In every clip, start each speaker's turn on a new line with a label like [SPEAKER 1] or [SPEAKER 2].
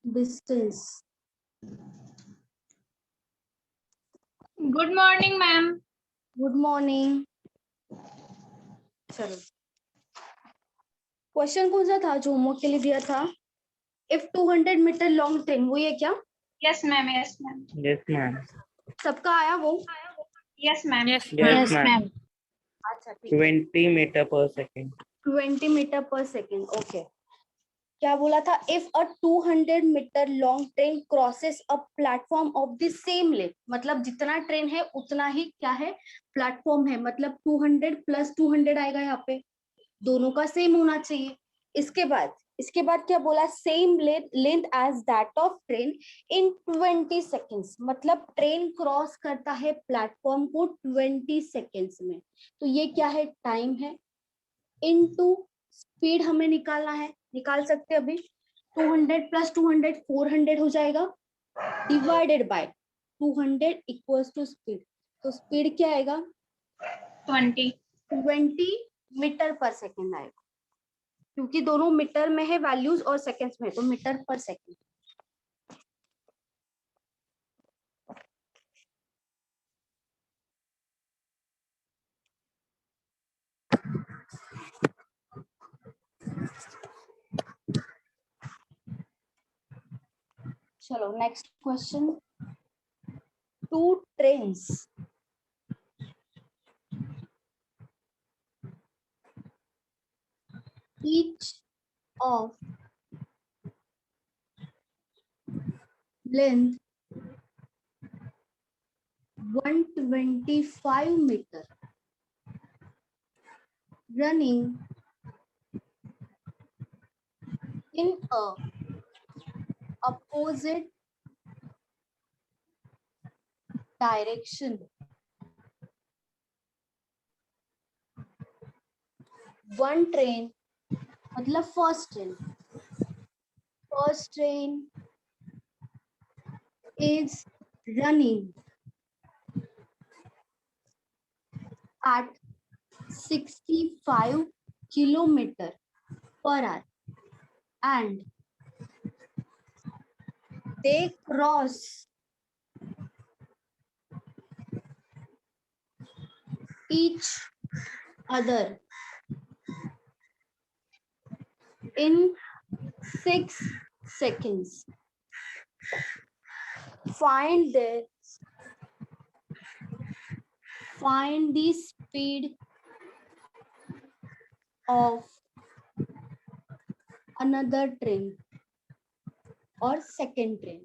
[SPEAKER 1] Distance.
[SPEAKER 2] Good morning ma'am.
[SPEAKER 1] Good morning. चलो, question कौन सा था जो होमवर्क के लिए दिया था? इफ 200 मीटर लॉन्ग ट्रेन, वो ये क्या?
[SPEAKER 2] Yes ma'am, yes ma'am,
[SPEAKER 3] yes ma'am,
[SPEAKER 1] सबका आया वो?
[SPEAKER 2] Yes ma'am,
[SPEAKER 3] yes ma'am.
[SPEAKER 1] अच्छा ठीक है।
[SPEAKER 3] 20 metre per second.
[SPEAKER 1] 20 metre per second, okay. क्या बोला था? If a 200 metre long train crosses a platform of the same length, मतलब जितना ट्रेन है उतना ही क्या है, प्लेटफॉर्म है, मतलब 200 प्लस 200 आएगा यहाँ पे, दोनों का सेम होना चाहिए। इसके बाद क्या बोला? Same length as that of train in 20 seconds, मतलब ट्रेन क्रॉस करता है प्लेटफॉर्म को 20 सेकेंड्स में। तो ये क्या है? टाइम है। इनटू स्पीड हमें निकालना है, निकाल सकते हैं अभी। 200 प्लस 200 400 हो जाएगा, divided by 200 equals to speed. तो स्पीड क्या आएगा? 20 मीटर पर सेकेंड आएगा, क्योंकि दोनों मीटर में है वैल्यूज और सेकेंड्स में, तो मीटर पर सेकेंड। चलो next question. Two trains each of length 125 meter running in a opposite direction. One train मतलब first train is running at 65 kilometer per hour and they cross each other in 6 seconds. Find the speed of another train or second train.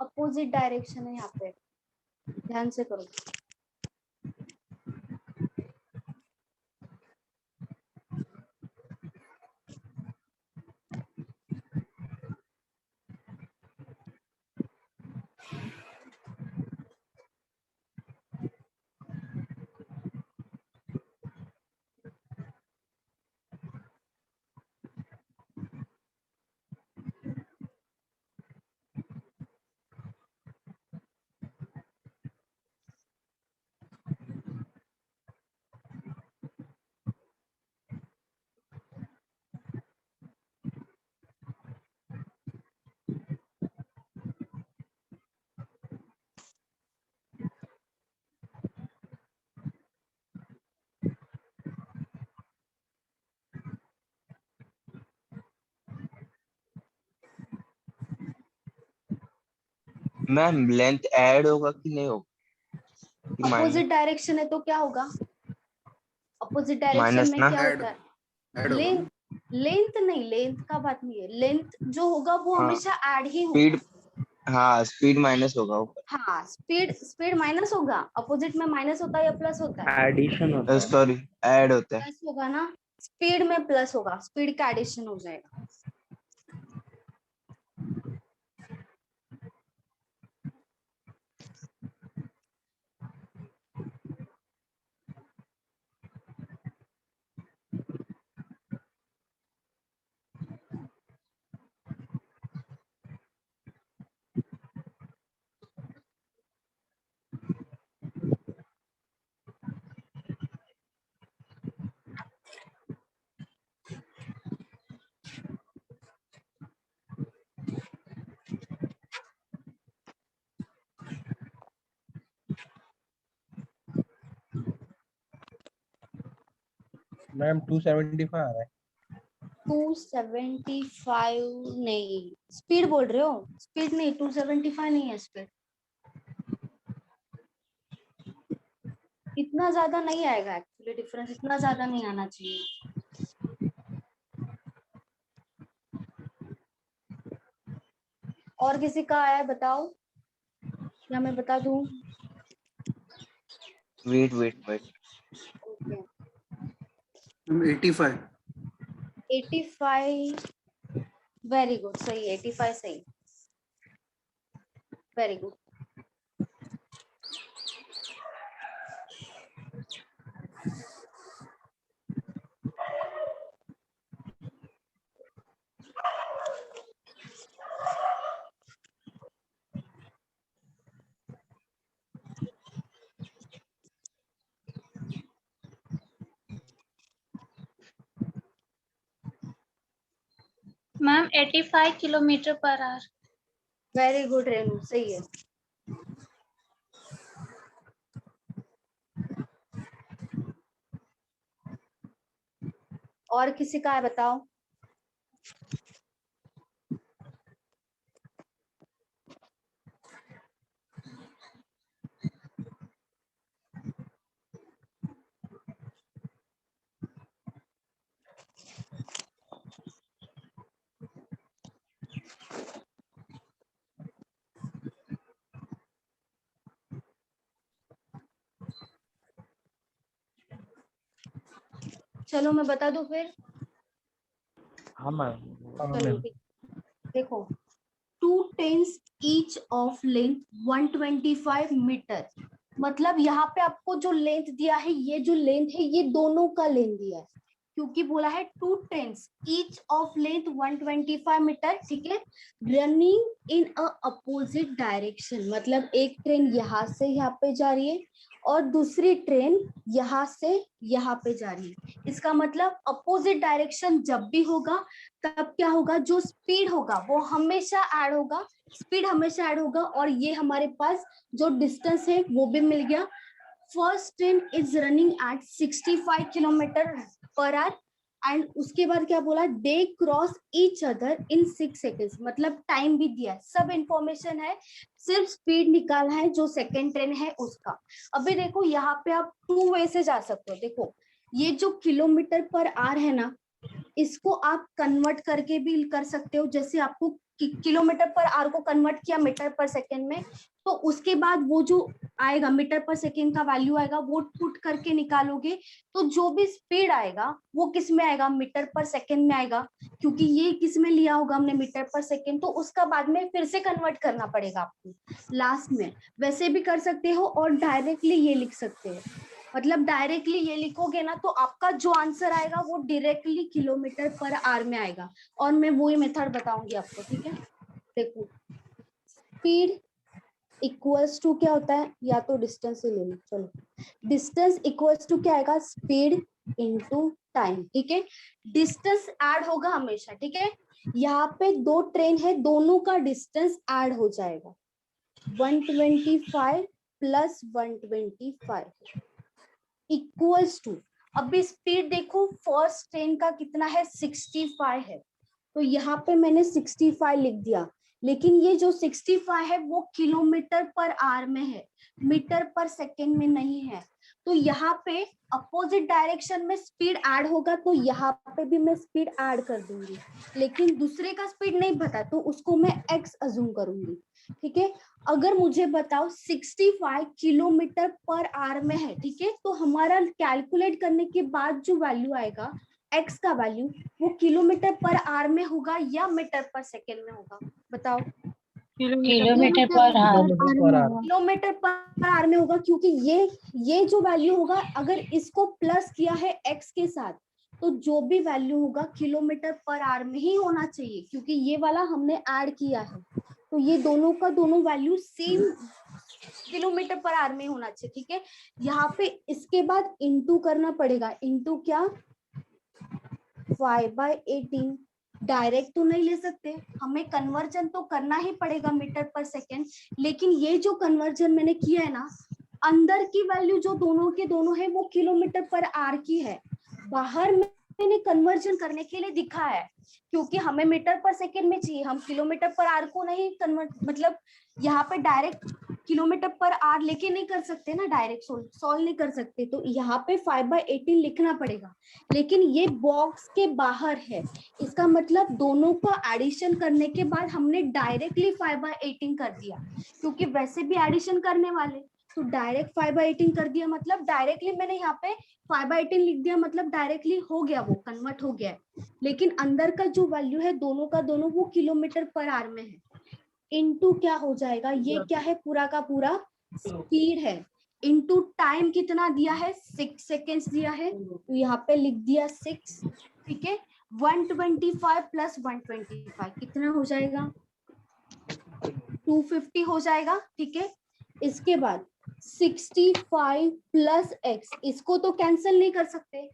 [SPEAKER 1] Opposite direction है यहाँ पे, ध्यान से करो।
[SPEAKER 4] Ma'am length add होगा कि नहीं होगा?
[SPEAKER 1] अपोजिट डायरेक्शन है तो क्या होगा? अपोजिट डायरेक्शन
[SPEAKER 4] माइनस
[SPEAKER 1] में
[SPEAKER 4] ना?
[SPEAKER 1] क्या होता है? लेंथ नहीं, लेंथ का बात नहीं है। लेंथ जो होगा वो
[SPEAKER 4] हाँ,
[SPEAKER 1] हमेशा ऐड ही
[SPEAKER 4] स्पीड
[SPEAKER 1] होगा।
[SPEAKER 4] हाँ स्पीड माइनस होगा ऊपर।
[SPEAKER 1] हाँ, स्पीड स्पीड माइनस होगा, अपोजिट में माइनस होता है या प्लस होता है?
[SPEAKER 3] एडिशन होता है।
[SPEAKER 4] सॉरी ऐड होता है।
[SPEAKER 1] प्लस होगा ना, स्पीड में प्लस होगा, स्पीड का एडिशन हो जाएगा।
[SPEAKER 5] मैम 275 आ रहा है।
[SPEAKER 1] 275 नहीं, स्पीड बोल रहे हो? स्पीड नहीं, 275 नहीं है स्पीड। इतना ज्यादा नहीं आएगा एक्चुअली, डिफरेंस इतना ज्यादा नहीं आना चाहिए। और किसी का आया है बताओ, या मैं बता दूं?
[SPEAKER 4] Wait wait wait.
[SPEAKER 1] Okay,
[SPEAKER 6] 85।
[SPEAKER 1] 85, very good, सही है, 85 सही, very good.
[SPEAKER 2] Ma'am 85 kilometre per hour.
[SPEAKER 1] Very good Renu, सही है। और किसी का है बताओ? चलो मैं बता दूं फिर।
[SPEAKER 3] हाँ मैम।
[SPEAKER 1] चलो ठीक, देखो, 2 trains each of length 125 metre, मतलब यहाँ पे आपको जो लेंथ दिया है, ये जो लेंथ है ये दोनों का लेंथ दिया है, क्योंकि बोला है 2 trains each of length 125 metre, ठीक है, running in a opposite direction, मतलब एक ट्रेन यहाँ से यहाँ पे जा रही है और दूसरी ट्रेन यहाँ से यहाँ पे जा रही है। इसका मतलब अपोजिट डायरेक्शन जब भी होगा तब क्या होगा, जो स्पीड होगा वो हमेशा ऐड होगा, स्पीड हमेशा ऐड होगा, और ये हमारे पास जो डिस्टेंस है वो भी मिल गया। First train is running at 65 kilometre per our, and उसके बाद क्या बोला, they cross each other in 6 seconds, मतलब टाइम भी दिया है, सब इंफॉर्मेशन है, सिर्फ स्पीड निकालना है जो सेकेंड ट्रेन है उसका। अभी देखो यहाँ पे आप 2 वे से जा सकते हो, देखो ये जो किलोमीटर पर आवर है ना, इसको आप कन्वर्ट करके भी कर सकते हो, जैसे आपको किलोमीटर पर आवर को कन्वर्ट किया मीटर पर सेकेंड में, तो उसके बाद वो जो आएगा मीटर पर सेकेंड का वैल्यू आएगा, वो पुट करके निकालोगे तो जो भी स्पीड आएगा वो किस में आएगा, मीटर पर सेकेंड में आएगा, क्योंकि ये किस में लिया होगा हमने, मीटर पर सेकेंड, तो उसका बाद में फिर से कन्वर्ट करना पड़ेगा आपको लास्ट में। वैसे भी कर सकते हो और डायरेक्टली ये लिख सकते हो, मतलब डायरेक्टली ये लिखोगे ना तो आपका जो आंसर आएगा वो डायरेक्टली किलोमीटर पर आवर में आएगा, और मैं वही मेथड बताऊंगी आपको, ठीक है। देखो, स्पीड इक्वल्स टू क्या होता है, या तो डिस्टेंस ही ले लो, चलो डिस्टेंस इक्वल्स टू क्या आएगा, स्पीड इनटू टाइम, ठीक है। डिस्टेंस ऐड होगा हमेशा, ठीक है, यहाँ पे 2 ट्रेन है, दोनों का डिस्टेंस ऐड हो जाएगा, 125 प्लस 125 इक्वल्स टू, अभी स्पीड देखो फर्स्ट ट्रेन का कितना है, 65 है, तो यहाँ पे मैंने 65 लिख दिया, लेकिन ये जो 65 है वो किलोमीटर पर आवर में है, मीटर पर सेकेंड में नहीं है, तो यहाँ पे अपोजिट डायरेक्शन में स्पीड ऐड होगा, तो यहाँ पे भी मैं स्पीड ऐड कर दूंगी, लेकिन दूसरे का स्पीड नहीं पता तो उसको मैं x अज्यूम करूंगी, ठीक है। अगर मुझे बताओ 65 किलोमीटर पर आवर में है, ठीक है, तो हमारा कैलकुलेट करने के बाद जो वैल्यू आएगा एक्स का वैल्यू, वो किलोमीटर पर आवर में होगा या मीटर पर सेकेंड में होगा? बताओ।
[SPEAKER 2] Kilometre per our.
[SPEAKER 1] Kilometre per our में होगा, क्योंकि ये जो वैल्यू होगा, अगर इसको प्लस किया है एक्स के साथ, तो जो भी वैल्यू होगा किलोमीटर पर आवर में ही होना चाहिए, क्योंकि ये वाला हमने ऐड किया है, तो ये दोनों का दोनों value same kilometre per our में होना चाहिए। ठीक है, यहाँ पे इसके बाद इंटू करना पड़ेगा। इंटू क्या? 5/18। डायरेक्ट तो नहीं ले सकते, हमें कन्वर्जन तो करना ही पड़ेगा मीटर पर सेकेंड। लेकिन ये जो कन्वर्जन मैंने किया है ना, अंदर की वैल्यू जो दोनों के दोनों है वो किलोमीटर पर आवर की है। बाहर मैंने कन्वर्जन करने के लिए दिखा है, क्योंकि हमें मीटर पर सेकेंड में चाहिए, हम किलोमीटर पर आवर को नहीं कन्वर्ट, मतलब यहाँ पे डायरेक्ट किलोमीटर पर आवर लेके नहीं कर सकते ना, डायरेक्ट सॉल्व नहीं कर सकते, तो यहाँ पे 5/18 लिखना पड़ेगा। लेकिन ये बॉक्स के बाहर है, इसका मतलब दोनों का एडिशन करने के बाद हमने डायरेक्टली 5/18 कर दिया, क्योंकि वैसे भी एडिशन करने वाले, तो डायरेक्ट 5/18 कर दिया, मतलब डायरेक्टली मैंने यहाँ पे 5/18 लिख दिया, मतलब डायरेक्टली हो गया, वो कन्वर्ट हो गया। लेकिन अंदर का जो वैल्यू है दोनों का दोनों वो किलोमीटर पर आवर में है। इनटू क्या हो जाएगा, ये क्या है, पूरा का पूरा स्पीड है, इनटू टाइम कितना दिया है, 6 सेकेंड्स दिया है, तो यहाँ पे लिख दिया 6। ठीक है, 125 प्लस 125 कितना हो जाएगा, 250 हो जाएगा। ठीक है, इसके बाद 65 प्लस एक्स, इसको तो कैंसिल नहीं कर सकते,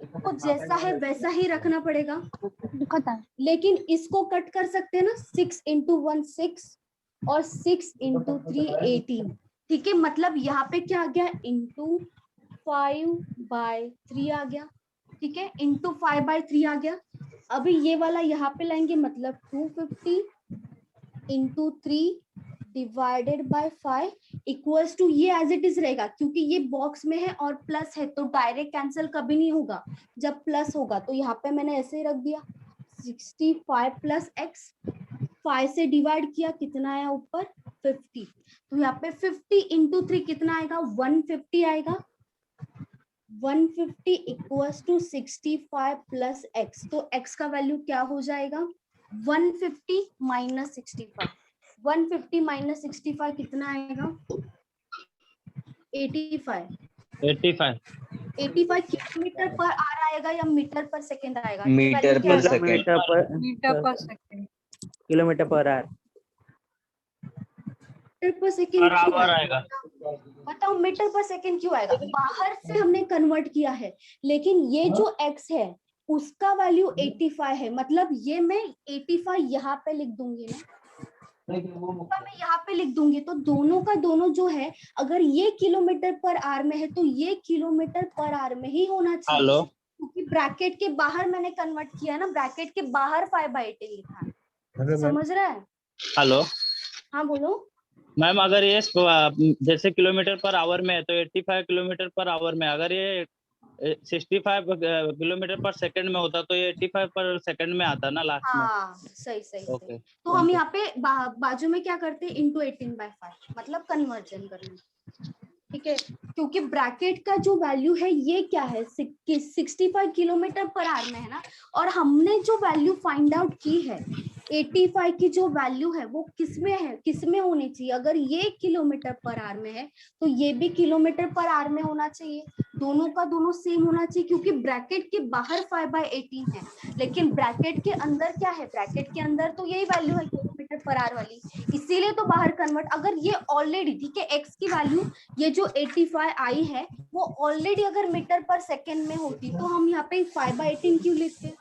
[SPEAKER 1] तो जैसा है वैसा ही रखना पड़ेगा, लेकिन इसको कट कर सकते हैं ना, 6 × 1 6 और 6 × 3 18। ठीक है, मतलब यहाँ पे क्या आ गया, इंटू 5/3 आ गया। ठीक है, इंटू 5/3 आ गया। अभी ये वाला यहाँ पे लाएंगे, मतलब 250 × 3 डिवाइडेड बाय 5 इक्वल्स टू, ये एज इट इज रहेगा, क्योंकि ये बॉक्स में है और प्लस है, तो डायरेक्ट कैंसिल कभी नहीं होगा जब प्लस होगा, तो यहाँ पे मैंने ऐसे ही रख दिया 65 प्लस एक्स, 5 से डिवाइड किया, कितना आया ऊपर 50, तो यहाँ पे 50 × 3 कितना आएगा, 150 आएगा। 150 इक्वल्स टू 65 प्लस एक्स, तो एक्स का वैल्यू क्या हो जाएगा, 150 माइनस 65। 150 माइनस 65 कितना आएगा, 85 किलोमीटर पर आवर आएगा या मीटर पर सेकेंड आएगा,
[SPEAKER 4] metre per second.
[SPEAKER 6] Metre per second, kilometre per hour,
[SPEAKER 1] metre per second क्यों आएगा, बताओ मीटर पर सेकेंड क्यों आएगा, बाहर से हमने कन्वर्ट किया है, लेकिन ये जो x है उसका वैल्यू 85 है, मतलब ये मैं 85 यहाँ पे लिख दूंगी ना, मैं यहाँ पे लिख दूंगी, तो दोनों का दोनों जो है, अगर ये किलोमीटर पर आवर में है तो ये किलोमीटर पर आवर में ही होना चाहिए, क्योंकि ब्रैकेट के बाहर मैंने कन्वर्ट किया ना, ब्रैकेट के बाहर 5/18 लिखा है, समझ रहा है?
[SPEAKER 3] हेलो
[SPEAKER 1] हाँ बोलो
[SPEAKER 3] मैम, अगर ये जैसे किलोमीटर पर आवर में है तो 85 किलोमीटर पर आवर में, अगर ये 65 किलोमीटर पर सेकंड में होता तो ये 85 पर सेकंड में आता ना लास्ट में।
[SPEAKER 1] हाँ सही
[SPEAKER 3] ओके।
[SPEAKER 1] तो हम यहाँ पे बाजू में क्या करते हैं, इंटू 18/5, मतलब कन्वर्जन करना। ठीक है, क्योंकि ब्रैकेट का जो वैल्यू है ये क्या है, 65 किलोमीटर पर आवर में है ना, और हमने जो वैल्यू फाइंड आउट की है 85 की जो वैल्यू है वो किसमें है, किसमें होनी चाहिए, अगर ये किलोमीटर पर आवर में है तो ये भी किलोमीटर पर आवर में होना चाहिए, दोनों का दोनों सेम होना चाहिए, क्योंकि ब्रैकेट के बाहर 5/18 है, लेकिन ब्रैकेट के अंदर क्या है, ब्रैकेट के अंदर तो यही वैल्यू है किलोमीटर पर आवर वाली, इसीलिए तो बाहर कन्वर्ट। अगर ये ऑलरेडी, ठीक है, एक्स की वैल्यू ये जो 85 आई है वो ऑलरेडी अगर मीटर पर सेकेंड में होती तो हम यहाँ पे 5/18 क्यों लिखते?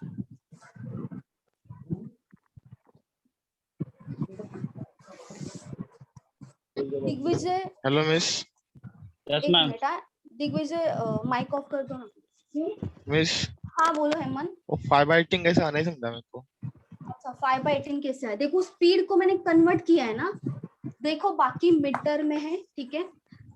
[SPEAKER 1] Digvijay,
[SPEAKER 7] hello miss.
[SPEAKER 3] यस
[SPEAKER 1] एक
[SPEAKER 3] ma'am.
[SPEAKER 1] Minute, Digvijay mike off कर दो ना।
[SPEAKER 7] मिस
[SPEAKER 1] हाँ बोलो हेमंत।
[SPEAKER 7] वो 5/18 कैसे आना ही समझा मेरे को।
[SPEAKER 1] अच्छा 5/18 कैसे है, देखो स्पीड को मैंने कन्वर्ट किया है ना, देखो बाकी मीटर में है, ठीक है,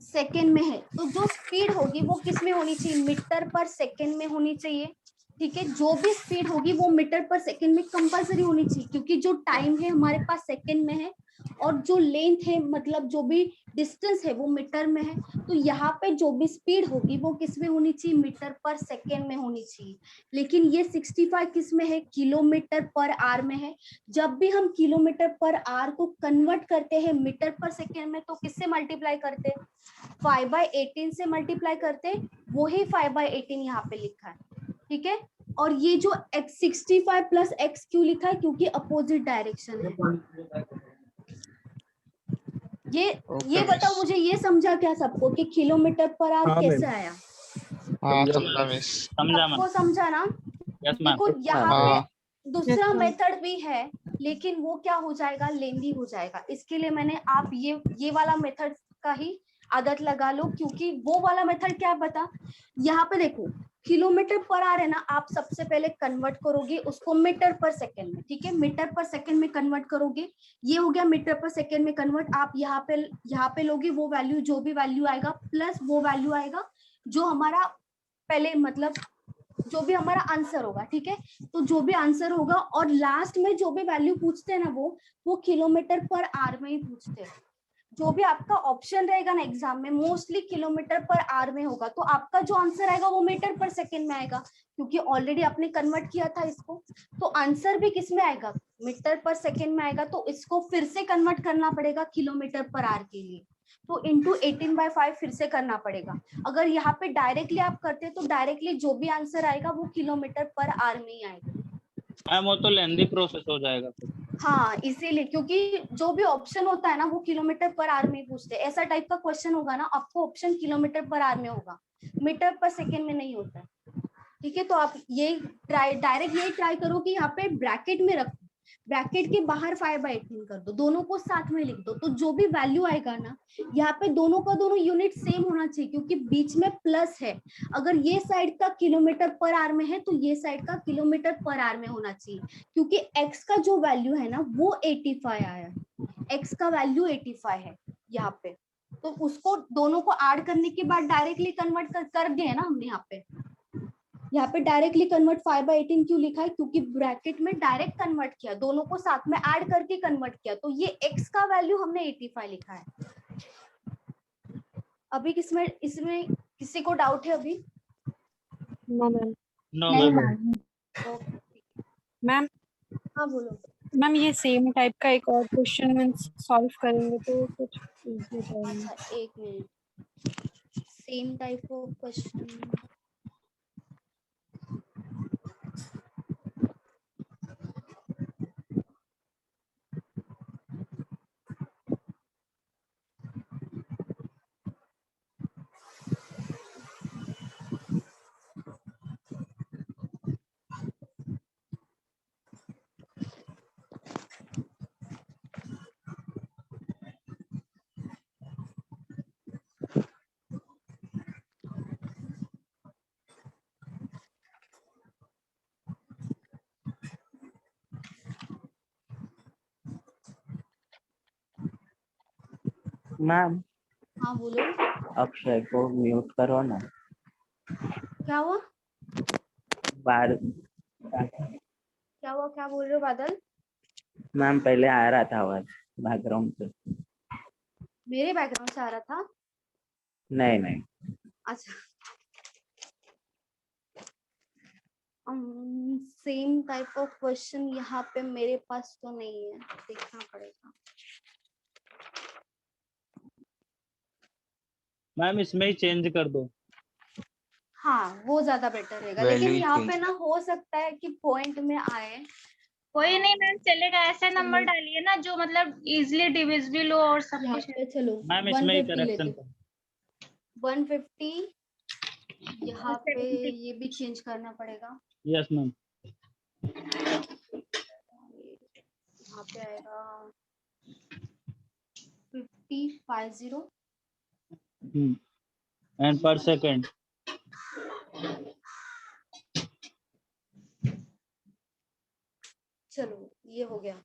[SPEAKER 1] सेकेंड में है, तो जो स्पीड होगी वो किस में होनी चाहिए, मीटर पर सेकेंड में होनी चाहिए। ठीक है, जो भी स्पीड होगी वो मीटर पर सेकेंड में कंपलसरी होनी चाहिए, क्योंकि जो टाइम है हमारे पास सेकेंड में है और जो लेंथ है मतलब जो भी डिस्टेंस है वो मीटर में है, तो यहाँ पे जो भी स्पीड होगी वो किस में होनी चाहिए, मीटर पर सेकेंड में होनी चाहिए। लेकिन ये 65 किस में है, किलोमीटर पर आवर में है। जब भी हम किलोमीटर पर आवर को कन्वर्ट करते हैं मीटर पर सेकेंड में, तो किससे मल्टीप्लाई करते हैं, 5/18 से मल्टीप्लाई करते हैं, वही 5/18 यहाँ पे लिखा है, ठीक है। और ये जो x 65 प्लस x क्यों लिखा है, क्योंकि अपोजिट डायरेक्शन है। ये बताओ मुझे, ये समझा क्या सबको कि किलोमीटर पर आवर
[SPEAKER 5] हाँ,
[SPEAKER 1] कैसे
[SPEAKER 5] मैम।
[SPEAKER 1] आया,
[SPEAKER 7] हाँ समझा मिस।
[SPEAKER 3] समझा मैम।
[SPEAKER 1] सबको समझा ना।
[SPEAKER 3] Yes ma'am.
[SPEAKER 1] देखो यहाँ
[SPEAKER 7] हाँ।
[SPEAKER 1] पे दूसरा मेथड भी है, लेकिन वो क्या हो जाएगा, लेंदी हो जाएगा। इसके लिए मैंने आप ये वाला मेथड का ही आदत लगा लो, क्योंकि वो वाला मेथड क्या बता, यहाँ पे देखो किलोमीटर पर आवर है ना, आप सबसे पहले कन्वर्ट करोगे उसको मीटर पर सेकेंड में, ठीक है, मीटर पर सेकेंड में कन्वर्ट करोगे, ये हो गया मीटर पर सेकेंड में कन्वर्ट। आप यहाँ पे लोगे वो वैल्यू, जो भी वैल्यू आएगा प्लस वो वैल्यू आएगा जो हमारा पहले मतलब जो भी हमारा आंसर होगा, ठीक है। तो जो भी आंसर होगा और लास्ट में जो भी वैल्यू पूछते हैं ना, वो किलोमीटर पर आवर में ही पूछते हैं। जो भी आपका ऑप्शन रहेगा ना एग्जाम में, मोस्टली किलोमीटर पर आवर में होगा, तो आपका जो आंसर आएगा वो मीटर पर सेकेंड में आएगा, क्योंकि ऑलरेडी आपने कन्वर्ट किया था इसको। तो आंसर भी किस में आएगा, मीटर पर सेकेंड में आएगा। तो इसको फिर से कन्वर्ट करना पड़ेगा किलोमीटर पर आवर के लिए, तो इंटू 18/5 फिर से करना पड़ेगा। अगर यहाँ पे डायरेक्टली आप करते तो डायरेक्टली जो भी आंसर आएगा वो किलोमीटर पर आवर में ही आएगा।
[SPEAKER 3] मैम वो तो लेंदी प्रोसेस हो जाएगा फिर।
[SPEAKER 1] हाँ, इसीलिए, क्योंकि जो भी ऑप्शन होता है ना वो किलोमीटर पर आवर में पूछते हैं। ऐसा टाइप का क्वेश्चन होगा ना, आपको ऑप्शन किलोमीटर पर आवर में होगा, मीटर पर सेकेंड में नहीं होता है, ठीक है। तो आप ये डायरेक्ट यही ट्राई करो कि यहाँ पे ब्रैकेट में रखो, ब्रैकेट के बाहर 5/18 कर दो, दोनों को साथ में लिख दो, तो जो भी वैल्यू आएगा ना, यहाँ पे दोनों का दोनों यूनिट सेम होना चाहिए, क्योंकि बीच में प्लस है। अगर ये साइड का किलोमीटर पर आवर में है तो ये साइड का किलोमीटर पर आवर में होना चाहिए, क्योंकि x का जो वैल्यू है ना वो 85 आया है, x का वैल्यू 85 है यहाँ पे। तो उसको दोनों को ऐड करने के बाद डायरेक्टली कन्वर्ट कर दिया ना हमने। यहाँ पे डायरेक्टली कन्वर्ट 5/18 क्यों लिखा है, क्योंकि ब्रैकेट में डायरेक्ट कन्वर्ट किया, दोनों को साथ में ऐड करके कन्वर्ट किया, तो ये x का वैल्यू हमने 85 लिखा है। अभी इसमें किसी को डाउट है अभी?
[SPEAKER 2] No ma'am.
[SPEAKER 3] नो
[SPEAKER 2] नहीं
[SPEAKER 3] मैम।
[SPEAKER 2] मैम। मैम
[SPEAKER 1] हाँ बोलो।
[SPEAKER 2] मैम ये सेम टाइप का एक और क्वेश्चन में सॉल्व करेंगे तो कुछ इजी रहेगा।
[SPEAKER 1] अच्छा एक minute, same type of question.
[SPEAKER 6] Ma'am
[SPEAKER 1] हाँ बोलो।
[SPEAKER 6] अक्षय को म्यूट करो ना।
[SPEAKER 1] क्या हुआ,
[SPEAKER 6] बार
[SPEAKER 1] क्या हुआ, क्या बोल रहे हो बादल?
[SPEAKER 6] मैम पहले आ रहा था आवाज बैकग्राउंड से।
[SPEAKER 1] मेरे बैकग्राउंड से आ रहा था?
[SPEAKER 6] नहीं नहीं।
[SPEAKER 1] अच्छा, सेम टाइप ऑफ क्वेश्चन यहाँ पे मेरे पास तो नहीं है, देखना पड़ेगा।
[SPEAKER 3] मैम इसमें ही चेंज कर दो।
[SPEAKER 1] हाँ वो ज्यादा बेटर रहेगा,
[SPEAKER 4] Value
[SPEAKER 1] लेकिन
[SPEAKER 4] ही
[SPEAKER 1] यहाँ
[SPEAKER 4] change
[SPEAKER 1] पे ना हो सकता है कि पॉइंट में आए।
[SPEAKER 8] कोई नहीं मैम, चलेगा। ऐसे नंबर डालिए ना जो मतलब इजीली डिविजिबल हो और सब
[SPEAKER 1] यहाँ
[SPEAKER 8] कुछ।
[SPEAKER 1] पे चलो
[SPEAKER 3] मैम इसमें ही
[SPEAKER 1] 150
[SPEAKER 3] करेक्शन
[SPEAKER 1] लेते, 150। यहाँ पे ये भी चेंज करना पड़ेगा।
[SPEAKER 3] Yes ma'am.
[SPEAKER 1] यहाँ पे आएगा 50
[SPEAKER 3] एंड पर सेकेंड।
[SPEAKER 1] चलो ये हो गया।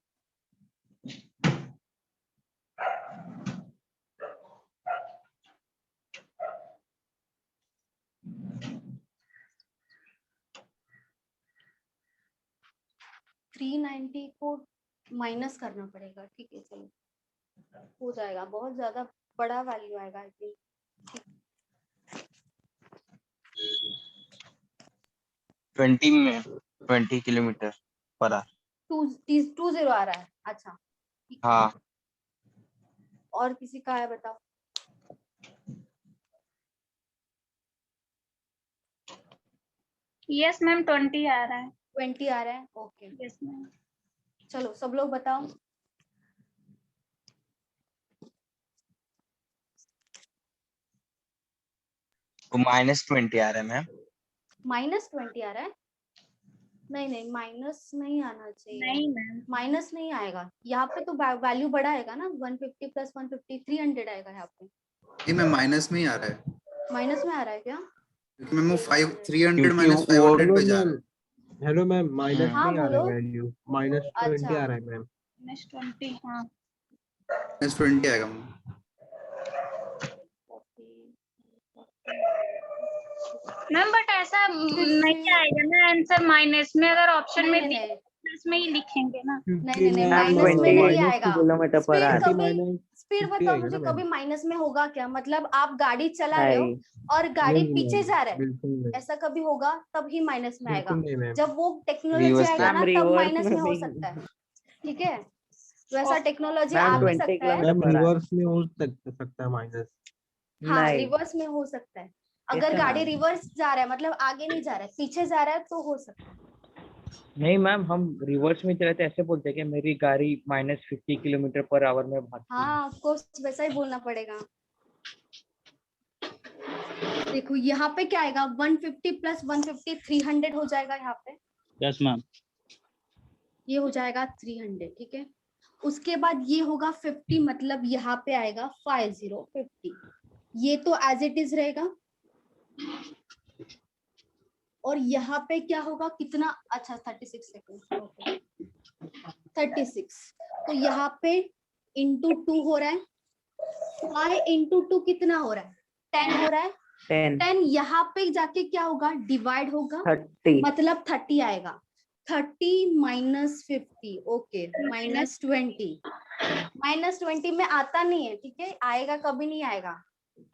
[SPEAKER 1] थ्री 390 को माइनस करना पड़ेगा, ठीक है चलो। हो जाएगा, बहुत ज्यादा बड़ा वैल्यू आएगा आई थिंक।
[SPEAKER 4] 20 में 20 किलोमीटर पर आवर।
[SPEAKER 1] 20 आ रहा है, अच्छा ठीक है।
[SPEAKER 4] हाँ
[SPEAKER 1] और किसी का है बताओ।
[SPEAKER 8] यस मैम 20 आ रहा है।
[SPEAKER 1] 20 आ रहा है, ओके।
[SPEAKER 8] Yes ma'am.
[SPEAKER 1] चलो सब लोग बताओ।
[SPEAKER 4] वो -20 आ रहा है मैम।
[SPEAKER 1] -20 आ रहा है? नहीं नहीं, माइनस नहीं आना चाहिए।
[SPEAKER 8] नहीं मैम।
[SPEAKER 1] माइनस नहीं आएगा यहाँ पे, तो वैल्यू बड़ा आएगा ना, 150 + 150 300 आएगा यहाँ पे।
[SPEAKER 9] नहीं मैम माइनस में ही आ रहा है,
[SPEAKER 1] माइनस में आ रहा है क्या?
[SPEAKER 9] क्योंकि मैम वो 300
[SPEAKER 4] क्योंकि
[SPEAKER 9] माइनस 500 पे जा रहा है।
[SPEAKER 5] हेलो मैम, माइनस
[SPEAKER 1] हाँ
[SPEAKER 5] नहीं आ रहा है
[SPEAKER 1] बोलो।
[SPEAKER 5] वैल्यू, -20
[SPEAKER 1] अच्छा
[SPEAKER 5] आ रहा है मैम।
[SPEAKER 8] -20 हाँ।
[SPEAKER 9] -20 आएगा मैम।
[SPEAKER 8] मैम बट ऐसा नहीं आएगा ना आंसर माइनस में, अगर ऑप्शन में
[SPEAKER 1] नहीं
[SPEAKER 8] दिया
[SPEAKER 1] नहीं
[SPEAKER 8] प्लस में ही लिखेंगे ना।
[SPEAKER 1] नहीं नहीं,
[SPEAKER 6] मैम
[SPEAKER 1] माइनस में नहीं
[SPEAKER 6] 20
[SPEAKER 1] आएगा।
[SPEAKER 6] किलोमीटर पर
[SPEAKER 1] स्पीड
[SPEAKER 6] आवर।
[SPEAKER 1] कभी, स्पीड
[SPEAKER 5] 50
[SPEAKER 1] बताओ
[SPEAKER 5] आएगा
[SPEAKER 1] मुझे,
[SPEAKER 5] ना
[SPEAKER 1] कभी
[SPEAKER 5] मैम?
[SPEAKER 1] माइनस में होगा क्या? मतलब आप गाड़ी चला रहे हो
[SPEAKER 6] नहीं
[SPEAKER 1] और गाड़ी
[SPEAKER 5] नहीं
[SPEAKER 1] पीछे
[SPEAKER 5] मैम,
[SPEAKER 1] जा रहा है,
[SPEAKER 5] बिल्कुल नहीं,
[SPEAKER 1] ऐसा कभी होगा तब ही माइनस में आएगा।
[SPEAKER 5] बिल्कुल नहीं मैम।
[SPEAKER 1] जब वो टेक्नोलॉजी
[SPEAKER 4] रिवर्स
[SPEAKER 1] आएगा
[SPEAKER 6] मैम
[SPEAKER 1] ना तब
[SPEAKER 6] रिवर्स
[SPEAKER 1] माइनस
[SPEAKER 6] में
[SPEAKER 1] में हो
[SPEAKER 6] भी।
[SPEAKER 1] सकता है, ठीक है? वैसा टेक्नोलॉजी आ
[SPEAKER 6] मैम
[SPEAKER 1] भी
[SPEAKER 6] 20
[SPEAKER 1] सकता है।
[SPEAKER 6] Kilometre
[SPEAKER 5] ma'am
[SPEAKER 6] per hour.
[SPEAKER 5] Reverse में हो सकता है माइनस।
[SPEAKER 1] हाँ
[SPEAKER 6] नहीं
[SPEAKER 1] रिवर्स में हो सकता है, अगर
[SPEAKER 6] इतना
[SPEAKER 1] गाड़ी रिवर्स जा रहा है, मतलब आगे नहीं जा रहा है, पीछे जा रहा है, तो हो सकता है।
[SPEAKER 6] नहीं मैम, हम रिवर्स में चले तो ऐसे बोलते हैं कि मेरी गाड़ी -50 किलोमीटर पर आवर में भागती है।
[SPEAKER 1] हाँ आपको वैसा ही बोलना पड़ेगा। देखो यहाँ पे क्या आएगा, 150 + 150 300 हो जाएगा यहाँ पे।
[SPEAKER 3] Yes ma'am.
[SPEAKER 1] ये हो जाएगा 300, ठीक है। उसके बाद ये होगा 50, मतलब यहाँ पे आएगा 50 ये तो एज इट इज रहेगा। और यहाँ पे क्या होगा, कितना, अच्छा 36 सेकंड, ओके 36। तो यहाँ पे ×2 हो रहा है, 5 × 2 कितना हो रहा है, 10 हो रहा है।
[SPEAKER 6] 10
[SPEAKER 1] 10 यहाँ पे जाके क्या होगा, डिवाइड होगा,
[SPEAKER 6] 30
[SPEAKER 1] मतलब 30 आएगा। 30 - 50, ओके -20। -20 में आता नहीं है, ठीक है, आएगा कभी नहीं आएगा।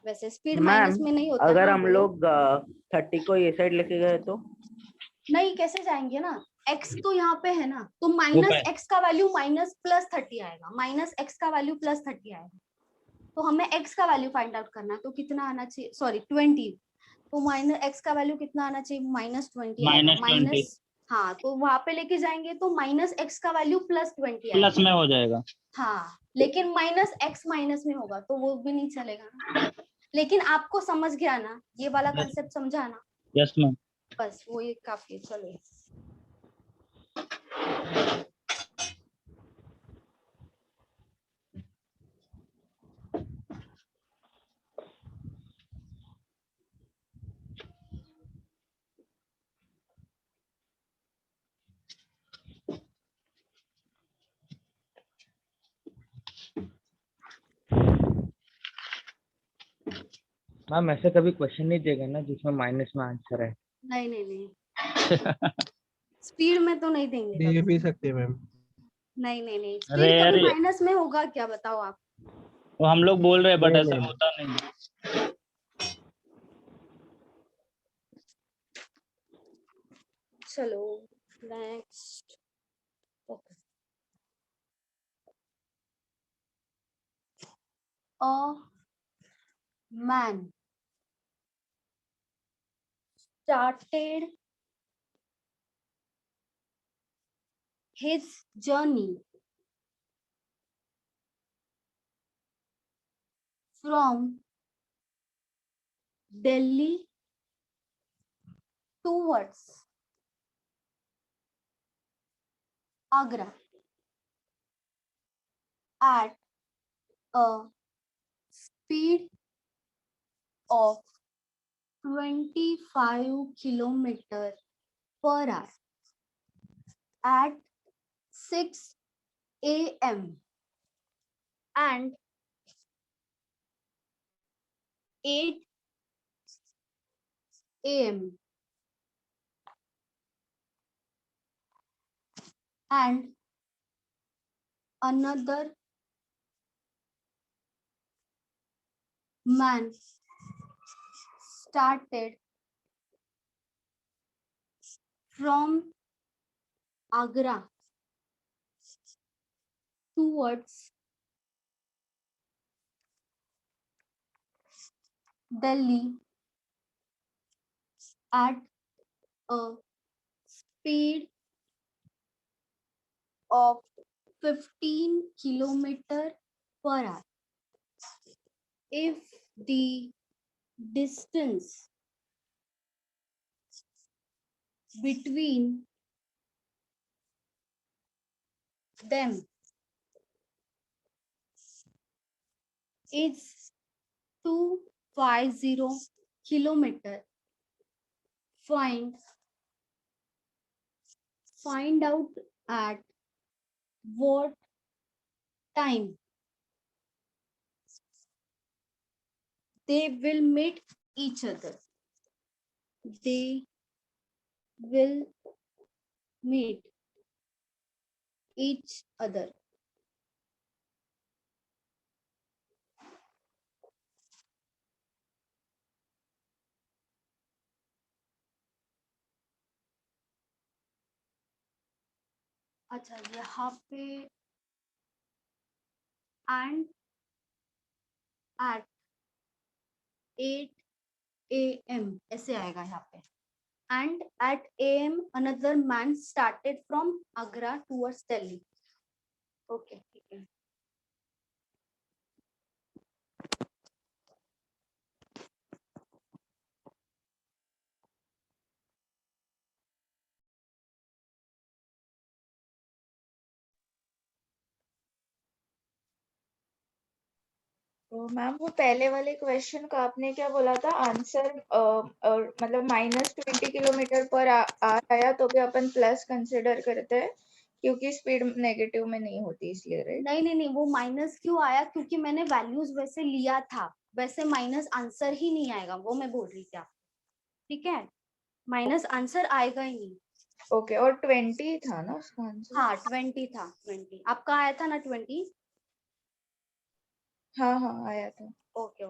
[SPEAKER 1] वैसे स्पीड
[SPEAKER 6] मैम
[SPEAKER 1] माइनस में नहीं होता।
[SPEAKER 6] अगर
[SPEAKER 1] हाँ
[SPEAKER 6] हम
[SPEAKER 1] बोलो।
[SPEAKER 6] लोग 30 को ये साइड लेके गए तो
[SPEAKER 1] नहीं कैसे जाएंगे ना, x तो यहाँ पे है ना, तो
[SPEAKER 3] ऊपर।
[SPEAKER 1] -x का वैल्यू -+30 आएगा, -x का वैल्यू +30 आएगा। तो हमें x का वैल्यू फाइंड आउट करना है, तो कितना आना चाहिए, सॉरी 20। तो -x का वैल्यू कितना आना चाहिए, -20 आएगा।
[SPEAKER 3] -20
[SPEAKER 1] माइनस, हाँ तो वहां पे लेके जाएंगे तो -x का वैल्यू +20
[SPEAKER 3] प्लस
[SPEAKER 1] आएगा।
[SPEAKER 3] में हो जाएगा।
[SPEAKER 1] हाँ लेकिन -x माइनस में होगा तो वो भी नहीं चलेगा ना। लेकिन आपको समझ गया ना, ये वाला कंसेप्ट समझा ना,
[SPEAKER 3] यस मैम।
[SPEAKER 1] बस वो ये काफी है। चलो
[SPEAKER 6] मैम ऐसे कभी क्वेश्चन नहीं देगा ना जिसमें माइनस में आंसर है।
[SPEAKER 1] नहीं नहीं नहीं, स्पीड में तो नहीं देंगे
[SPEAKER 5] दे
[SPEAKER 1] कभी।
[SPEAKER 5] भी सकते हैं मैम।
[SPEAKER 1] नहीं नहीं नहीं,
[SPEAKER 3] अरे
[SPEAKER 1] स्पीड
[SPEAKER 3] यार
[SPEAKER 1] कभी माइनस में होगा क्या, बताओ आप।
[SPEAKER 3] वो हम लोग बोल रहे हैं बट
[SPEAKER 5] नहीं
[SPEAKER 3] ऐसा
[SPEAKER 5] नहीं
[SPEAKER 3] होता नहीं।
[SPEAKER 1] चलो next, okay. A man started his journey from Delhi towards Agra at a speed of 25 km/h at 6 a.m. and 8 a.m. and another man started from Agra towards Delhi at a speed of 15 kilometer per hour. If the distance between them is 250 kilometer, find out at what time they will meet each other. They will meet each other. अच्छा, यहाँ पे and at 8 a.m. ऐसे आएगा यहाँ पे. And at a.m. another man started from Agra towards Delhi. Okay, ठीक है.
[SPEAKER 10] तो मैम वो पहले वाले क्वेश्चन का आपने क्या बोला था आंसर, मतलब -20 किलोमीटर पर आया तो भी अपन प्लस कंसिडर करते हैं क्योंकि स्पीड नेगेटिव में नहीं होती इसलिए, राइट?
[SPEAKER 1] नहीं, वो माइनस क्यों आया? क्योंकि मैंने वैल्यूज वैसे लिया था, वैसे माइनस आंसर ही नहीं आएगा, वो मैं बोल रही थी आप. ठीक है, माइनस आंसर आएगा ही नहीं.
[SPEAKER 10] ओके, और 20 था ना उसका आंसर?
[SPEAKER 1] हाँ 20 था. 20 आपका आया था ना 20?
[SPEAKER 10] हाँ आया था.
[SPEAKER 1] ओके.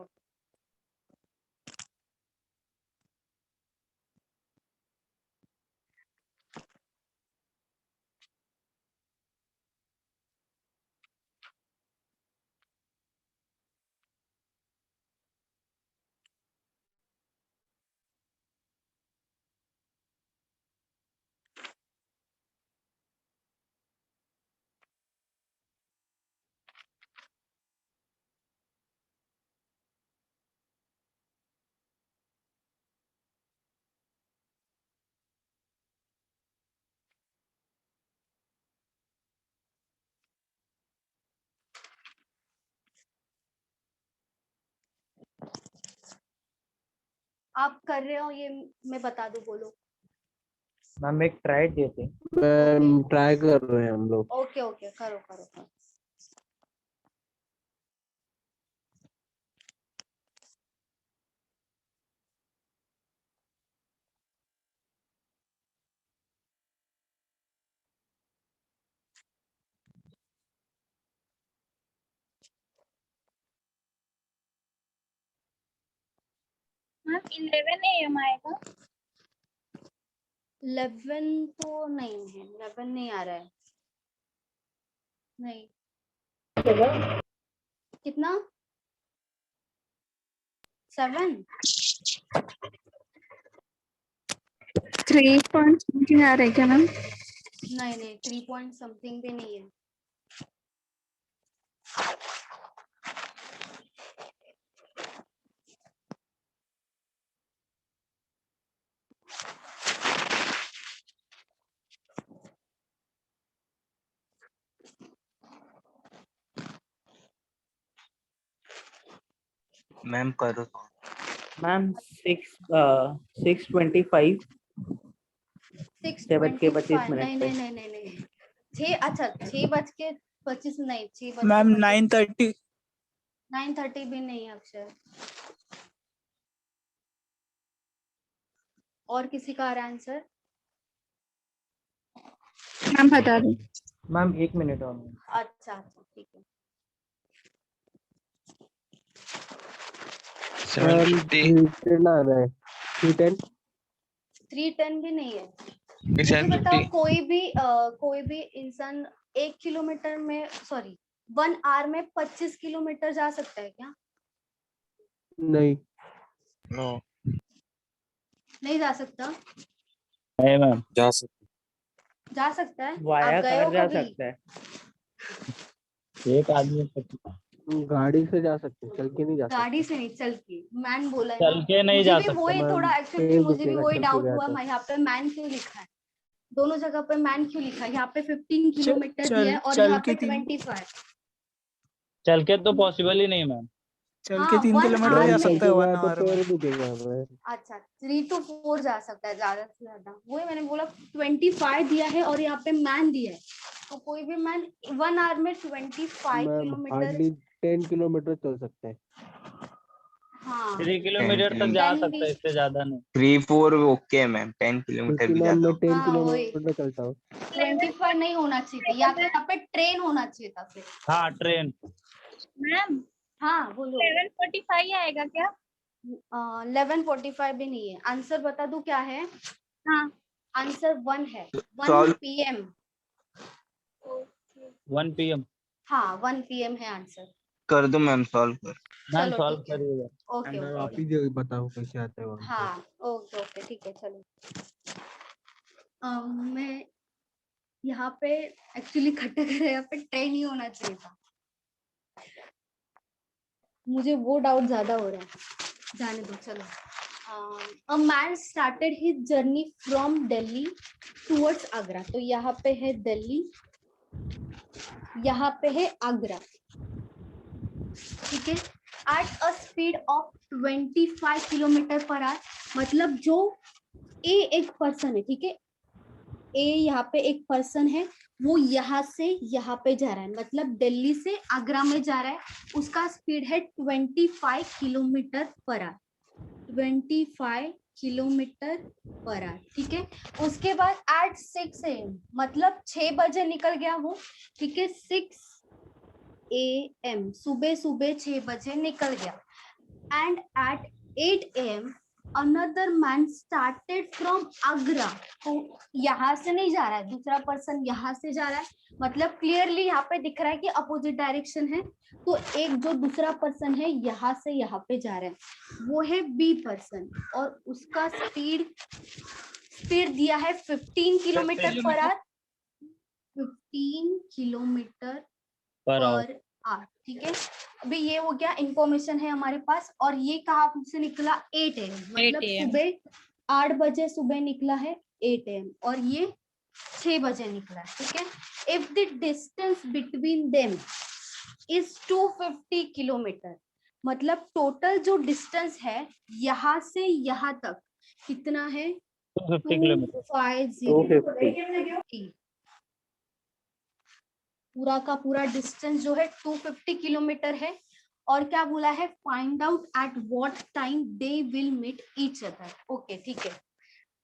[SPEAKER 1] आप कर रहे हो ये मैं बता दूं, बोलो.
[SPEAKER 6] मैम एक ट्राई देते.
[SPEAKER 5] मैम ट्राई कर रहे हैं हम लोग.
[SPEAKER 1] ओके करो.
[SPEAKER 8] मैम 11 AM आएगा.
[SPEAKER 1] 11 तो नहीं है, 11 नहीं आ रहा है. नहीं. कितना? 7?
[SPEAKER 2] 3 पॉइंट समथिंग आ रहा है क्या मैम?
[SPEAKER 1] नहीं 3 पॉइंट समथिंग भी नहीं है.
[SPEAKER 4] मैम करो.
[SPEAKER 6] मैम 6:25. 6:25
[SPEAKER 1] नहीं. 6, अच्छा 6:25 नहीं, 6
[SPEAKER 11] मैम 9:30.
[SPEAKER 1] 9:30 भी नहीं अक्षर. और किसी का आ रहा आंसर?
[SPEAKER 2] मैम बता दो.
[SPEAKER 6] मैम 1 मिनट और.
[SPEAKER 1] अच्छा ठीक है.
[SPEAKER 7] 750
[SPEAKER 5] 310 आ रहा है 310
[SPEAKER 1] 310 भी नहीं है।
[SPEAKER 7] फिर
[SPEAKER 1] मुझे बताओ
[SPEAKER 7] 750
[SPEAKER 1] कोई भी इंसान 1 किलोमीटर में सॉरी 1 आवर में 25 किलोमीटर जा सकता है क्या?
[SPEAKER 5] नहीं
[SPEAKER 7] नो
[SPEAKER 1] नहीं जा सकता।
[SPEAKER 3] नहीं मैम।
[SPEAKER 7] जा सकते
[SPEAKER 1] जा सकता है।
[SPEAKER 6] वाया
[SPEAKER 1] आप गए हो
[SPEAKER 6] कार जा
[SPEAKER 1] कभी?
[SPEAKER 6] सकता है।
[SPEAKER 3] एक आदमी
[SPEAKER 5] गाड़ी से जा सकते चल के नहीं जा
[SPEAKER 1] गाड़ी
[SPEAKER 5] सकते
[SPEAKER 1] से नहीं, चल के। मैन बोला है
[SPEAKER 3] चल
[SPEAKER 1] ना।
[SPEAKER 3] के नहीं
[SPEAKER 1] मुझे
[SPEAKER 3] जा
[SPEAKER 1] भी
[SPEAKER 3] सकता
[SPEAKER 1] वही
[SPEAKER 5] मैम,
[SPEAKER 1] थोड़ा एक्चुअली
[SPEAKER 5] ट्रेन
[SPEAKER 1] मुझे भी
[SPEAKER 5] रुकेगा,
[SPEAKER 1] वही
[SPEAKER 5] चल के
[SPEAKER 1] डाउट
[SPEAKER 5] गया
[SPEAKER 1] हुआ,
[SPEAKER 5] तो।
[SPEAKER 1] मैं यहाँ पे मैन क्यों लिखा है, दोनों जगह पे मैन क्यों लिखा है? यहाँ पे 15 किलोमीटर दिया है और यहाँ पे 25।
[SPEAKER 3] चल के तो पॉसिबल ही नहीं मैम।
[SPEAKER 1] चल के 3 किलोमीटर
[SPEAKER 5] जा सकता है 1 आवर में। पैर दुखेगा हमें।
[SPEAKER 1] अच्छा 3 to 4 जा सकता है ज्यादा से ज्यादा। वही मैंने बोला 25 दिया है और यहाँ पे मैन दिया है, तो कोई भी मैन 1 आवर में 25
[SPEAKER 5] मैम
[SPEAKER 1] किलोमीटर।
[SPEAKER 5] हार्डली 10 किलोमीटर चल सकते हैं।
[SPEAKER 1] हाँ
[SPEAKER 3] 3 किलोमीटर तक
[SPEAKER 4] 10
[SPEAKER 3] जा
[SPEAKER 1] 10
[SPEAKER 3] सकता
[SPEAKER 1] भी।
[SPEAKER 3] है, इससे ज्यादा नहीं।
[SPEAKER 4] 3-4 ओके है मैम, 10 किलोमीटर
[SPEAKER 5] क्योंकि
[SPEAKER 4] भी
[SPEAKER 5] मैम
[SPEAKER 4] ज्यादा
[SPEAKER 5] मैं
[SPEAKER 4] हो।
[SPEAKER 5] 10
[SPEAKER 1] हाँ वही
[SPEAKER 5] किलोमीटर चलता हूँ।
[SPEAKER 1] 25 नहीं होना चाहिए, या तो यहाँ पे ट्रेन होना चाहिए था फिर।
[SPEAKER 3] हाँ ट्रेन।
[SPEAKER 8] मैम
[SPEAKER 1] हाँ बोलो।
[SPEAKER 8] 11:45 आएगा क्या?
[SPEAKER 1] 11:45 भी नहीं है। आंसर बता दूं क्या है?
[SPEAKER 8] हाँ
[SPEAKER 1] आंसर 1 है, 1
[SPEAKER 4] Solve-
[SPEAKER 1] PM।
[SPEAKER 3] 1 PM।
[SPEAKER 1] हाँ 1 PM है आंसर।
[SPEAKER 4] कर दो मैम, सॉल्व कर।
[SPEAKER 3] मैम
[SPEAKER 1] चलो
[SPEAKER 3] सॉल्व
[SPEAKER 1] ठीक है।
[SPEAKER 3] करिएगा।
[SPEAKER 1] ओके
[SPEAKER 5] मैम आप
[SPEAKER 1] ओके।
[SPEAKER 5] ही बताओ कैसे आता है वहाँ
[SPEAKER 1] हाँ ओके ओके ठीक है चलो। मैं यहाँ पे एक्चुअली खट्टा कर यहाँ पे ट्रेन ही होना चाहिए था, मुझे वो डाउट ज्यादा हो रहा है। जाने दो चलो। A man started his journey from Delhi towards Agra। तो यहाँ पे है दिल्ली, यहाँ पे है आगरा, ठीक है। At a speed of 25 kilometre per our, मतलब जो ए एक पर्सन है, ठीक है, ए यहाँ पे एक पर्सन है, वो यहाँ से यहाँ पे जा रहा है, मतलब दिल्ली से आगरा में जा रहा है, उसका स्पीड है 25 kilometre per our. 25 kilometre per our, ठीक है। उसके बाद एट 6 AM, मतलब 6 बजे निकल गया वो, ठीक है। 6 AM, सुबह सुबह 6 बजे निकल गया। And at 8 AM another man started from Agra. तो यहाँ से नहीं जा रहा है, दूसरा पर्सन यहाँ से जा रहा है, मतलब क्लियरली यहाँ पे दिख रहा है कि अपोजिट डायरेक्शन है। तो एक जो दूसरा पर्सन है यहाँ से यहाँ पे जा रहा है, वो है बी पर्सन, और उसका स्पीड दिया है 15 किलोमीटर पर आवर। 15 किलोमीटर
[SPEAKER 3] पर
[SPEAKER 1] पर आवर, ठीक है। अभी ये हो गया, इंफॉर्मेशन है हमारे पास। और ये कहाँ से निकला? 8 AM, मतलब
[SPEAKER 8] 8 AM।
[SPEAKER 1] सुबह 8 बजे सुबह निकला है 8 AM, और ये 6 बजे निकला है, ठीक है। If the distance between them is 250 kilometre, मतलब टोटल जो डिस्टेंस है यहाँ से यहाँ तक कितना है?
[SPEAKER 3] 250 किलोमीटर।
[SPEAKER 1] 250। पूरा का पूरा डिस्टेंस जो है 250 किलोमीटर है। और क्या बोला है? Find out at what time they will meet each other. Okay ठीक है।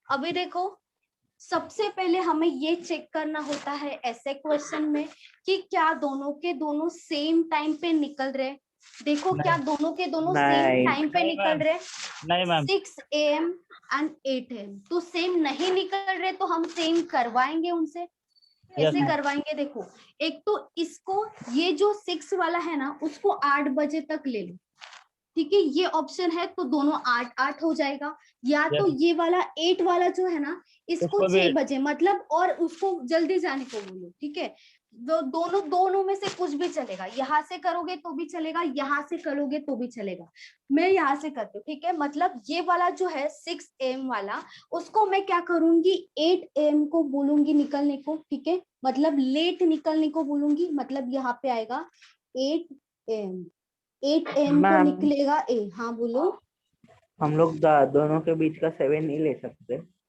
[SPEAKER 1] अभी देखो, सबसे पहले हमें ये चेक करना होता है ऐसे क्वेश्चन में कि क्या दोनों के दोनों सेम टाइम पे निकल रहे। देखो क्या दोनों के दोनों सेम टाइम पे निकल रहे?
[SPEAKER 3] नहीं मैम।
[SPEAKER 1] 6 AM and 8 AM। तो सेम नहीं निकल रहे तो हम सेम करवाएंगे उनसे। कैसे करवाएंगे? देखो, एक तो इसको, ये जो 6 वाला है ना, उसको 8 बजे तक ले लो, ठीक है। ये ऑप्शन है तो दोनों 8-8 हो जाएगा। या तो ये वाला 8 वाला जो है ना, इसको 6 बजे, मतलब और उसको जल्दी जाने को बोलो, ठीक है। दोनों में से कुछ भी चलेगा। यहाँ से करोगे तो भी चलेगा, यहाँ से करोगे तो भी चलेगा। मैं यहाँ से करती हूँ, ठीक है। मतलब ये वाला जो है 6 AM वाला, उसको मैं क्या करूंगी, 8 AM को बोलूंगी निकलने को, ठीक है। मतलब लेट निकलने को बोलूंगी, मतलब यहाँ पे आएगा 8 AM। 8 AM को निकलेगा ए। हाँ बोलो।
[SPEAKER 6] हम लोग दोनों के बीच का 7 नहीं ले सकते?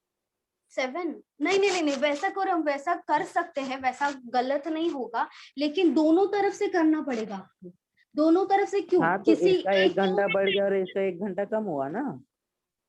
[SPEAKER 1] 7 नहीं, वैसा करो, वैसा कर सकते हैं, वैसा गलत नहीं होगा, लेकिन दोनों तरफ से करना पड़ेगा आपको। दोनों तरफ से क्यों?
[SPEAKER 6] हाँ, तो इसका 1 घंटा बढ़ गया और इसका 1 घंटा कम हुआ ना।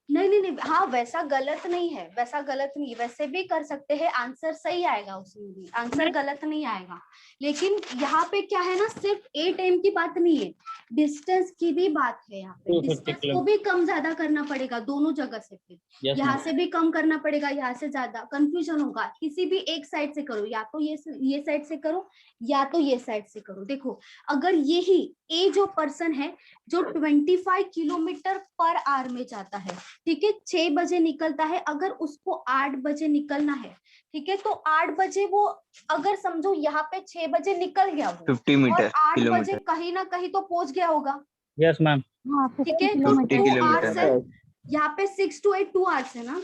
[SPEAKER 1] नहीं, हाँ वैसा गलत नहीं है, वैसा गलत नहीं है, वैसे भी कर सकते हैं, आंसर सही आएगा, उसमें भी आंसर गलत नहीं आएगा। लेकिन यहाँ पे क्या है ना, सिर्फ 8 m की बात नहीं है, डिस्टेंस की भी बात है। यहाँ पे
[SPEAKER 3] 250
[SPEAKER 1] डिस्टेंस को
[SPEAKER 3] किलोमीटर।
[SPEAKER 1] भी कम ज्यादा करना पड़ेगा दोनों जगह से, फिर
[SPEAKER 3] Yes,
[SPEAKER 1] यहाँ
[SPEAKER 3] ma'am.
[SPEAKER 1] से भी कम करना पड़ेगा, यहाँ से ज्यादा, कंफ्यूजन होगा। किसी भी एक साइड से करो, या तो ये साइड से करो या तो ये साइड से करो। देखो अगर यही ए जो पर्सन है जो 25 किलोमीटर पर आवर में जाता है, ठीक है, 6 बजे निकलता है, अगर उसको 8 बजे निकलना है, ठीक है, तो 8 बजे वो, अगर समझो यहाँ पे 6 बजे निकल गया वो
[SPEAKER 4] 50
[SPEAKER 1] और
[SPEAKER 4] मीटर
[SPEAKER 1] 8 बजे
[SPEAKER 4] किलोमीटर।
[SPEAKER 1] कहीं ना कहीं तो पहुंच गया होगा,
[SPEAKER 3] Yes, ma'am.
[SPEAKER 2] हाँ,
[SPEAKER 1] ठीक है,
[SPEAKER 2] 50
[SPEAKER 1] तो
[SPEAKER 4] 50
[SPEAKER 1] 2
[SPEAKER 4] किलोमीटर
[SPEAKER 1] आवर्स
[SPEAKER 4] है।
[SPEAKER 1] है, यहाँ पे 6 to 8 2 आवर्स है ना,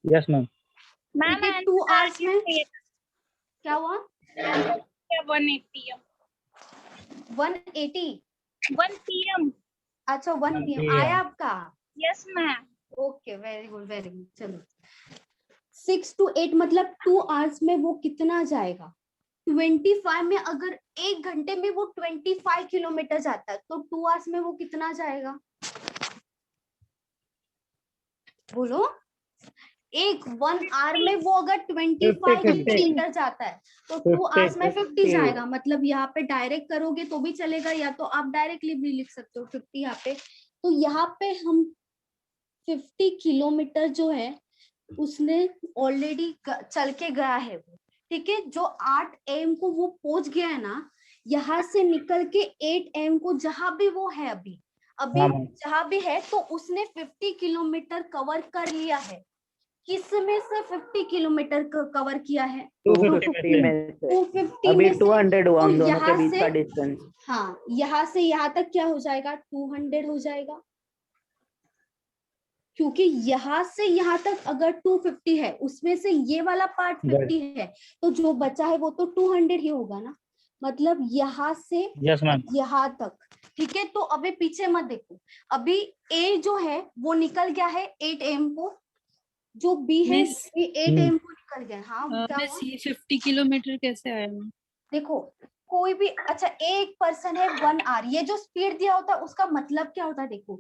[SPEAKER 3] Yes, ma'am.
[SPEAKER 8] मैम
[SPEAKER 1] ठीक है, 2 आवर्स में क्या हुआ,
[SPEAKER 8] 180
[SPEAKER 1] 180,
[SPEAKER 8] 1 PM।
[SPEAKER 1] अच्छा 1 PM
[SPEAKER 3] PM.
[SPEAKER 1] आया आपका,
[SPEAKER 8] yes ma'am.
[SPEAKER 1] Okay very good. चलो 6 to 8 मतलब 2 आवर्स में वो कितना जाएगा, 25 में, अगर 1 घंटे में वो 25 किलोमीटर जाता है तो 2 आवर्स में वो कितना जाएगा, बोलो। 1 आवर में वो अगर 25 किलोमीटर जाता है तो 2 आवर्स में 50 जाएगा। मतलब यहाँ पे डायरेक्ट करोगे तो भी चलेगा, या तो आप डायरेक्टली भी लिख सकते हो 50 यहाँ पे। तो यहाँ पे हम 50 किलोमीटर जो है उसने ऑलरेडी चल के गया है वो, ठीक है, जो 8 AM को वो पहुंच गया है ना, यहाँ से निकल के 8 AM को जहां भी वो है अभी जहां भी है, तो उसने 50 किलोमीटर कवर कर लिया है। किस में से 50 किलोमीटर कवर किया है,
[SPEAKER 6] 250 में से
[SPEAKER 1] 250
[SPEAKER 6] अभी
[SPEAKER 1] में से,
[SPEAKER 6] 200 हुआ हम
[SPEAKER 1] तो
[SPEAKER 6] दोनों के
[SPEAKER 1] यहाँ
[SPEAKER 6] बीच
[SPEAKER 1] से,
[SPEAKER 6] का डिस्टेंस।
[SPEAKER 1] हाँ यहाँ से यहाँ तक क्या हो जाएगा, 200 हो जाएगा, क्योंकि यहाँ से यहाँ तक अगर 250 है, उसमें से ये वाला पार्ट 50 है, तो जो बचा है वो तो 200 ही होगा ना। मतलब यहाँ से
[SPEAKER 3] Yes, ma'am.
[SPEAKER 1] यहाँ तक, ठीक है। तो अभी पीछे मत देखो, अभी ए जो है वो निकल गया है 8 AM को, जो बी है
[SPEAKER 2] मिस,
[SPEAKER 1] ये 8 AM को निकल गया। हाँ क्या
[SPEAKER 2] मिस
[SPEAKER 1] हुआ?
[SPEAKER 2] ये 50 किलोमीटर कैसे आया?
[SPEAKER 1] देखो कोई भी, अच्छा एक पर्सन है 1 आवर, ये जो स्पीड दिया होता है उसका मतलब क्या होता है, देखो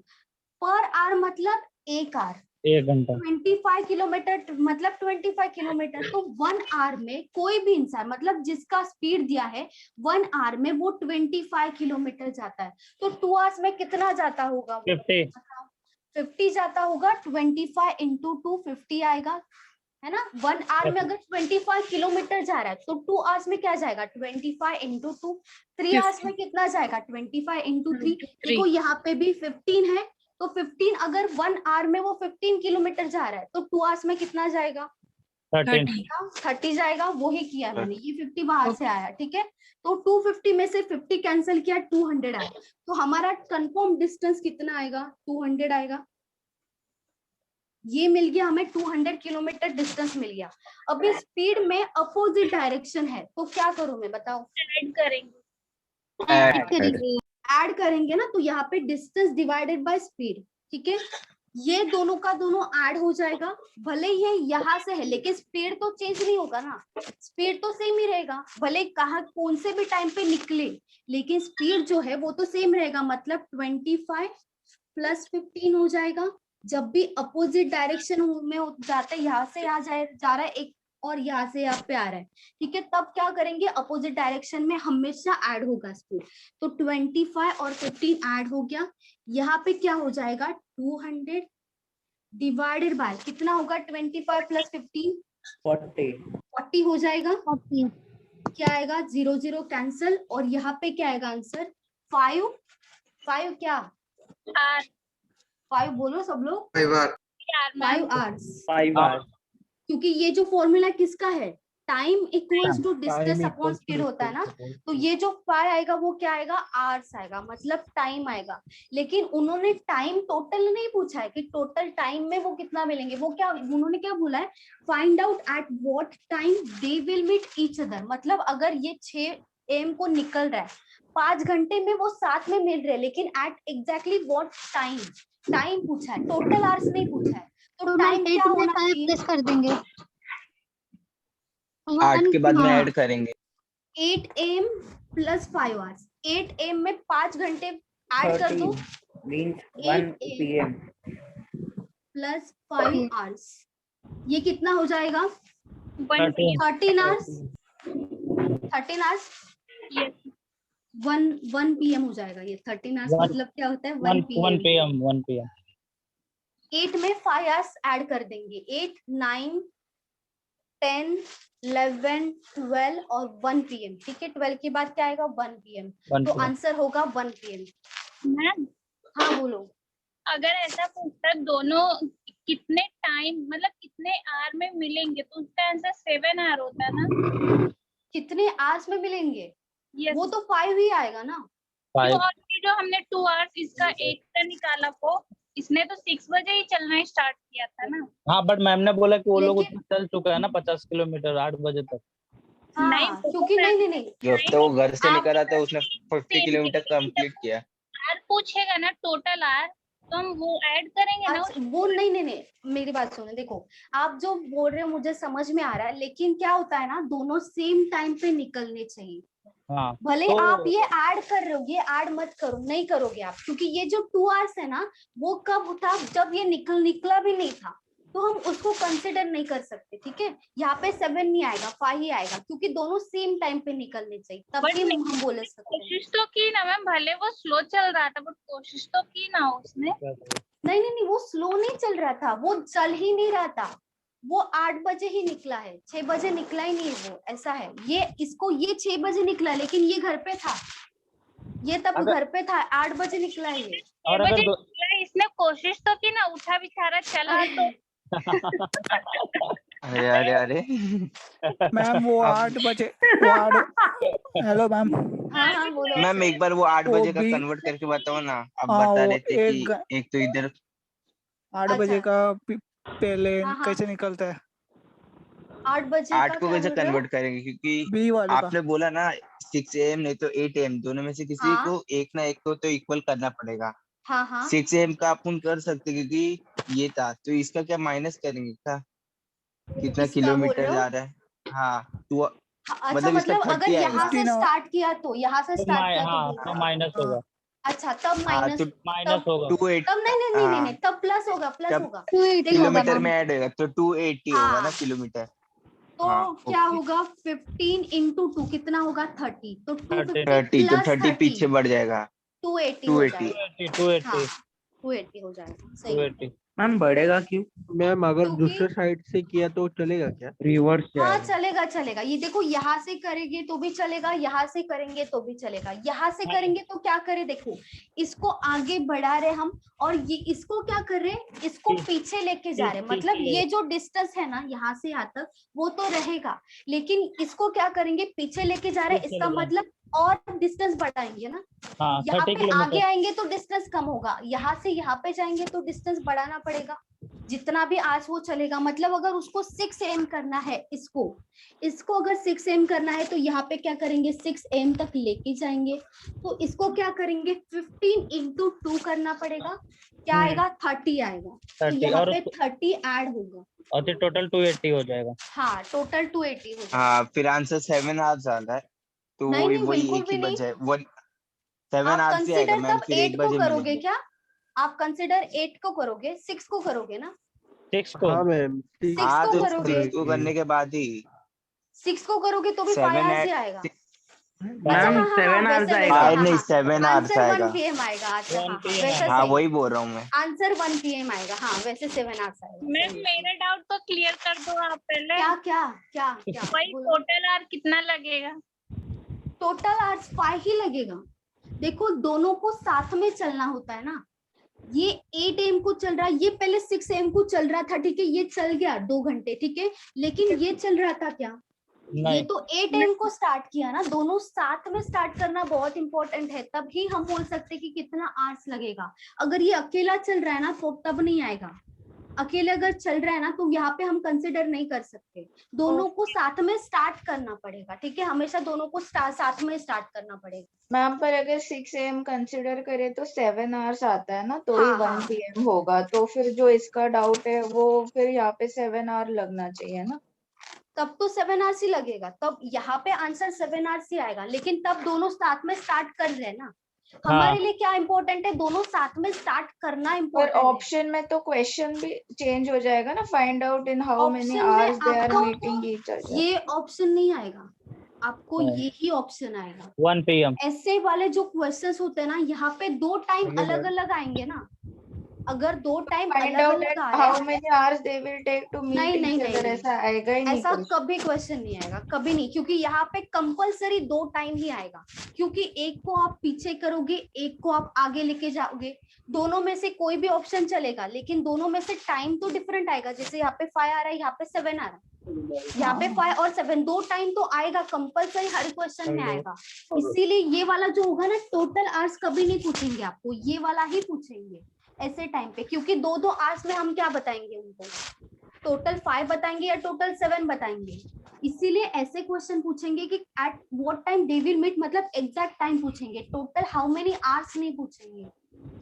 [SPEAKER 1] पर आवर मतलब 1 आवर,
[SPEAKER 3] 1 घंटा।
[SPEAKER 1] 25 किलोमीटर मतलब 25 किलोमीटर, तो 1 आवर में कोई भी इंसान, मतलब जिसका स्पीड दिया है 1 आवर में वो 25 किलोमीटर जाता है, तो 2 आवर्स में कितना जाता होगा वो? 50 जाता होगा। 25 into 2 50 आएगा, है ना। 1 आवर में अगर 25 किलोमीटर जा रहा है तो 2 आवर्स में क्या जाएगा, 25 into 2। 3 आवर्स में कितना जाएगा, 25 into 3। देखो यहाँ पे भी 15 है, तो 15 अगर 1 आवर में वो 15 किलोमीटर जा रहा है तो 2 आवर्स में कितना जाएगा, 30 जाएगा। वो ही किया मैंने, ये 50 बाहर से आया, ठीक है। तो 250 में से 50 कैंसिल किया, 200 आया, तो हमारा कंफर्म डिस्टेंस कितना आएगा, 200 आएगा। ये मिल गया हमें, 200 किलोमीटर डिस्टेंस मिल गया। अभी स्पीड में अपोजिट डायरेक्शन है, तो क्या करूं मैं, बताओ। ऐड करेंगे ना, तो यहाँ पे डिस्टेंस डिवाइडेड बाय स्पीड, ठीक है। ये दोनों का दोनों ऐड हो जाएगा, भले ही ये यहाँ से है लेकिन स्पीड तो चेंज नहीं होगा ना, स्पीड तो सेम ही रहेगा, भले कहाँ कौन से भी टाइम पे निकले, लेकिन स्पीड जो है वो तो सेम रहेगा। मतलब 25 + 15 हो जाएगा। जब भी अपोजिट डायरेक्शन में जाते हैं, यहाँ से यहाँ जा रहा है एक, और यहाँ से यहाँ पे आ रहा है, ठीक है, तब क्या करेंगे, अपोजिट डायरेक्शन में हमेशा ऐड होगा स्पीड। तो 25 और 15 ऐड हो गया, यहाँ पे क्या हो जाएगा, 200 डिवाइडेड बाय कितना होगा, 25 + 15 40 हो जाएगा। 40 क्या आएगा, 0 0 कैंसल, और यहाँ पे क्या आएगा आंसर, 5 क्या, 5 बोलो सब लोग, 5 आवर्स। क्योंकि ये जो फॉर्मूला किसका है, time equals to distance upon speed होता है ना, तो ये जो 5 आएगा वो क्या आएगा, आवर्स आएगा, मतलब टाइम आएगा। लेकिन उन्होंने टाइम टोटल नहीं पूछा है कि टोटल टाइम में वो कितना मिलेंगे, वो क्या, उन्होंने क्या बोला है, find out at what time they will meet each other. मतलब अगर ये 6 AM को निकल रहा है, 5 घंटे में वो साथ में मिल रहे हैं, लेकिन एट एग्जैक्टली व्हाट टाइम पूछा है, टोटल आवर्स नहीं पूछा है। तो टाइम क्या होना चाहिए, प्लस कर देंगे,
[SPEAKER 4] 8 के बाद में ऐड करेंगे,
[SPEAKER 1] 8 AM + 5 आवर्स। 8 AM में 5 घंटे ऐड कर दो,
[SPEAKER 6] मींस 1 PM
[SPEAKER 1] प्लस 5 आवर्स, ये कितना हो जाएगा?
[SPEAKER 8] 1 PM
[SPEAKER 1] 13 आवर्स, 13 आवर्स, 1 PM हो जाएगा ये 13 आवर्स। मतलब क्या होता है? 1 PM।
[SPEAKER 3] 1 PM
[SPEAKER 1] 8 में 5 आवर्स ऐड कर देंगे, 8, 9, 10, 11, 12 और 1 PM। ठीक है, 12 के बाद क्या आएगा? 1 PM। तो आंसर होगा 1 PM।
[SPEAKER 8] मैम
[SPEAKER 1] हाँ बोलो।
[SPEAKER 8] अगर ऐसा पूछता दोनों कितने टाइम मतलब कितने आवर में मिलेंगे तो उसका आंसर 7 आवर होता है ना।
[SPEAKER 1] कितने आवर्स में मिलेंगे?
[SPEAKER 8] Yes.
[SPEAKER 1] वो तो 5 ही आएगा ना।
[SPEAKER 8] तो और ये जो हमने 2 आवर्स इसका एक का निकाला को, इसने तो 6 बजे ही चलना स्टार्ट किया था ना।
[SPEAKER 3] हाँ, बट मैम ने बोला कि वो लोग
[SPEAKER 1] लेकिन-
[SPEAKER 3] उतना चल चुका है ना 50 किलोमीटर 8 बजे तक।
[SPEAKER 1] हाँ,
[SPEAKER 8] नहीं,
[SPEAKER 1] क्योंकि नहीं
[SPEAKER 4] जब तक वो घर से
[SPEAKER 8] आप-
[SPEAKER 4] निकला था उसने 50 किलोमीटर कंप्लीट किया।
[SPEAKER 8] आर पूछेगा ना टोटल आर, तो हम वो ऐड करेंगे ना।
[SPEAKER 1] अच्छा, वो नहीं, मेरी बात सुनो। देखो, आप जो बोल रहे हो मुझे समझ में आ रहा है, लेकिन क्या होता है ना, दोनों सेम टाइम पे निकलने चाहिए।
[SPEAKER 3] हाँ,
[SPEAKER 1] भले
[SPEAKER 3] तो-
[SPEAKER 1] आप ये ऐड कर रहे हो, ये ऐड मत करो, नहीं करोगे आप, क्योंकि ये जो 2 आवर्स है ना, वो कब उठा? जब ये निकला भी नहीं था, तो हम उसको कंसिडर नहीं कर सकते। ठीक है, यहाँ पे 7 नहीं आएगा, 5 ही आएगा, क्योंकि दोनों सेम टाइम पे निकलने चाहिए, तभी हम बोल सकते हैं।
[SPEAKER 8] कोशिश तो की ना मैम, भले वो स्लो चल रहा था बट कोशिश तो की ना उसने।
[SPEAKER 1] नहीं, वो स्लो नहीं चल रहा था, वो चल ही नहीं रहा था। वो 8 बजे ही निकला है, 6 बजे निकला ही नहीं है वो, ऐसा है। ये 6 बजे निकला, लेकिन ये घर पे था, ये तब घर पे था, 8 बजे निकला है ये।
[SPEAKER 3] और अगर
[SPEAKER 8] इसने कोशिश तो की ना, उठा बेचारा चला तो।
[SPEAKER 4] अरे अरे अरे
[SPEAKER 5] मैम वो 8 बजे, हेलो मैम।
[SPEAKER 1] हाँ बोलो।
[SPEAKER 4] मैम एक बार वो 8
[SPEAKER 5] वो
[SPEAKER 4] बजे का
[SPEAKER 5] भी-
[SPEAKER 4] कन्वर्ट करके बताओ ना। आप
[SPEAKER 5] हाँ,
[SPEAKER 4] बता
[SPEAKER 5] वो
[SPEAKER 4] रहे थे कि एक तो इधर
[SPEAKER 5] 8 बजे
[SPEAKER 1] अच्छा।
[SPEAKER 5] का पहले
[SPEAKER 1] हाँ।
[SPEAKER 5] कैसे निकलता है?
[SPEAKER 1] 8 बजे
[SPEAKER 4] 8
[SPEAKER 1] का
[SPEAKER 4] को
[SPEAKER 1] क्या
[SPEAKER 4] कैसे
[SPEAKER 1] बोल रहे हो?
[SPEAKER 4] कन्वर्ट करेंगे? क्योंकि
[SPEAKER 5] बी वाले का।
[SPEAKER 4] आपने बोला ना 6 AM नहीं तो 8 AM, दोनों में से किसी
[SPEAKER 1] हाँ।
[SPEAKER 4] को एक ना एक को तो इक्वल करना पड़ेगा।
[SPEAKER 1] हाँ
[SPEAKER 4] 6 AM का अपन कर सकते क्योंकि ये था, तो इसका क्या माइनस करेंगे क्या? कितना
[SPEAKER 1] इसका बोल
[SPEAKER 4] किलोमीटर
[SPEAKER 1] रहे हो?
[SPEAKER 4] जा रहा है? हाँ तो
[SPEAKER 1] अच्छा,
[SPEAKER 4] मतलब इसका
[SPEAKER 1] मतलब
[SPEAKER 4] 30
[SPEAKER 1] अगर यहाँ
[SPEAKER 4] आएगा।
[SPEAKER 1] से
[SPEAKER 5] 15
[SPEAKER 1] स्टार्ट किया तो, यहाँ से स्टार्ट किया
[SPEAKER 3] हाँ,
[SPEAKER 1] तो
[SPEAKER 3] तो माइनस होगा।
[SPEAKER 1] अच्छा, तब
[SPEAKER 4] हाँ
[SPEAKER 1] माइनस,
[SPEAKER 4] तो
[SPEAKER 3] माइनस होगा।
[SPEAKER 4] 28
[SPEAKER 1] तब नहीं, तब प्लस होगा, प्लस
[SPEAKER 4] तब
[SPEAKER 1] होगा।
[SPEAKER 4] किलोमीटर में ऐड होगा तो 280 होगा
[SPEAKER 1] हाँ।
[SPEAKER 4] ना किलोमीटर।
[SPEAKER 1] तो
[SPEAKER 4] हाँ,
[SPEAKER 1] क्या
[SPEAKER 4] ओके।
[SPEAKER 1] होगा? 15 into 2 कितना होगा? 30। तो 250
[SPEAKER 4] 30 तो
[SPEAKER 1] प्लस
[SPEAKER 4] 30 पीछे बढ़ जाएगा।
[SPEAKER 1] 280 हो
[SPEAKER 4] 280
[SPEAKER 1] जाएगा।
[SPEAKER 3] 280
[SPEAKER 1] हाँ 280 हो जाएगा, सही है।
[SPEAKER 3] 280।
[SPEAKER 6] मैम बढ़ेगा क्यों?
[SPEAKER 5] मैम अगर
[SPEAKER 1] क्योंकि-
[SPEAKER 5] दूसरे साइड से किया तो चलेगा क्या?
[SPEAKER 6] रिवर्स
[SPEAKER 1] हाँ
[SPEAKER 6] जाएगा।
[SPEAKER 1] चलेगा। ये देखो, यहाँ से करेंगे तो भी चलेगा, यहाँ से करेंगे तो भी चलेगा। यहाँ से करेंगे तो क्या करे? देखो, इसको आगे बढ़ा रहे हम, और ये इसको क्या कर रहे? इसको पीछे लेके जा रहे। मतलब ये जो डिस्टेंस है ना यहाँ से यहाँ तक, वो तो रहेगा, लेकिन इसको क्या करेंगे? पीछे लेके जा रहे। इसका मतलब और डिस्टेंस बढ़ाएंगे ना।
[SPEAKER 3] हाँ,
[SPEAKER 1] यहाँ
[SPEAKER 3] 30
[SPEAKER 1] पे आगे
[SPEAKER 3] किलोमीटर।
[SPEAKER 1] आएंगे तो डिस्टेंस कम होगा, यहाँ से यहाँ पे जाएंगे तो डिस्टेंस बढ़ाना पड़ेगा। जितना भी आज वो चलेगा, मतलब अगर उसको 6 AM करना है, इसको अगर 6 AM करना है, तो यहाँ पे क्या करेंगे? 6 AM तक लेके जाएंगे। तो इसको क्या करेंगे? 15 into 2 करना पड़ेगा। क्या आएगा? 30 आएगा। तो
[SPEAKER 3] 30
[SPEAKER 1] यहाँ
[SPEAKER 3] और
[SPEAKER 1] पे 30 ऐड होगा।
[SPEAKER 3] और फिर टोटल 280 हो जाएगा।
[SPEAKER 1] हाँ, टोटल 280 हो जाएगा।
[SPEAKER 4] हाँ फिर आंसर 7 आवर्स आ रहा है, तो
[SPEAKER 1] नहीं,
[SPEAKER 4] वही
[SPEAKER 1] बिल्कुल
[SPEAKER 4] एक ही
[SPEAKER 1] भी नहीं।
[SPEAKER 4] बच जाए। 7
[SPEAKER 1] आप
[SPEAKER 4] आवर्स ही आएगा
[SPEAKER 1] कंसिडर
[SPEAKER 4] मैम,
[SPEAKER 1] तब
[SPEAKER 4] फिर
[SPEAKER 1] 8
[SPEAKER 4] 1
[SPEAKER 1] को
[SPEAKER 4] बजे
[SPEAKER 1] करोगे
[SPEAKER 4] मिलेंगे।
[SPEAKER 1] क्या? आप कंसिडर 8 को करोगे, 6 को करोगे ना?
[SPEAKER 3] 6 को।
[SPEAKER 5] हाँ मैम,
[SPEAKER 1] 6
[SPEAKER 4] हाँ
[SPEAKER 1] को
[SPEAKER 4] तो
[SPEAKER 1] करोगे,
[SPEAKER 4] 6 को करने के बाद ही
[SPEAKER 1] 6 को करोगे तो भी 5
[SPEAKER 4] 7
[SPEAKER 1] आवर्स ही आएगा।
[SPEAKER 6] मैम
[SPEAKER 1] हाँ,
[SPEAKER 6] 7 आवर्स
[SPEAKER 1] वैसे
[SPEAKER 6] आएगा।
[SPEAKER 4] हाँ नहीं 7 आवर्स
[SPEAKER 1] आंसर
[SPEAKER 4] आएगा।
[SPEAKER 1] 1 PM आएगा। अच्छा,
[SPEAKER 3] 1
[SPEAKER 1] हाँ,
[SPEAKER 3] PM
[SPEAKER 1] वैसे
[SPEAKER 4] हाँ
[SPEAKER 1] सही।
[SPEAKER 4] वही बोल रहा हूँ मैं।
[SPEAKER 1] आंसर 1 PM आएगा। हाँ, वैसे 7 आवर्स आएगा।
[SPEAKER 8] मैम
[SPEAKER 1] सही है।
[SPEAKER 8] मेरा डाउट तो क्लियर कर दो आप पहले।
[SPEAKER 1] क्या
[SPEAKER 8] वही टोटल आर कितना लगेगा?
[SPEAKER 1] टोटल आवर्स 5 ही लगेगा। देखो, दोनों को साथ में चलना होता है ना। ये 8 AM को चल रहा है, ये पहले 6 AM को चल रहा था, ठीक है, ये चल गया 2 घंटे, ठीक है, लेकिन ये चल रहा था क्या? ये
[SPEAKER 3] नहीं,
[SPEAKER 1] तो 8 AM को स्टार्ट किया ना। दोनों साथ में स्टार्ट करना बहुत इंपॉर्टेंट है, तभी हम बोल सकते कि कितना आवर्स लगेगा। अगर ये अकेला चल रहा है ना, तो तब नहीं आएगा। अकेले अगर चल रहा है ना, तो यहाँ पे हम कंसिडर नहीं कर सकते। दोनों को साथ में स्टार्ट करना पड़ेगा, ठीक है, हमेशा दोनों को साथ में स्टार्ट करना पड़ेगा।
[SPEAKER 10] मैम पर अगर 6 AM कंसिडर करे तो 7 आवर्स आता है ना, तो ही
[SPEAKER 1] हाँ,
[SPEAKER 10] 1
[SPEAKER 1] हाँ।
[SPEAKER 10] PM होगा। तो फिर जो इसका डाउट है वो फिर यहाँ पे 7 आवर लगना चाहिए ना।
[SPEAKER 1] तब तो 7 आवर्स ही लगेगा, तब यहाँ पे आंसर 7 आवर्स ही आएगा, लेकिन तब दोनों साथ में स्टार्ट कर रहे हैं ना। हमारे लिए क्या इंपॉर्टेंट है, दोनों साथ में स्टार्ट करना
[SPEAKER 10] पर
[SPEAKER 1] इम्पोर्टेंट है।
[SPEAKER 10] ऑप्शन में तो क्वेश्चन भी चेंज हो जाएगा ना, find out in how many
[SPEAKER 1] option में
[SPEAKER 10] आवर्स दे आर
[SPEAKER 1] आपको
[SPEAKER 10] मीटिंग ईच अदर।
[SPEAKER 1] ये ऑप्शन नहीं आएगा, आपको
[SPEAKER 3] नहीं।
[SPEAKER 1] यही ऑप्शन आएगा।
[SPEAKER 3] 1 PM।
[SPEAKER 1] ऐसे वाले जो क्वेश्चंस होते हैं ना, यहाँ पे दो टाइम
[SPEAKER 5] हेलो
[SPEAKER 1] अलग
[SPEAKER 5] मैम।
[SPEAKER 1] अलग आएंगे ना, अगर दो टाइम
[SPEAKER 10] फाइंड
[SPEAKER 1] अलग
[SPEAKER 10] आउट
[SPEAKER 1] अलग
[SPEAKER 10] एट
[SPEAKER 1] आया,
[SPEAKER 10] how many hours they will take to meet
[SPEAKER 1] नहीं नहीं
[SPEAKER 10] ईच
[SPEAKER 1] नहीं
[SPEAKER 10] अदर,
[SPEAKER 1] नहीं,
[SPEAKER 10] ऐसा आएगा ही नहीं
[SPEAKER 1] ऐसा
[SPEAKER 10] क्वेश्चन।
[SPEAKER 1] कभी क्वेश्चन नहीं आएगा, कभी नहीं, क्योंकि यहाँ पे कंपलसरी दो टाइम ही आएगा, क्योंकि एक को आप पीछे करोगे, एक को आप आगे लेके जाओगे, दोनों में से कोई भी ऑप्शन चलेगा, लेकिन दोनों में से टाइम तो डिफरेंट आएगा। जैसे यहाँ पे 5 आ रहा है, यहाँ पे 7 आ रहा है, यहाँ पे 5 और 7 दो टाइम तो आएगा कंपलसरी, हर क्वेश्चन में आएगा। इसीलिए ये वाला जो होगा ना, टोटल आवर्स कभी नहीं पूछेंगे आपको, ये वाला ही पूछेंगे ऐसे टाइम पे, क्योंकि दो दो आवर्स में हम क्या बताएंगे उनको, टोटल 5 बताएंगे या टोटल 7 बताएंगे। इसीलिए ऐसे क्वेश्चन पूछेंगे कि at what time they will meet, मतलब एग्जैक्ट टाइम पूछेंगे, टोटल हाउ मेनी आवर्स नहीं पूछेंगे,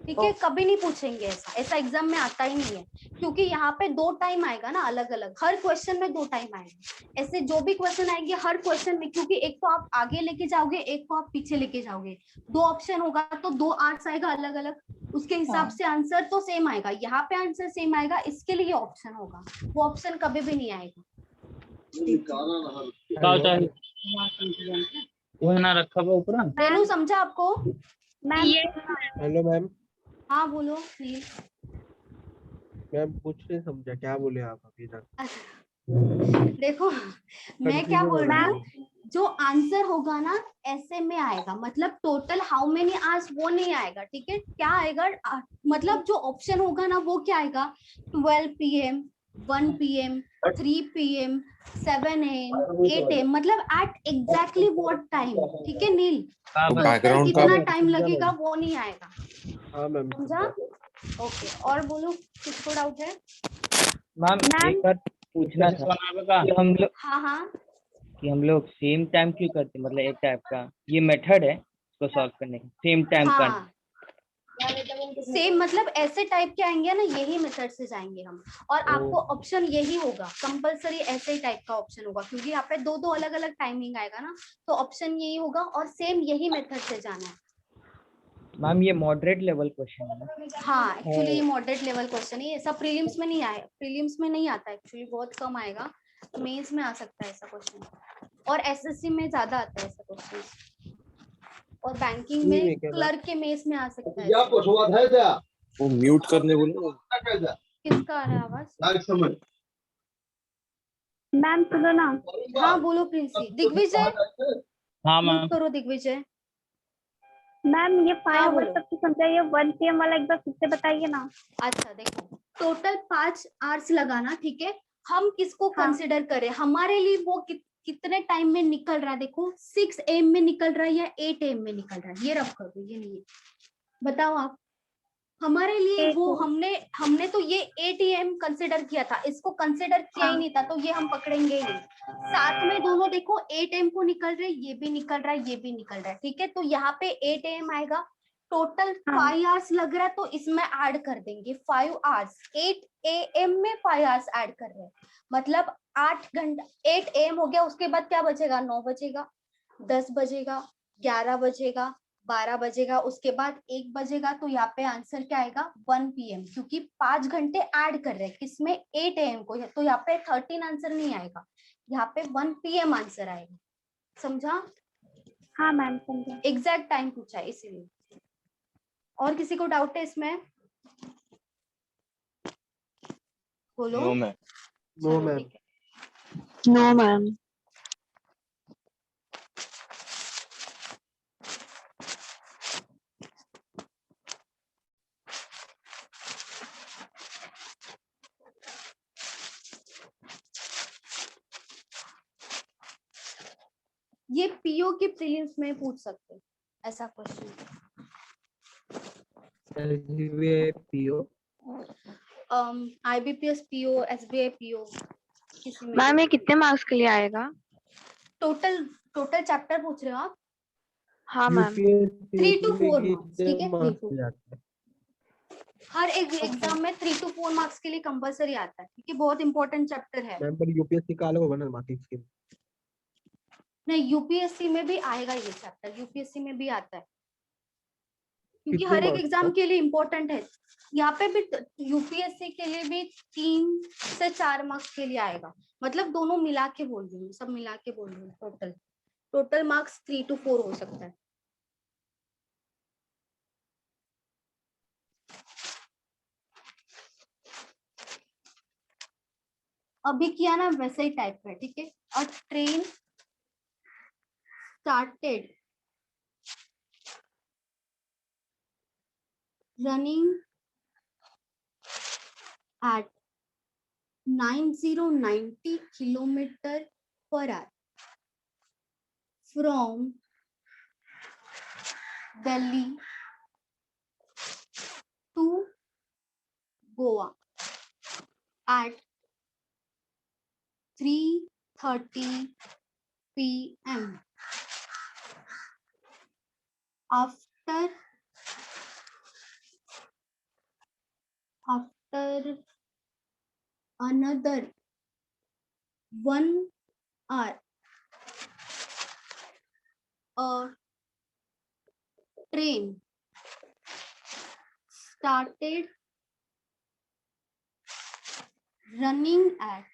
[SPEAKER 1] ठीक है, कभी नहीं पूछेंगे ऐसा, ऐसा एग्जाम में आता ही नहीं है, क्योंकि यहाँ पे दो टाइम आएगा ना अलग अलग, हर क्वेश्चन में दो टाइम आएगा। ऐसे जो भी क्वेश्चन आएंगे हर क्वेश्चन में, क्योंकि एक तो आप आगे लेके जाओगे, एक को आप पीछे लेके जाओगे, दो ऑप्शन होगा तो दो आवर्स आएगा अलग अलग, उसके हिसाब से आंसर तो सेम आएगा, यहाँ पे आंसर सेम आएगा, इसके लिए ऑप्शन होगा, वो ऑप्शन कभी भी नहीं आएगा।
[SPEAKER 3] क्या होता है वो है ना रखा हुआ ऊपर।
[SPEAKER 1] रेनू समझा आपको? मैम
[SPEAKER 8] ये
[SPEAKER 5] हेलो मैम।
[SPEAKER 1] हाँ बोलो नील।
[SPEAKER 5] मैम कुछ नहीं समझा, क्या बोले आप अभी तक?
[SPEAKER 1] देखो मैं क्या बोल रही हूँ, जो आंसर होगा ना ऐसे में आएगा, मतलब टोटल हाउ मेनी आवर्स वो नहीं आएगा, ठीक है, क्या आएगा, मतलब जो ऑप्शन होगा ना वो क्या आएगा, 12 PM, 1 PM, 3 PM, 7 AM, 8 AM, मतलब एट एग्जैक्टली व्हाट टाइम, ठीक है नील, टोटल कितना टाइम लगेगा वो नहीं आएगा।
[SPEAKER 5] हाँ मैम।
[SPEAKER 1] समझा? ओके, और बोलो किसको डाउट है?
[SPEAKER 6] मैम एक बार पूछना था कि हम लोग सेम टाइम क्यों करते हैं, मतलब एक टाइप का ये मेथड है इसको सॉल्व करने का, सेम टाइम का।
[SPEAKER 1] सेम मतलब ऐसे टाइप के आएंगे ना, यही मेथड से जाएंगे हम, और आपको ऑप्शन यही होगा कंपलसरी, ऐसे ही टाइप का ऑप्शन होगा, क्योंकि यहाँ पे दो दो अलग अलग टाइमिंग आएगा ना, तो ऑप्शन यही होगा और सेम यही मेथड से जाना है।
[SPEAKER 6] मैम ये मॉडरेट लेवल क्वेश्चन है ना?
[SPEAKER 1] हाँ एक्चुअली ये मॉडरेट लेवल क्वेश्चन है, ऐसा प्रीलिम्स में नहीं आया, प्रीलिम्स में नहीं आता एक्चुअली, बहुत कम आएगा, मेंस में आ सकता है ऐसा क्वेश्चन, और एसएससी में ज्यादा आता है ऐसा क्वेश्चन, और बैंकिंग में क्लर्क के मेंस में आ सकता है।
[SPEAKER 7] वो म्यूट करने बोलो।
[SPEAKER 1] किसका आ रहा है आवाज?
[SPEAKER 8] मैम सुनो ना।
[SPEAKER 1] हाँ बोलो प्रिंसी। दिग्विजय
[SPEAKER 3] हाँ
[SPEAKER 1] म्यूट
[SPEAKER 3] मैम।
[SPEAKER 1] करो दिग्विजय।
[SPEAKER 8] मैम ये
[SPEAKER 1] हाँ,
[SPEAKER 8] 5
[SPEAKER 1] बोलो।
[SPEAKER 8] आवर्स तक तो समझाइए, 1 PM वाला एक बार फिर से बताइए ना।
[SPEAKER 1] अच्छा देखो, टोटल 5 आवर्स लगाना, ठीक है, हम किसको
[SPEAKER 8] हाँ।
[SPEAKER 1] कंसिडर करें, हमारे लिए वो कितने टाइम में निकल रहा है, देखो 6 AM में निकल रहा है या 8 AM में निकल रहा है, ये रफ कर दो, ये नहीं है, बताओ आप हमारे लिए वो, हमने तो ये 8 AM कंसिडर किया था, इसको कंसिडर किया ही नहीं था, तो ये हम पकड़ेंगे ही नहीं। साथ में दोनों देखो 8 AM को निकल रहे, ये भी निकल रहा है, ये भी निकल रहा है, ठीक है, तो यहाँ पे 8 AM आएगा, टोटल 5 आवर्स लग रहा है, तो इसमें ऐड कर देंगे 5 आवर्स, 8 AM में 5 आवर्स ऐड कर रहे हैं, मतलब 8 घंटा, 8 AM हो गया, उसके बाद क्या बचेगा, 9 बजेगा, 10 बजेगा, 11 बजेगा, 12 बजेगा, उसके बाद 1 बजेगा, तो यहाँ पे आंसर क्या आएगा 1 PM, क्योंकि 5 घंटे ऐड कर रहे हैं किसमें, 8 AM को, तो यहाँ पे 13 आंसर नहीं आएगा, यहाँ पे 1 PM आंसर आएगा। समझा?
[SPEAKER 8] हाँ मैम समझा।
[SPEAKER 1] एग्जैक्ट टाइम पूछा है इसीलिए। और किसी को डाउट है इसमें? बोलो।
[SPEAKER 4] No ma'am.
[SPEAKER 5] No ma'am.
[SPEAKER 2] No ma'am.
[SPEAKER 1] ये पीओ की प्रीलिम्स में पूछ सकते हैं ऐसा question.
[SPEAKER 5] PO
[SPEAKER 1] IBPS PO, SBI PO, किसी में
[SPEAKER 2] मैम ये कितने मार्क्स के लिए आएगा?
[SPEAKER 1] टोटल चैप्टर पूछ रहे हो आप?
[SPEAKER 2] हाँ मैम।
[SPEAKER 1] 3 to 4 मार्क्स, ठीक है, 3 to 4। हर एक एग्जाम में 3 to 4 मार्क्स के लिए कंपलसरी आता है, ठीक है, बहुत इंपॉर्टेंट चैप्टर है।
[SPEAKER 5] मैम पर यूपीएससी का अलग होगा ना मार्किंग स्कीम?
[SPEAKER 1] नहीं यूपीएससी में भी आएगा ये चैप्टर, यूपीएससी में भी आता है। क्योंकि
[SPEAKER 5] कितने
[SPEAKER 1] हर एक
[SPEAKER 5] marks
[SPEAKER 1] एग्जाम
[SPEAKER 5] का?
[SPEAKER 1] के लिए इम्पोर्टेंट है। यहाँ पे भी यूपीएससी के लिए भी 3 से 4 मार्क्स के लिए आएगा, मतलब दोनों मिला के बोल रही हूँ, सब मिला के बोल रही हूँ। टोटल मार्क्स 3 to 4 हो सकता है। अभी किया ना वैसे ही टाइप है, ठीक है। अ train started running at 90 kilometer per hour from Delhi to Goa at 3:30 p.m. After another 1 hour, a train started running at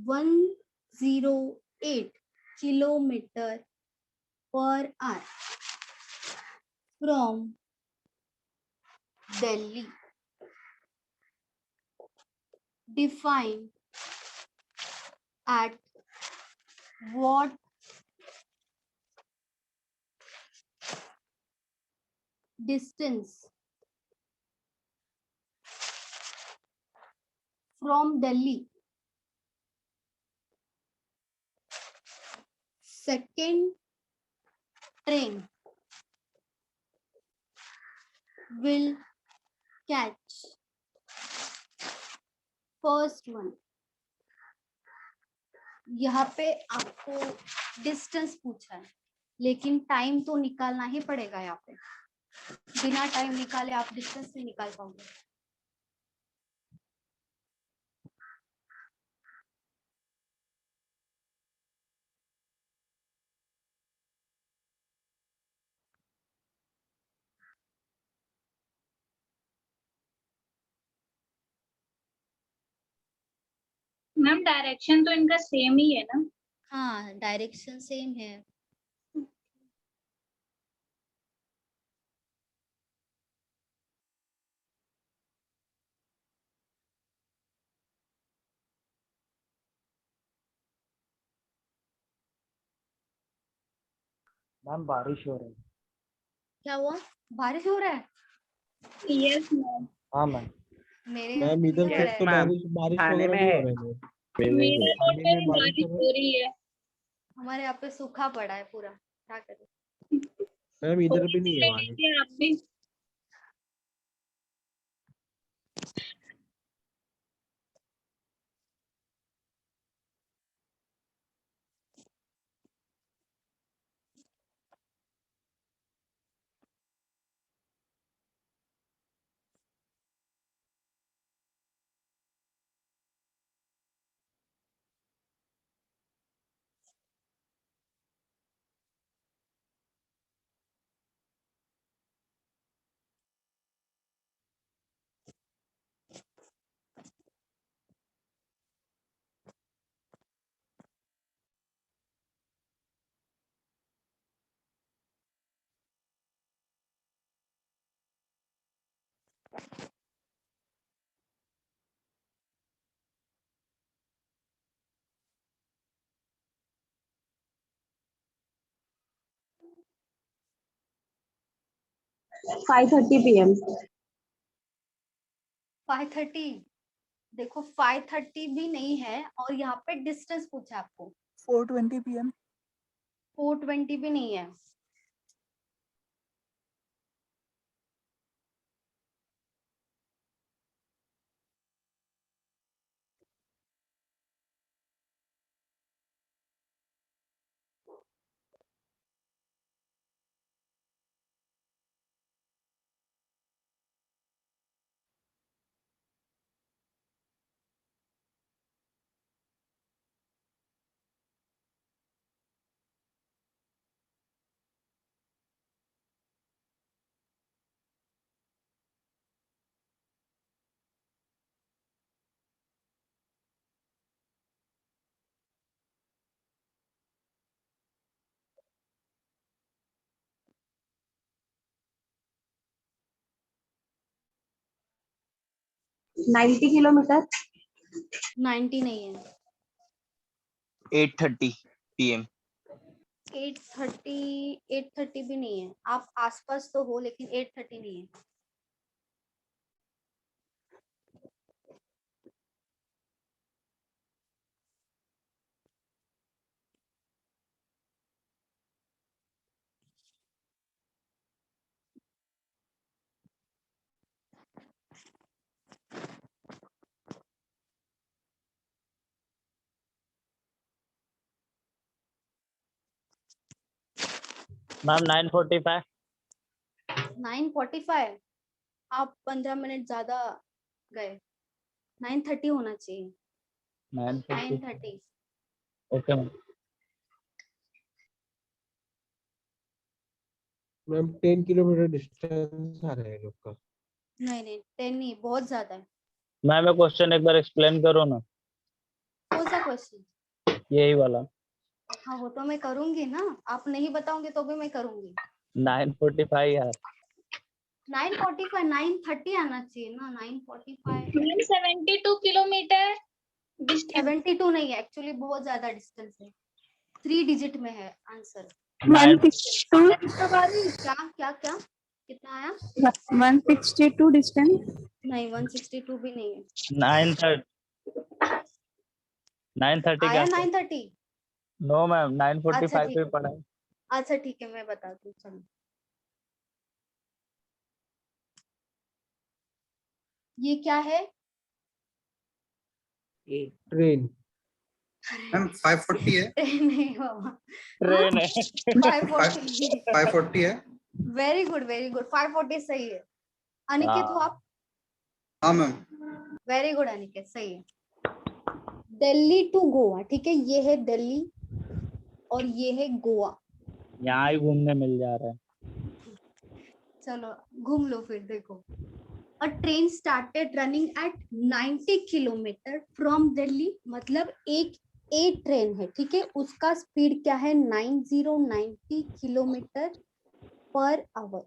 [SPEAKER 1] 108 kilometer per hour from Delhi. Define at what distance from Delhi second train will catch first one. यहाँ पे आपको distance पूछा है, लेकिन time तो निकालना ही पड़ेगा। यहाँ पे बिना टाइम निकाले आप डिस्टेंस नहीं निकाल पाओगे।
[SPEAKER 8] मैम डायरेक्शन तो इनका सेम ही है ना?
[SPEAKER 1] हाँ, डायरेक्शन सेम है।
[SPEAKER 6] मैम बारिश हो रही है।
[SPEAKER 1] क्या हुआ? बारिश हो रहा है?
[SPEAKER 8] Yes ma'am.
[SPEAKER 6] हाँ मैम।
[SPEAKER 1] मेरे
[SPEAKER 5] मैम इधर
[SPEAKER 1] हो
[SPEAKER 5] सब
[SPEAKER 1] रहा
[SPEAKER 5] तो
[SPEAKER 1] है।
[SPEAKER 5] बारिश वगैरह नहीं हो रहा है मैम।
[SPEAKER 8] मेरे यहाँ
[SPEAKER 5] पानी
[SPEAKER 8] पे
[SPEAKER 5] में
[SPEAKER 8] बारिश
[SPEAKER 5] बारिश हो रहा
[SPEAKER 8] हो रही है।
[SPEAKER 1] हमारे यहाँ पे सूखा पड़ा है पूरा, क्या करें।
[SPEAKER 5] है मैम, इधर भी नहीं है
[SPEAKER 8] ले
[SPEAKER 5] बारिश।
[SPEAKER 8] लीजिए आप भी।
[SPEAKER 1] PM 5:30। देखो 5:30 भी नहीं है, और यहाँ पे डिस्टेंस पूछा आपको।
[SPEAKER 11] 4:20 PM
[SPEAKER 1] 4:20 भी नहीं है।
[SPEAKER 2] 90 किलोमीटर।
[SPEAKER 1] 90 नहीं है।
[SPEAKER 4] 8:30 PM।
[SPEAKER 1] 8:30 भी नहीं है। आप आसपास तो हो लेकिन 8:30 नहीं है।
[SPEAKER 3] मैम 9:45।
[SPEAKER 1] 9:45। आप 15 मिनट ज्यादा गए। 9:30 होना चाहिए। 9:30।
[SPEAKER 3] Okay ma'am.
[SPEAKER 5] Ma'am 10 kilometre distance आ रहा है लोग का।
[SPEAKER 1] नहीं 10 नहीं, बहुत ज्यादा है।
[SPEAKER 3] मैम मैं क्वेश्चन एक बार एक्सप्लेन करो ना।
[SPEAKER 1] कौन सा क्वेश्चन?
[SPEAKER 3] यही वाला।
[SPEAKER 1] हाँ वो तो मैं करूंगी ना, आप नहीं बताओगे तो भी मैं करूंगी।
[SPEAKER 3] 9:45 यार।
[SPEAKER 1] 9:45, 9:30 आना चाहिए ना। 9:45।
[SPEAKER 8] 72 किलोमीटर डिस्टेंस।
[SPEAKER 1] 72 नहीं है एक्चुअली, बहुत ज्यादा डिस्टेंस है। 3 डिजिट में है आंसर।
[SPEAKER 2] 162।
[SPEAKER 1] क्या क्या क्या कितना आया?
[SPEAKER 2] 162 डिस्टेंस।
[SPEAKER 1] नहीं 162 भी नहीं है।
[SPEAKER 3] 9:30। 9:30
[SPEAKER 1] आया
[SPEAKER 3] क्या?
[SPEAKER 1] 9:30।
[SPEAKER 3] नो मैम,
[SPEAKER 1] अच्छा
[SPEAKER 3] 9:45
[SPEAKER 1] ठीक
[SPEAKER 3] पे
[SPEAKER 1] है,
[SPEAKER 3] पड़ा है।
[SPEAKER 1] अच्छा ठीक है मैं बताती हूँ चलो। ये क्या है?
[SPEAKER 5] ट्रेन।
[SPEAKER 9] मैम 540 है।
[SPEAKER 1] ट्रेन नहीं बाबा।
[SPEAKER 3] ट्रेन है।
[SPEAKER 1] 540।
[SPEAKER 9] 540 है।
[SPEAKER 1] वेरी गुड वेरी गुड, 540 सही है। अनिकेत हो आप?
[SPEAKER 9] हाँ मैम।
[SPEAKER 1] वेरी गुड अनिकेत, सही है। दिल्ली टू गोवा, ठीक है, ये है दिल्ली और ये है गोवा।
[SPEAKER 3] यहाँ ही घूमने मिल जा रहा है।
[SPEAKER 1] चलो घूम लो फिर। देखो, अ train started running at 90 kilometre from Delhi, मतलब एक ए ट्रेन है, ठीक है, उसका स्पीड क्या है? 90 किलोमीटर पर आवर,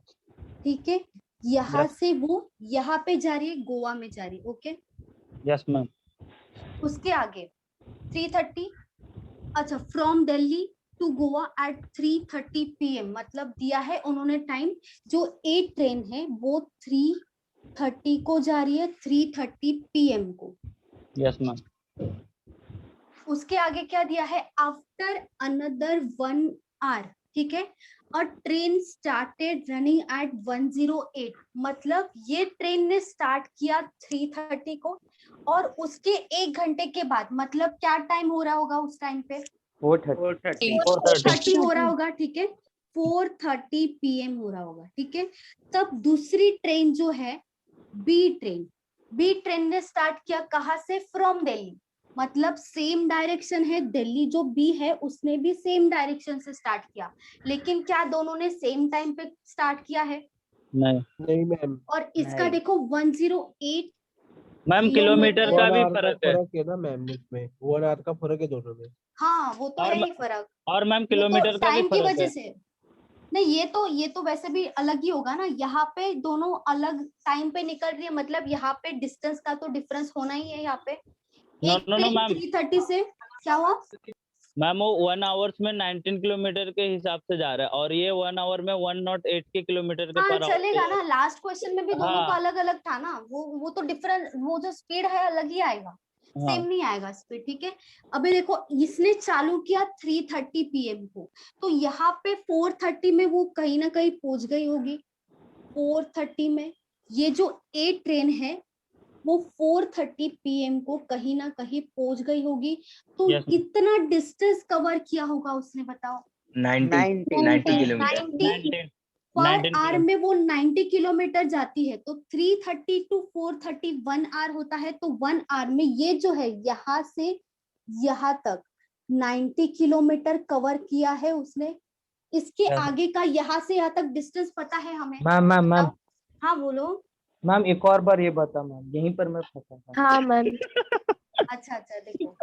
[SPEAKER 1] ठीक है। यहाँ से वो यहाँ पे जा रही है, गोवा में जा रही है, ओके।
[SPEAKER 3] Yes ma'am.
[SPEAKER 1] उसके आगे 3:30, अच्छा, from Delhi to Goa at 3:30 PM, मतलब दिया है उन्होंने टाइम। जो ए ट्रेन है वो 3:30 को जा रही है, 3:30 PM को।
[SPEAKER 3] Yes ma'am.
[SPEAKER 1] उसके आगे क्या दिया है? आफ्टर अनदर 1 आवर, ठीक है, अ ट्रेन स्टार्टेड रनिंग एट 108, मतलब ये ट्रेन ने स्टार्ट किया 3:30 को और उसके 1 घंटे के बाद, मतलब क्या टाइम हो रहा होगा उस टाइम पे? 4:30 हो रहा होगा, ठीक है, 4:30 PM हो रहा होगा, ठीक है। तब दूसरी ट्रेन जो है बी ट्रेन ने स्टार्ट किया कहाँ से? फ्रॉम दिल्ली, मतलब सेम डायरेक्शन है, दिल्ली जो बी है उसने भी सेम डायरेक्शन से स्टार्ट किया, लेकिन क्या दोनों ने सेम टाइम पे स्टार्ट किया है?
[SPEAKER 5] नहीं मैम।
[SPEAKER 1] और इसका देखो 108
[SPEAKER 3] मैम किलोमीटर का भी फर्क है।
[SPEAKER 5] फर्क है ना मैम, उसमें 1 आवर का फर्क है दोनों में।
[SPEAKER 1] हाँ वो तो है ही फर्क।
[SPEAKER 3] और मैम
[SPEAKER 1] वो तो
[SPEAKER 3] किलोमीटर का भी
[SPEAKER 1] टाइम की
[SPEAKER 3] फर्क
[SPEAKER 1] वजह
[SPEAKER 3] है।
[SPEAKER 1] से नहीं, ये तो वैसे भी अलग ही होगा ना। यहाँ पे दोनों अलग टाइम पे निकल रही है, मतलब यहाँ पे डिस्टेंस का तो डिफरेंस होना ही है। यहाँ पे एक
[SPEAKER 3] नो
[SPEAKER 1] ट्रेन
[SPEAKER 3] मैम।
[SPEAKER 1] 3:30 से क्या हुआ
[SPEAKER 3] मैम वो 1 आवर्स में 19 किलोमीटर के हिसाब से जा रहा है और ये 1 आवर में 108 के किलोमीटर के
[SPEAKER 1] हाँ
[SPEAKER 3] पर आवर
[SPEAKER 1] चलेगा ना, लास्ट क्वेश्चन में भी दोनों का
[SPEAKER 3] हाँ
[SPEAKER 1] अलग अलग था ना। वो तो डिफरेंट, वो जो स्पीड है अलग ही आएगा,
[SPEAKER 3] हाँ।
[SPEAKER 1] सेम नहीं आएगा स्पीड, ठीक है। अभी देखो, इसने चालू किया 3:30 PM को, तो यहाँ पे 4:30 में वो कहीं ना कहीं पहुंच गई होगी। 4:30 में ये जो ए ट्रेन है वो 4:30 PM को कहीं ना कहीं पहुंच गई होगी। तो
[SPEAKER 3] Yes,
[SPEAKER 1] कितना डिस्टेंस कवर किया होगा उसने, बताओ?
[SPEAKER 4] 90 किलोमीटर।
[SPEAKER 1] 90 पर आवर में वो 90 किलोमीटर जाती है, तो 3:30 टू 4:30 1 आवर होता है। तो 1 आवर में ये जो है यहाँ से यहाँ तक 90 किलोमीटर कवर किया है उसने। इसके आगे का यहाँ से यहाँ तक डिस्टेंस पता है हमें?
[SPEAKER 6] मैम
[SPEAKER 1] हाँ बोलो।
[SPEAKER 6] मैम एक और बार ये बता मैम, यहीं पर मैं फंसा था।
[SPEAKER 2] हाँ मैम।
[SPEAKER 1] अच्छा देखो,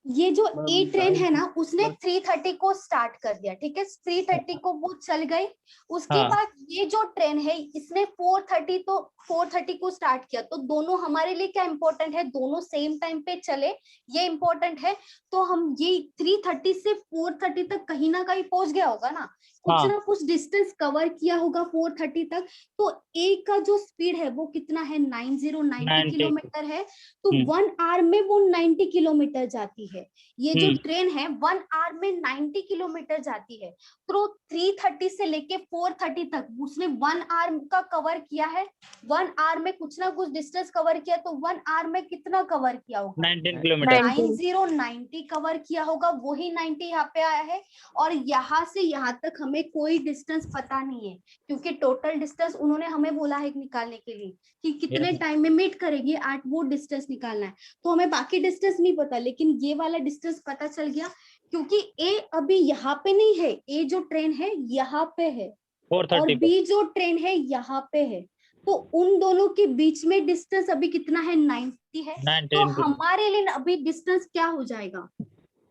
[SPEAKER 1] ये जो
[SPEAKER 5] मैम,
[SPEAKER 1] ए ट्रेन है ना, उसने
[SPEAKER 5] बस-
[SPEAKER 1] 3:30 को स्टार्ट कर दिया, ठीक है, 3:30 को वो चल गई। उसके
[SPEAKER 3] हाँ।
[SPEAKER 1] बाद ये जो ट्रेन है इसने 4:30 को स्टार्ट किया। तो दोनों हमारे लिए क्या इंपॉर्टेंट है, दोनों सेम टाइम पे चले, ये इंपॉर्टेंट है। तो हम ये 3:30 से 4:30 तक कहीं ना कहीं पहुंच गया होगा ना, कुछ
[SPEAKER 3] हाँ।
[SPEAKER 1] ना कुछ डिस्टेंस कवर किया होगा 4:30 तक। तो ए का जो स्पीड है वो कितना है, 90 किलोमीटर है। तो 1 आवर में वो 90 किलोमीटर जाती है। ये जो ट्रेन है 1 आवर में 90 किलोमीटर जाती है। तो 3:30 से लेके 4:30 तक उसने 1 आवर का कवर किया है। 1 आवर में कुछ ना कुछ डिस्टेंस कवर किया, तो 1 आवर में कितना कवर किया होगा,
[SPEAKER 3] 19 किलोमीटर।
[SPEAKER 1] 90 कवर किया होगा, वही 90 यहाँ पे आया है। और यहाँ से यहाँ तक हमें कोई डिस्टेंस पता नहीं है, क्योंकि टोटल डिस्टेंस उन्होंने हमें बोला है निकालने के लिए कि कितने टाइम में मीट करेगी, एट वो डिस्टेंस निकालना है। तो हमें बाकी डिस्टेंस नहीं पता, लेकिन ये वाला डिस्टेंस पता चल गया, क्योंकि ए अभी यहाँ पे नहीं है, ए जो ट्रेन है यहाँ पे है और
[SPEAKER 3] 4:30
[SPEAKER 1] बी जो ट्रेन है यहाँ पे है। तो उन दोनों के बीच में डिस्टेंस अभी कितना है, 90 है। तो
[SPEAKER 3] 19
[SPEAKER 1] हमारे लिए अभी डिस्टेंस क्या हो जाएगा,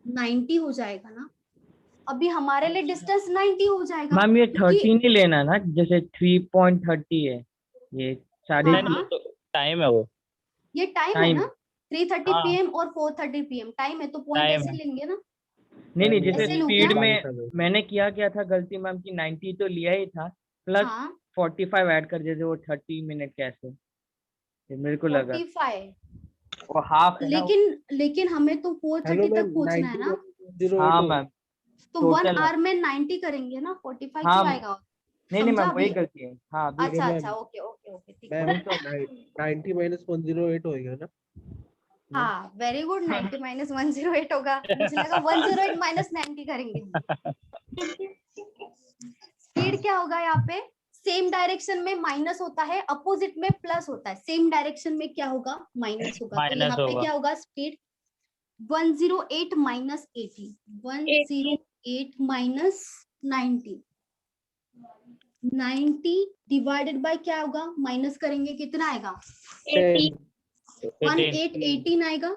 [SPEAKER 1] 90 हो जाएगा ना। अभी हमारे लिए डिस्टेंस 90 हो जाएगा।
[SPEAKER 6] मैम ये
[SPEAKER 1] क्योंकि-
[SPEAKER 6] 13 ही लेना ना, जैसे 3.30 है ये साढ़े
[SPEAKER 1] हाँ,
[SPEAKER 3] टाइम है वो।
[SPEAKER 1] ये टाइम है
[SPEAKER 6] टाइम।
[SPEAKER 1] ना, 3:30
[SPEAKER 3] हाँ।
[SPEAKER 1] PM और 4:30 PM टाइम है। तो पॉइंट
[SPEAKER 3] टाइम
[SPEAKER 1] ऐसे
[SPEAKER 3] है।
[SPEAKER 1] लेंगे ना।
[SPEAKER 6] नहीं जैसे
[SPEAKER 1] ऐसे लूँ
[SPEAKER 6] स्पीड
[SPEAKER 1] क्या?
[SPEAKER 6] में मैंने क्या था गलती मैम की 90 तो लिया ही था, प्लस
[SPEAKER 1] हाँ
[SPEAKER 6] 45 ऐड कर देते, वो 30 मिनट कैसे, ये मेरे को लगा
[SPEAKER 1] 45,
[SPEAKER 6] वो हाफ है ना।
[SPEAKER 1] लेकिन हमें तो 4:30 तक पहुंचना है ना।
[SPEAKER 6] हाँ मैम
[SPEAKER 1] तो 1
[SPEAKER 6] total-
[SPEAKER 1] आवर में 90 करेंगे ना, 45
[SPEAKER 6] हाँ,
[SPEAKER 1] क्यों आएगा?
[SPEAKER 6] नहीं
[SPEAKER 1] समझा
[SPEAKER 6] मैम वही
[SPEAKER 1] अभी?
[SPEAKER 6] गलती है। हाँ अभी
[SPEAKER 1] अच्छा
[SPEAKER 5] मैम,
[SPEAKER 1] अच्छा, ओके ओके ओके, ठीक
[SPEAKER 5] मैम
[SPEAKER 1] है।
[SPEAKER 5] तो 90 minus 108 होएगा ना।
[SPEAKER 1] हाँ वेरी गुड, 90 minus 108 होगा। मुझे लगा 108 minus 90 करेंगे। स्पीड क्या होगा यहाँ पे, सेम डायरेक्शन में माइनस होता है, अपोजिट में प्लस होता है। सेम डायरेक्शन में क्या होगा, माइनस होगा। तो
[SPEAKER 3] माइनस
[SPEAKER 1] यहाँ पे
[SPEAKER 3] होगा।
[SPEAKER 1] क्या होगा, speed 108 minus 80, 108 minus 90, 90 divided by क्या होगा, माइनस करेंगे कितना आएगा, 18 आएगा।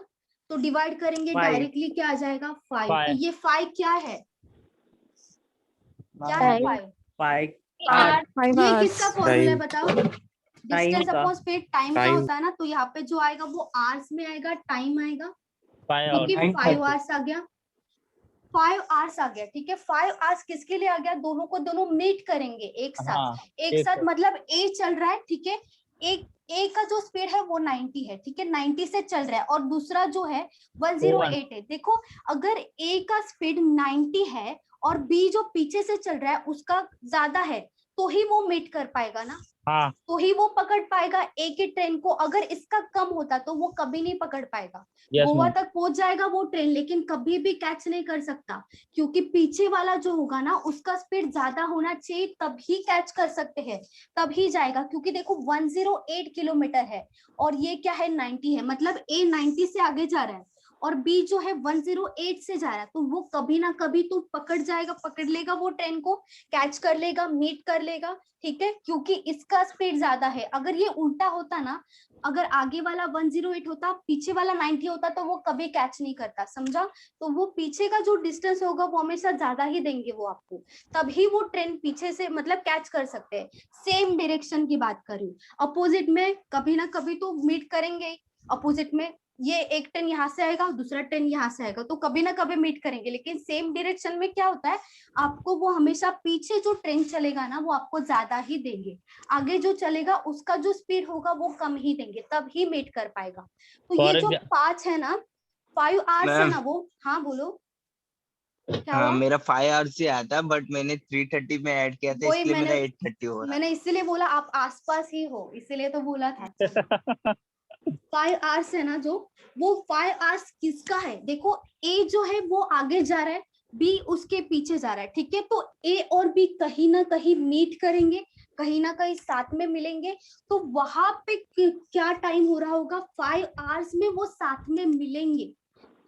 [SPEAKER 1] तो डिवाइड करेंगे
[SPEAKER 6] 5
[SPEAKER 1] डायरेक्टली क्या आ जाएगा, 5। तो
[SPEAKER 3] 5
[SPEAKER 1] ये 5 क्या है, क्या है 5?
[SPEAKER 6] 5
[SPEAKER 1] ये किसका फॉर्मूला है बताओ, डिस्टेंस
[SPEAKER 6] का।
[SPEAKER 1] अपॉन स्पीड, टाइम का
[SPEAKER 7] Time.
[SPEAKER 1] होता है ना। तो यहाँ पे जो आएगा वो आवर्स में आएगा, टाइम आएगा,
[SPEAKER 3] 5
[SPEAKER 1] क्योंकि
[SPEAKER 6] 9:30
[SPEAKER 1] 5 आवर्स आ गया, 5 आवर्स आ गया, ठीक है। 5 आवर्स किसके लिए आ गया, दोनों को दोनों मीट करेंगे एक साथ।
[SPEAKER 3] हाँ,
[SPEAKER 1] एक
[SPEAKER 3] एक
[SPEAKER 1] साथ
[SPEAKER 3] साथ।
[SPEAKER 1] मतलब ए चल रहा है, ठीक है, एक ए का जो स्पीड है वो 90 है, ठीक है, 90 से चल रहा है, और दूसरा जो है 108 है। देखो अगर ए का स्पीड 90 है और बी जो पीछे से चल रहा है उसका ज्यादा है, तो ही वो मीट कर पाएगा ना,
[SPEAKER 3] हाँ
[SPEAKER 1] तो ही वो पकड़ पाएगा ए की ट्रेन को। अगर इसका कम होता तो वो कभी नहीं पकड़ पाएगा।
[SPEAKER 3] Yes
[SPEAKER 1] Goa
[SPEAKER 3] ma'am.
[SPEAKER 1] तक पहुंच जाएगा वो ट्रेन, लेकिन कभी भी कैच नहीं कर सकता, क्योंकि पीछे वाला जो होगा ना उसका स्पीड ज्यादा होना चाहिए, तभी कैच कर सकते हैं, तभी जाएगा। क्योंकि देखो 108 किलोमीटर है और ये क्या है, 90 है, मतलब ए 90 से आगे जा रहा है और बी जो है 108 से जा रहा है। तो वो कभी ना कभी तो पकड़ जाएगा, पकड़ लेगा वो ट्रेन को, कैच कर लेगा, मीट कर लेगा, ठीक है, क्योंकि इसका स्पीड ज्यादा है। अगर ये उल्टा होता ना, अगर आगे वाला 108 होता, पीछे वाला 90 होता, तो वो कभी कैच नहीं करता, समझा। तो वो पीछे का जो डिस्टेंस होगा वो हमेशा ज्यादा ही देंगे वो आपको, तभी वो ट्रेन पीछे से मतलब कैच कर सकते हैं। सेम डायरेक्शन की बात कर रही हूँ, अपोजिट में कभी ना कभी तो मीट करेंगे। अपोजिट में ये एक ट्रेन यहाँ से आएगा, दूसरा ट्रेन यहाँ से आएगा, तो कभी ना कभी मीट करेंगे। लेकिन सेम डायरेक्शन में क्या होता है, आपको वो हमेशा पीछे जो ट्रेन चलेगा ना वो आपको ज्यादा ही देंगे, आगे जो चलेगा उसका जो स्पीड होगा वो कम ही देंगे, तब ही मीट कर पाएगा। तो ये जो 5 है ना, 5 आवर्स है ना वो। हाँ बोलो क्या
[SPEAKER 4] हाँ
[SPEAKER 1] हुआ?
[SPEAKER 4] मेरा 5 आवर्स से आया था, बट मैंने 3:30 में ऐड किया था,
[SPEAKER 1] वही
[SPEAKER 4] इसलिए मेरा
[SPEAKER 1] मैंने
[SPEAKER 4] 8:30 हो रहा।
[SPEAKER 1] मैंने इसीलिए बोला आप आसपास ही हो, इसीलिए तो बोला था। 5 आवर्स है ना जो, वो 5 आवर्स किसका है, देखो ए जो है वो आगे जा रहा है, बी उसके पीछे जा रहा है, ठीक है। तो ए और बी कहीं ना कहीं मीट करेंगे, कहीं ना कहीं साथ में मिलेंगे। तो वहां पे क्या टाइम हो रहा होगा, 5 आवर्स में वो साथ में मिलेंगे,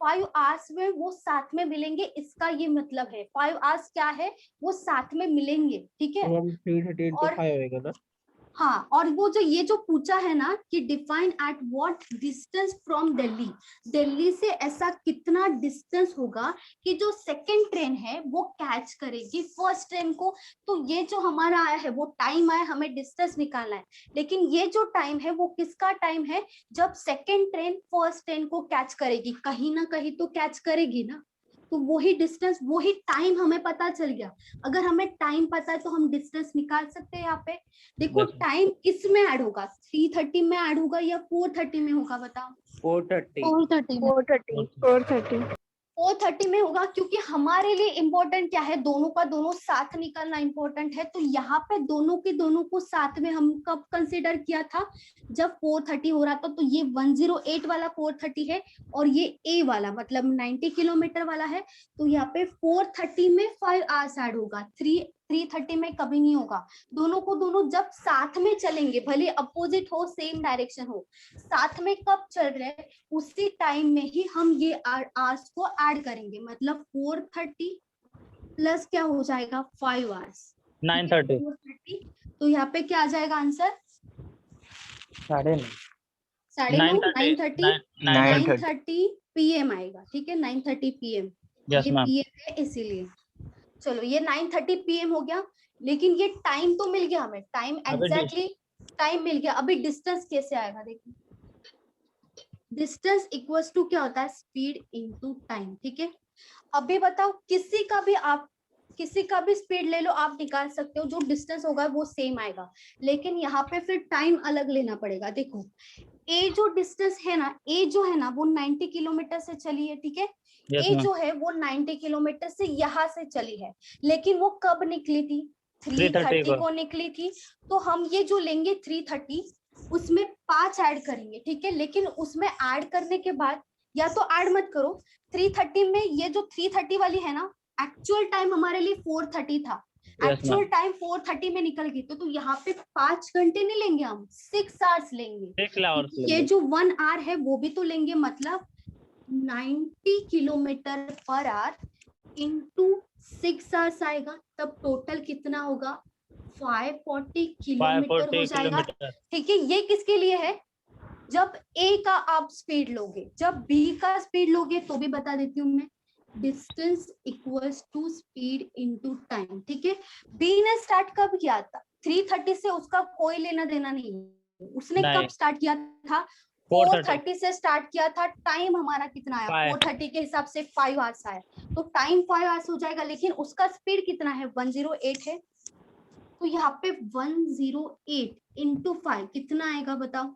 [SPEAKER 1] 5 आवर्स में वो साथ में मिलेंगे, इसका ये मतलब है 5 आवर्स क्या है, वो साथ में मिलेंगे, ठीक है।
[SPEAKER 5] तो हम 3:30 into
[SPEAKER 1] और
[SPEAKER 5] 5 होएगा ना।
[SPEAKER 1] हाँ, और वो जो ये जो पूछा है ना कि define at what distance from Delhi, Delhi से ऐसा कितना डिस्टेंस होगा कि जो सेकंड ट्रेन है वो कैच करेगी फर्स्ट ट्रेन को। तो ये जो हमारा आया है वो टाइम आया, हमें डिस्टेंस निकालना है, लेकिन ये जो टाइम है वो किसका टाइम है, जब सेकंड ट्रेन फर्स्ट ट्रेन को कैच करेगी, कहीं ना कहीं तो कैच करेगी ना, तो वही डिस्टेंस वही टाइम हमें पता चल गया। अगर हमें टाइम पता है तो हम डिस्टेंस निकाल सकते हैं। यहाँ पे देखो टाइम किस में ऐड होगा, 3:30 में ऐड होगा या 4:30 में होगा, बताओ। 4:30 में होगा, क्योंकि हमारे लिए इम्पोर्टेंट क्या है, दोनों का दोनों साथ निकलना इम्पोर्टेंट है। तो यहाँ पे दोनों के दोनों को साथ में हम कब कंसीडर किया था, जब 4:30 हो रहा था। तो ये 108 वाला 4:30 है और ये ए वाला मतलब 90 किलोमीटर वाला है। तो यहाँ पे 4:30 में 5 आवर्स ऐड होगा, 3:30 में कभी नहीं होगा। दोनों को दोनों जब साथ में चलेंगे, भले अपोजिट हो सेम डायरेक्शन हो, साथ में कब चल रहे हैं उसी टाइम में ही हम ये आवर्स को ऐड करेंगे। मतलब 4:30 प्लस क्या हो जाएगा 5 आवर्स
[SPEAKER 3] 9:30।
[SPEAKER 1] 4:30, तो यहाँ पे क्या आ जाएगा आंसर
[SPEAKER 6] 9:30
[SPEAKER 1] 9:30 PM आएगा। ठीक है 9:30 PM,
[SPEAKER 3] यस
[SPEAKER 1] ये
[SPEAKER 3] मैम।
[SPEAKER 1] PM है इसीलिए। चलो ये 9:30 PM हो गया, लेकिन ये टाइम तो मिल गया हमें, टाइम एग्जैक्टली टाइम मिल गया। अभी डिस्टेंस कैसे आएगा देखिए, डिस्टेंस इक्वल्स टू क्या होता है, स्पीड इनटू टाइम। ठीक है, अभी बताओ किसी का भी स्पीड ले लो, आप निकाल सकते हो, जो डिस्टेंस होगा वो सेम आएगा, लेकिन यहाँ पे फिर टाइम अलग लेना पड़ेगा। देखो ए जो डिस्टेंस है ना, ए जो है ना वो 90 किलोमीटर से चली है। ठीक है, ए जो है वो 90 किलोमीटर से यहाँ से चली है, लेकिन वो कब निकली थी, 3:30 को निकली थी। तो हम ये जो लेंगे 3:30, उसमें 5 ऐड करेंगे। ठीक है, लेकिन उसमें ऐड करने के बाद, या तो ऐड मत करो, 3:30 में ये जो 3:30 वाली है ना, एक्चुअल टाइम हमारे लिए 4:30 था, एक्चुअल टाइम 4:30 में निकल गई। तो यहाँ पे 5 घंटे नहीं लेंगे हम, 6 आवर्स लेंगे। ये जो 1 आवर है वो भी तो लेंगे, मतलब 90 kilometre per our into 6 hours आएगा, तब टोटल कितना होगा 540 किलोमीटर हो जाएगा। ठीक है, ये किसके लिए है, जब ए का आप स्पीड लोगे, जब बी का स्पीड लोगे तो भी बता देती हूँ मैं, distance equals to speed into time. ठीक है, बी ने स्टार्ट कब किया था, 3:30 से उसका कोई लेना देना नहीं है, उसने कब स्टार्ट किया था, 4:30 से स्टार्ट किया था। टाइम हमारा कितना आया, 4:30 के हिसाब से 5 आवर्स आया, तो टाइम 5 आवर्स हो जाएगा, लेकिन उसका स्पीड कितना है 108 है। तो यहाँ पे 108 इंटू 5 कितना आएगा बताओ,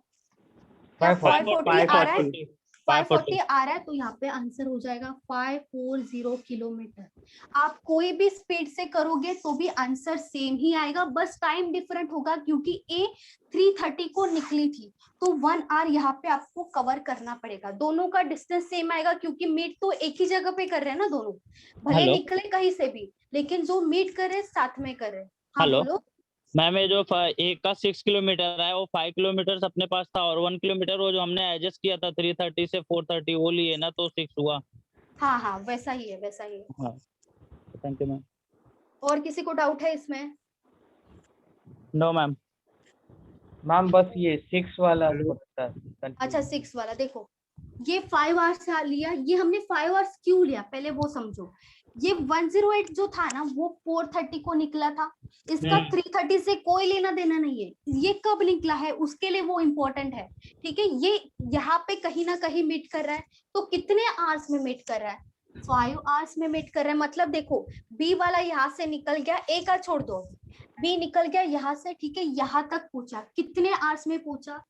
[SPEAKER 1] 540 आ रहा है, 540 आ रहा है, तो यहाँ पे आंसर हो जाएगा 540 किलोमीटर। आप कोई भी स्पीड से करोगे तो भी आंसर सेम ही आएगा, बस टाइम डिफरेंट होगा, क्योंकि ए 3:30 को निकली थी, तो 1 आवर यहाँ पे आपको कवर करना पड़ेगा। दोनों का डिस्टेंस सेम आएगा, क्योंकि मीट तो एक ही जगह पे कर रहे हैं ना दोनों, भले निकले कहीं से भी, लेकिन जो मीट कर रहे साथ में कर रहे। हाँ बोलो
[SPEAKER 3] मैम, ये जो एक का 6 किलोमीटर है वो 5 किलोमीटर अपने पास था, और 1 किलोमीटर वो जो हमने एडजस्ट किया था 3:30 से 4:30 वो लिए ना, तो 6 हुआ।
[SPEAKER 1] हाँ हाँ वैसा ही है, वैसा ही है।
[SPEAKER 3] हाँ थैंक यू मैम।
[SPEAKER 1] और किसी को डाउट है इसमें?
[SPEAKER 3] No ma'am.
[SPEAKER 6] मैम बस ये 6 वाला
[SPEAKER 1] अच्छा 6 वाला देखो, ये 5 आवर्स लिया, ये हमने 5 आवर्स क्यों लिया पहले वो समझो। ये 108 जो था ना वो 4:30 को निकला था, इसका 3:30 से कोई लेना देना नहीं है, ये कब निकला है उसके लिए वो इम्पोर्टेंट है। ठीक है, ये यहाँ पे कहीं ना कहीं मीट कर रहा है, तो कितने आवर्स में मीट कर रहा है, 5 आवर्स में मीट कर रहा है। मतलब देखो बी वाला यहाँ से निकल गया, ए का छोड़ दो, बी निकल गया यहाँ से, ठीक है, यहाँ तक पहुंचा, कितने आवर्स में पहुंचा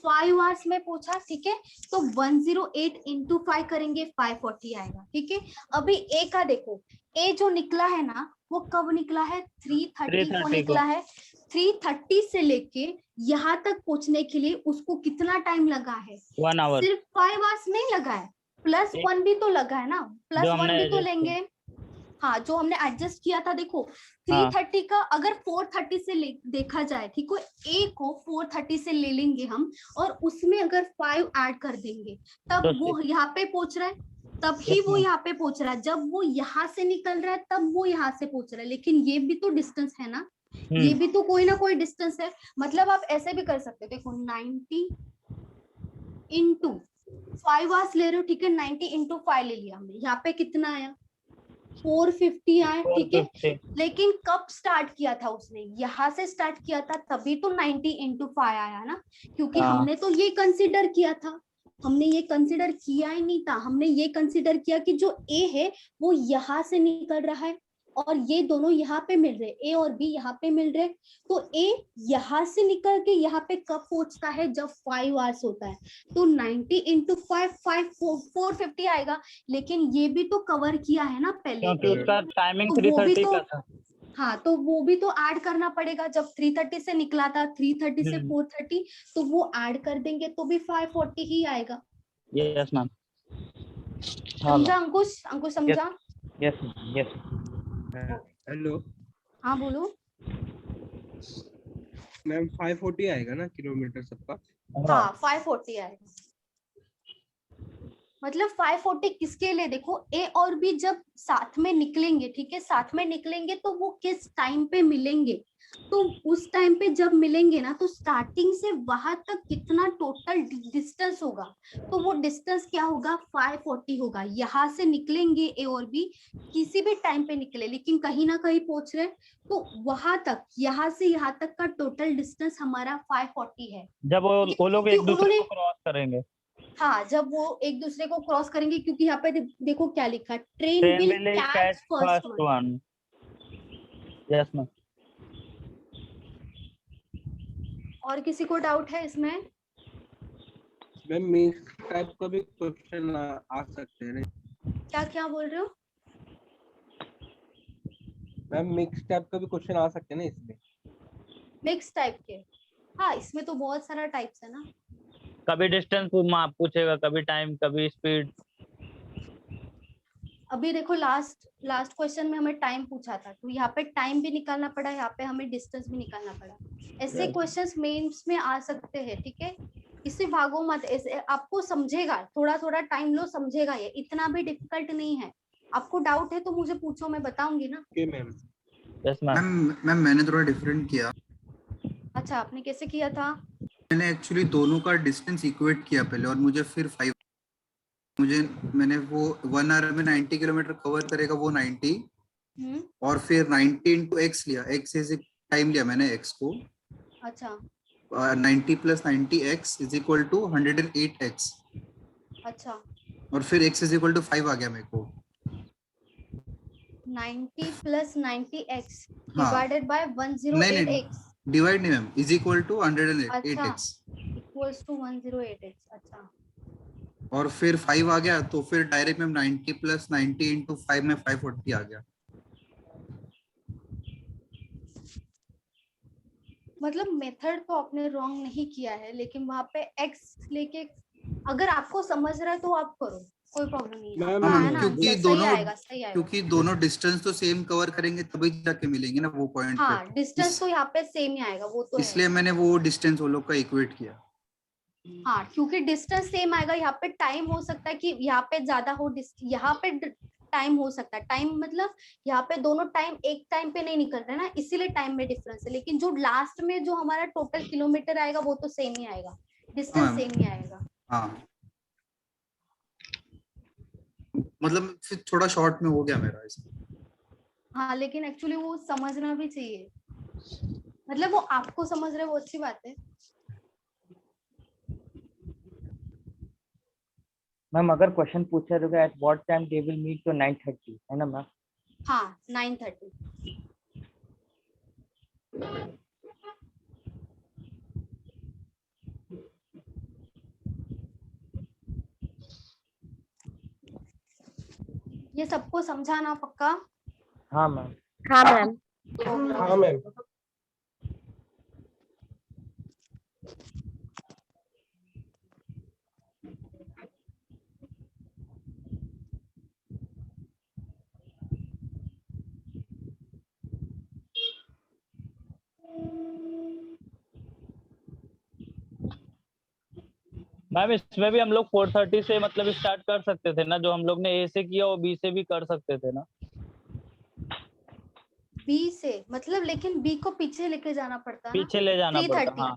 [SPEAKER 1] 5 आवर्स में पहुंचा। ठीक है, तो 108 इंटू 5 करेंगे 540 आएगा। ठीक है, अभी ए का देखो, ए जो निकला है ना वो कब निकला है 3:30 को निकला है, 3:30 से लेके यहाँ तक पहुंचने के लिए उसको कितना टाइम लगा है,
[SPEAKER 3] 1 आवर,
[SPEAKER 1] सिर्फ 5 आवर्स नहीं लगा है, +1 भी तो लगा है ना, +1 भी तो लेंगे। हाँ जो हमने एडजस्ट किया था, देखो 3:30 का अगर 4:30 से देखा जाए, ठीक है, ए को 4:30 से ले लेंगे हम, और उसमें अगर 5 ऐड कर देंगे तब वो यहाँ पे पहुंच रहा है, तब ही वो यहाँ पे पहुंच रहा है, जब वो यहाँ से निकल रहा है तब वो यहाँ से पहुंच रहा है, लेकिन ये भी तो डिस्टेंस है ना, ये भी तो कोई ना कोई डिस्टेंस है। मतलब आप ऐसे भी कर सकते हो, देखो 90 इंटू 5 आवर्स ले रहे हो, ठीक है, 90 इंटू 5 ले लिया हमने, यहाँ पे कितना आया 450 आया, ठीक है।
[SPEAKER 3] 450
[SPEAKER 1] लेकिन कब स्टार्ट किया था उसने, यहाँ से स्टार्ट किया था, तभी तो 90 इंटू 5 आया ना, क्योंकि
[SPEAKER 3] हाँ।
[SPEAKER 1] हमने तो ये कंसिडर किया था, हमने ये कंसिडर किया ही नहीं था, हमने ये कंसिडर किया कि जो ए है वो यहाँ से निकल रहा है और ये दोनों यहाँ पे मिल रहे, ए और बी यहाँ पे मिल रहे, तो ए यहाँ से निकल के यहाँ पे कब पहुंचता है, जब 5 आवर्स होता है, तो 90 इंटू 5 450 आएगा। लेकिन ये भी तो कवर किया है ना पहले,
[SPEAKER 3] क्योंकि उसका टाइमिंग
[SPEAKER 1] तो वो भी
[SPEAKER 3] 3:30
[SPEAKER 1] तो,
[SPEAKER 3] का था।
[SPEAKER 1] हाँ तो वो भी तो ऐड करना पड़ेगा, जब 3:30 से निकला था, 3:30 से 4:30, तो वो ऐड कर देंगे तो भी 540 ही आएगा।
[SPEAKER 3] Yes ma'am.
[SPEAKER 1] समझा अंकुश? अंकुश समझा?
[SPEAKER 6] Yes yes.
[SPEAKER 5] हेलो
[SPEAKER 1] हाँ बोलो।
[SPEAKER 5] मैम 540 आएगा ना किलोमीटर सबका?
[SPEAKER 1] हाँ 540 आएगा। मतलब 540 किसके लिए, देखो ए और बी जब साथ में निकलेंगे, ठीक है, साथ में निकलेंगे तो वो किस टाइम पे मिलेंगे, तो उस टाइम पे जब मिलेंगे ना, तो स्टार्टिंग से वहां तक कितना टोटल डिस्टेंस होगा, तो वो डिस्टेंस क्या होगा 540 होगा। यहाँ से निकलेंगे ए और बी, किसी भी टाइम पे निकले लेकिन कहीं ना कहीं पहुंच रहे, तो वहां तक, यहाँ से यहाँ तक का टोटल डिस्टेंस हमारा 540 है।
[SPEAKER 3] जब वो लोग एक दूसरे को क्रॉस करेंगे।
[SPEAKER 1] हाँ जब वो एक दूसरे को क्रॉस करेंगे, क्योंकि यहाँ पे देखो क्या लिखा है, train will catch first one.
[SPEAKER 3] Yes ma'am.
[SPEAKER 1] और किसी को डाउट है इसमें?
[SPEAKER 5] मैम मिक्स टाइप का भी क्वेश्चन आ सकते हैं?
[SPEAKER 1] क्या क्या बोल रहे हो?
[SPEAKER 5] मैम मिक्स टाइप का भी क्वेश्चन आ सकते हैं ना इसमें?
[SPEAKER 1] मिक्स टाइप के, हाँ इसमें तो बहुत सारा टाइप्स है ना।
[SPEAKER 3] कभी डिस्टेंस पूछेगा, कभी टाइम, कभी स्पीड।
[SPEAKER 1] अभी देखो लास्ट क्वेश्चन में हमें टाइम पूछा था, तो यहाँ पे टाइम भी निकालना पड़ा, यहाँ पे हमें डिस्टेंस भी निकालना पड़ा। ऐसे क्वेश्चंस मेंस में आ सकते हैं, ठीक है, इससे भागो मत, ऐसे आपको समझेगा, थोड़ा थोड़ा टाइम लो, समझेगा, ये इतना भी डिफिकल्ट नहीं है। आपको डाउट है तो मुझे पूछो, मैं बताऊंगी ना।
[SPEAKER 5] Okay ma'am.
[SPEAKER 3] Yes ma'am.
[SPEAKER 9] Ma'am मैंने थोड़ा डिफरेंट किया।
[SPEAKER 1] अच्छा आपने कैसे किया था?
[SPEAKER 9] मैंने एक्चुअली दोनों का डिस्टेंस इक्वेट किया पहले, और मुझे फिर 5, मैंने वो 1 आवर में 90 किलोमीटर कवर करेगा वो 90, और फिर 90 इंटू एक्स लिया, एक्स इज टाइम लिया मैंने एक्स को।
[SPEAKER 1] अच्छा
[SPEAKER 9] 90 plus 90 x is equal to 108 x.
[SPEAKER 1] अच्छा
[SPEAKER 9] और फिर एक्स इज इक्वल टू 5 आ गया मेरे को।
[SPEAKER 1] 90 प्लस 90 एक्स
[SPEAKER 9] हाँ।
[SPEAKER 1] डिवाइडेड बाय 108 एक्स,
[SPEAKER 9] डिवाइड नहीं मैम, इज इक्वल टू 108
[SPEAKER 1] अच्छा
[SPEAKER 9] एक्स
[SPEAKER 1] इक्वल्स टू 108 एक्स। अच्छा
[SPEAKER 9] और फिर 5 आ गया, तो फिर डायरेक्ट मैम 90 प्लस 90 इंटू 5 में 540 आ गया।
[SPEAKER 1] मतलब मेथड तो आपने रॉन्ग नहीं किया है, लेकिन वहां पे एक्स लेके अगर आपको समझ रहा है तो आप करो, कोई प्रॉब्लम नहीं है। आपका है ना,
[SPEAKER 9] क्योंकि
[SPEAKER 1] सही
[SPEAKER 9] दोनों
[SPEAKER 1] आएगा, सही आएगा।
[SPEAKER 9] क्योंकि दोनों डिस्टेंस तो सेम कवर करेंगे तभी जाके मिलेंगे ना वो पॉइंट पे।
[SPEAKER 1] हाँ डिस्टेंस तो यहाँ पे सेम ही आएगा, वो तो
[SPEAKER 9] इसलिए
[SPEAKER 1] है।
[SPEAKER 9] मैंने वो डिस्टेंस वो लोग का इक्वेट किया।
[SPEAKER 1] हाँ क्योंकि डिस्टेंस सेम आएगा, यहाँ पे टाइम हो सकता है कि यहाँ पे ज्यादा हो, यहाँ पे टाइम हो सकता है, टाइम मतलब यहाँ पे दोनों टाइम एक टाइम पे नहीं निकल रहे ना, इसीलिए टाइम में डिफरेंस है। लेकिन जो लास्ट में जो हमारा टोटल किलोमीटर आएगा वो तो सेम ही आएगा, डिस्टेंस सेम ही आएगा।
[SPEAKER 9] हाँ मतलब फिर थोड़ा शॉर्ट में हो गया मेरा इसमें।
[SPEAKER 1] हाँ लेकिन एक्चुअली वो समझना भी चाहिए, मतलब वो आपको समझ रहे वो अच्छी बात है।
[SPEAKER 6] मैम अगर क्वेश्चन पूछा तो at what time they will meet, तो 9:30 है ना मैम?
[SPEAKER 1] हाँ 9:30। ये सबको समझाना पक्का?
[SPEAKER 6] हाँ मैम।
[SPEAKER 2] हाँ मैम।
[SPEAKER 5] हाँ मैम।
[SPEAKER 3] मैम इसमें भी हम लोग 4:30 से मतलब स्टार्ट कर सकते थे ना, जो हम लोग ने ए से किया वो बी से भी कर सकते थे ना।
[SPEAKER 1] बी से मतलब, लेकिन बी को पीछे लेके जाना पड़ता ना,
[SPEAKER 3] पीछे ले जाना पड़ता।
[SPEAKER 1] 330
[SPEAKER 3] हाँ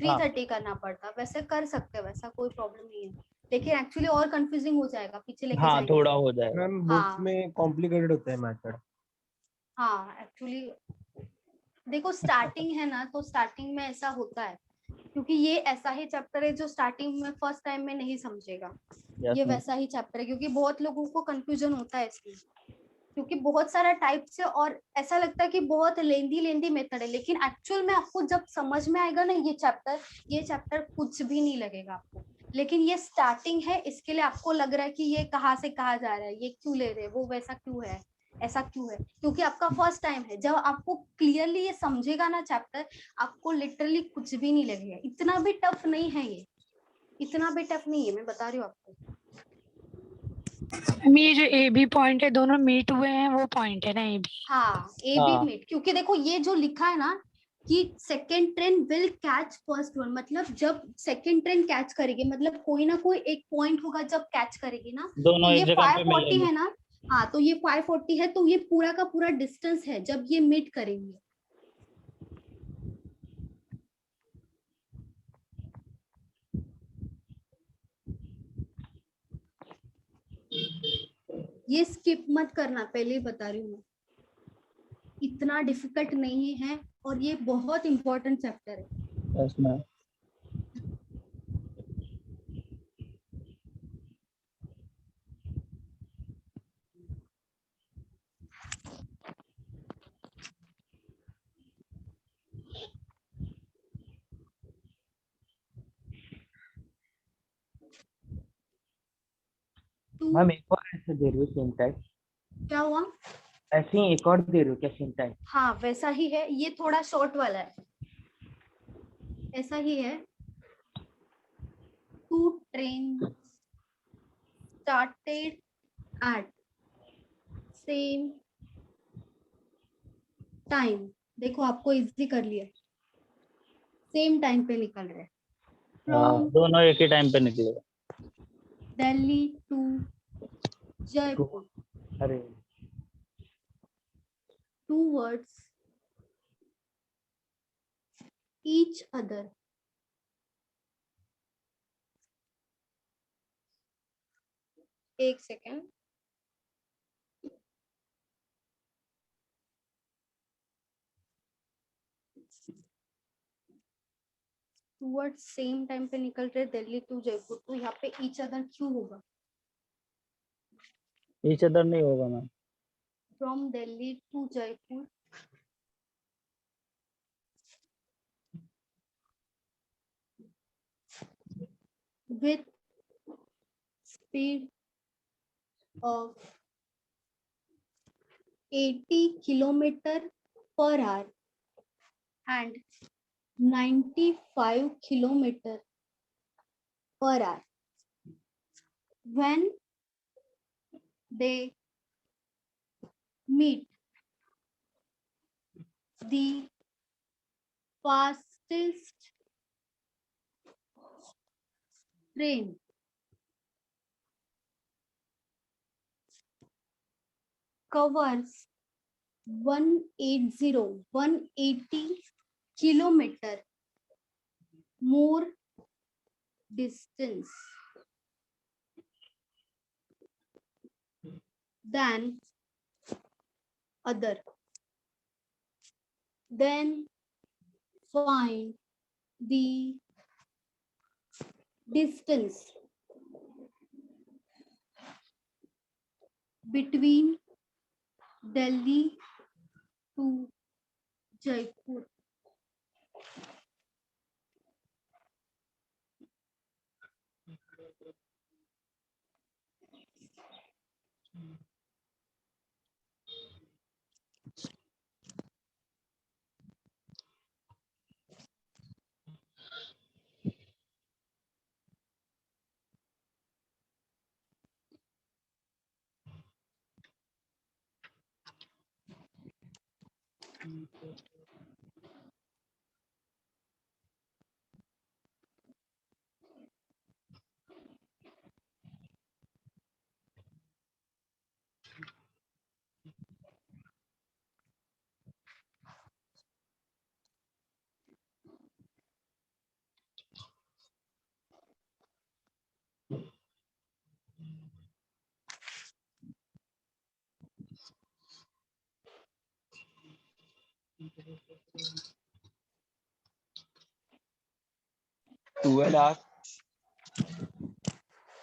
[SPEAKER 1] 330 करना पड़ता। वैसे कर सकते हैं, वैसा कोई प्रॉब्लम नहीं है, लेकिन एक्चुअली और कंफ्यूजिंग हो जाएगा पीछे लेके
[SPEAKER 3] हाँ
[SPEAKER 1] जाएंगे
[SPEAKER 3] थोड़ा
[SPEAKER 1] तो।
[SPEAKER 3] हो जाएगा।
[SPEAKER 5] मैम बुक
[SPEAKER 1] हाँ
[SPEAKER 5] में कॉम्प्लिकेटेड होता है मेथड।
[SPEAKER 1] हाँ एक्चुअली देखो स्टार्टिंग है ना, तो स्टार्टिंग में ऐसा होता है, क्योंकि ये ऐसा ही चैप्टर है जो स्टार्टिंग में फर्स्ट टाइम में नहीं समझेगा। ये वैसा ही चैप्टर है, क्योंकि बहुत लोगों को कंफ्यूजन होता है इसमें, क्योंकि बहुत सारा टाइप से, और ऐसा लगता है कि बहुत लेंदी मेथड है, लेकिन एक्चुअल में आपको जब समझ में आएगा ना ये चैप्टर कुछ भी नहीं लगेगा आपको। लेकिन ये स्टार्टिंग है, इसके लिए आपको लग रहा है कि ये कहाँ से कहाँ जा रहा है, ये क्यों ले रहे हैं, वो वैसा क्यों है, ऐसा क्यों है, क्योंकि आपका फर्स्ट टाइम है। जब आपको क्लियरली ये समझेगा ना चैप्टर, आपको लिटरली कुछ भी नहीं लगेगा। इतना भी टफ नहीं है ये, इतना भी टफ नहीं है, मैं बता रही हूँ आपको।
[SPEAKER 2] ये जो ए बी पॉइंट है दोनों मीट हुए हैं, वो पॉइंट है ना ए बी।
[SPEAKER 1] हाँ ए बी मीट, क्योंकि देखो ये जो लिखा है ना कि second train will catch first one, मतलब जब सेकेंड ट्रेन कैच करेगी, मतलब कोई ना कोई एक पॉइंट होगा जब कैच करेगी ना,
[SPEAKER 3] दोनों
[SPEAKER 1] तो
[SPEAKER 3] एक
[SPEAKER 1] ये
[SPEAKER 3] जगह पे
[SPEAKER 1] 540
[SPEAKER 3] मिलेंगे।
[SPEAKER 1] है ना। हाँ तो ये 540 है, तो ये पूरा का पूरा डिस्टेंस है जब ये मीट करेंगे। ये स्किप मत करना, पहले ही बता रही हूँ मैं, इतना डिफिकल्ट नहीं है, और ये बहुत इंपॉर्टेंट चैप्टर है।
[SPEAKER 3] Yes ma'am.
[SPEAKER 6] मैम एक और ऐसे दे रही हो सेम टाइप?
[SPEAKER 1] क्या हुआ?
[SPEAKER 6] ऐसे ही एक और दे रही हो क्या सेम टाइप?
[SPEAKER 1] हाँ वैसा ही है, ये थोड़ा शॉर्ट वाला है, ऐसा ही है। 2 trains started at same time, देखो आपको इजी कर लिया, सेम टाइम पे निकल रहे फ्रॉम
[SPEAKER 3] दोनों एक ही टाइम पे निकलेगा।
[SPEAKER 1] दिल्ली टू जयपुर
[SPEAKER 6] अरे
[SPEAKER 1] towards each other, एक सेकेंड, टूवर्ड्स सेम टाइम पे निकल रहे दिल्ली टू जयपुर, तो यहाँ पे ईच अदर क्यों होगा?
[SPEAKER 3] ईच अदर नहीं होगा ma'am.
[SPEAKER 1] From Delhi to Jaipur with speed of 80 kilometer per hour and 95 kilometer per hour when they meet. The fastest train covers 180 kilometer more distance than other. Then find the distance between Delhi to Jaipur.
[SPEAKER 4] 12 hour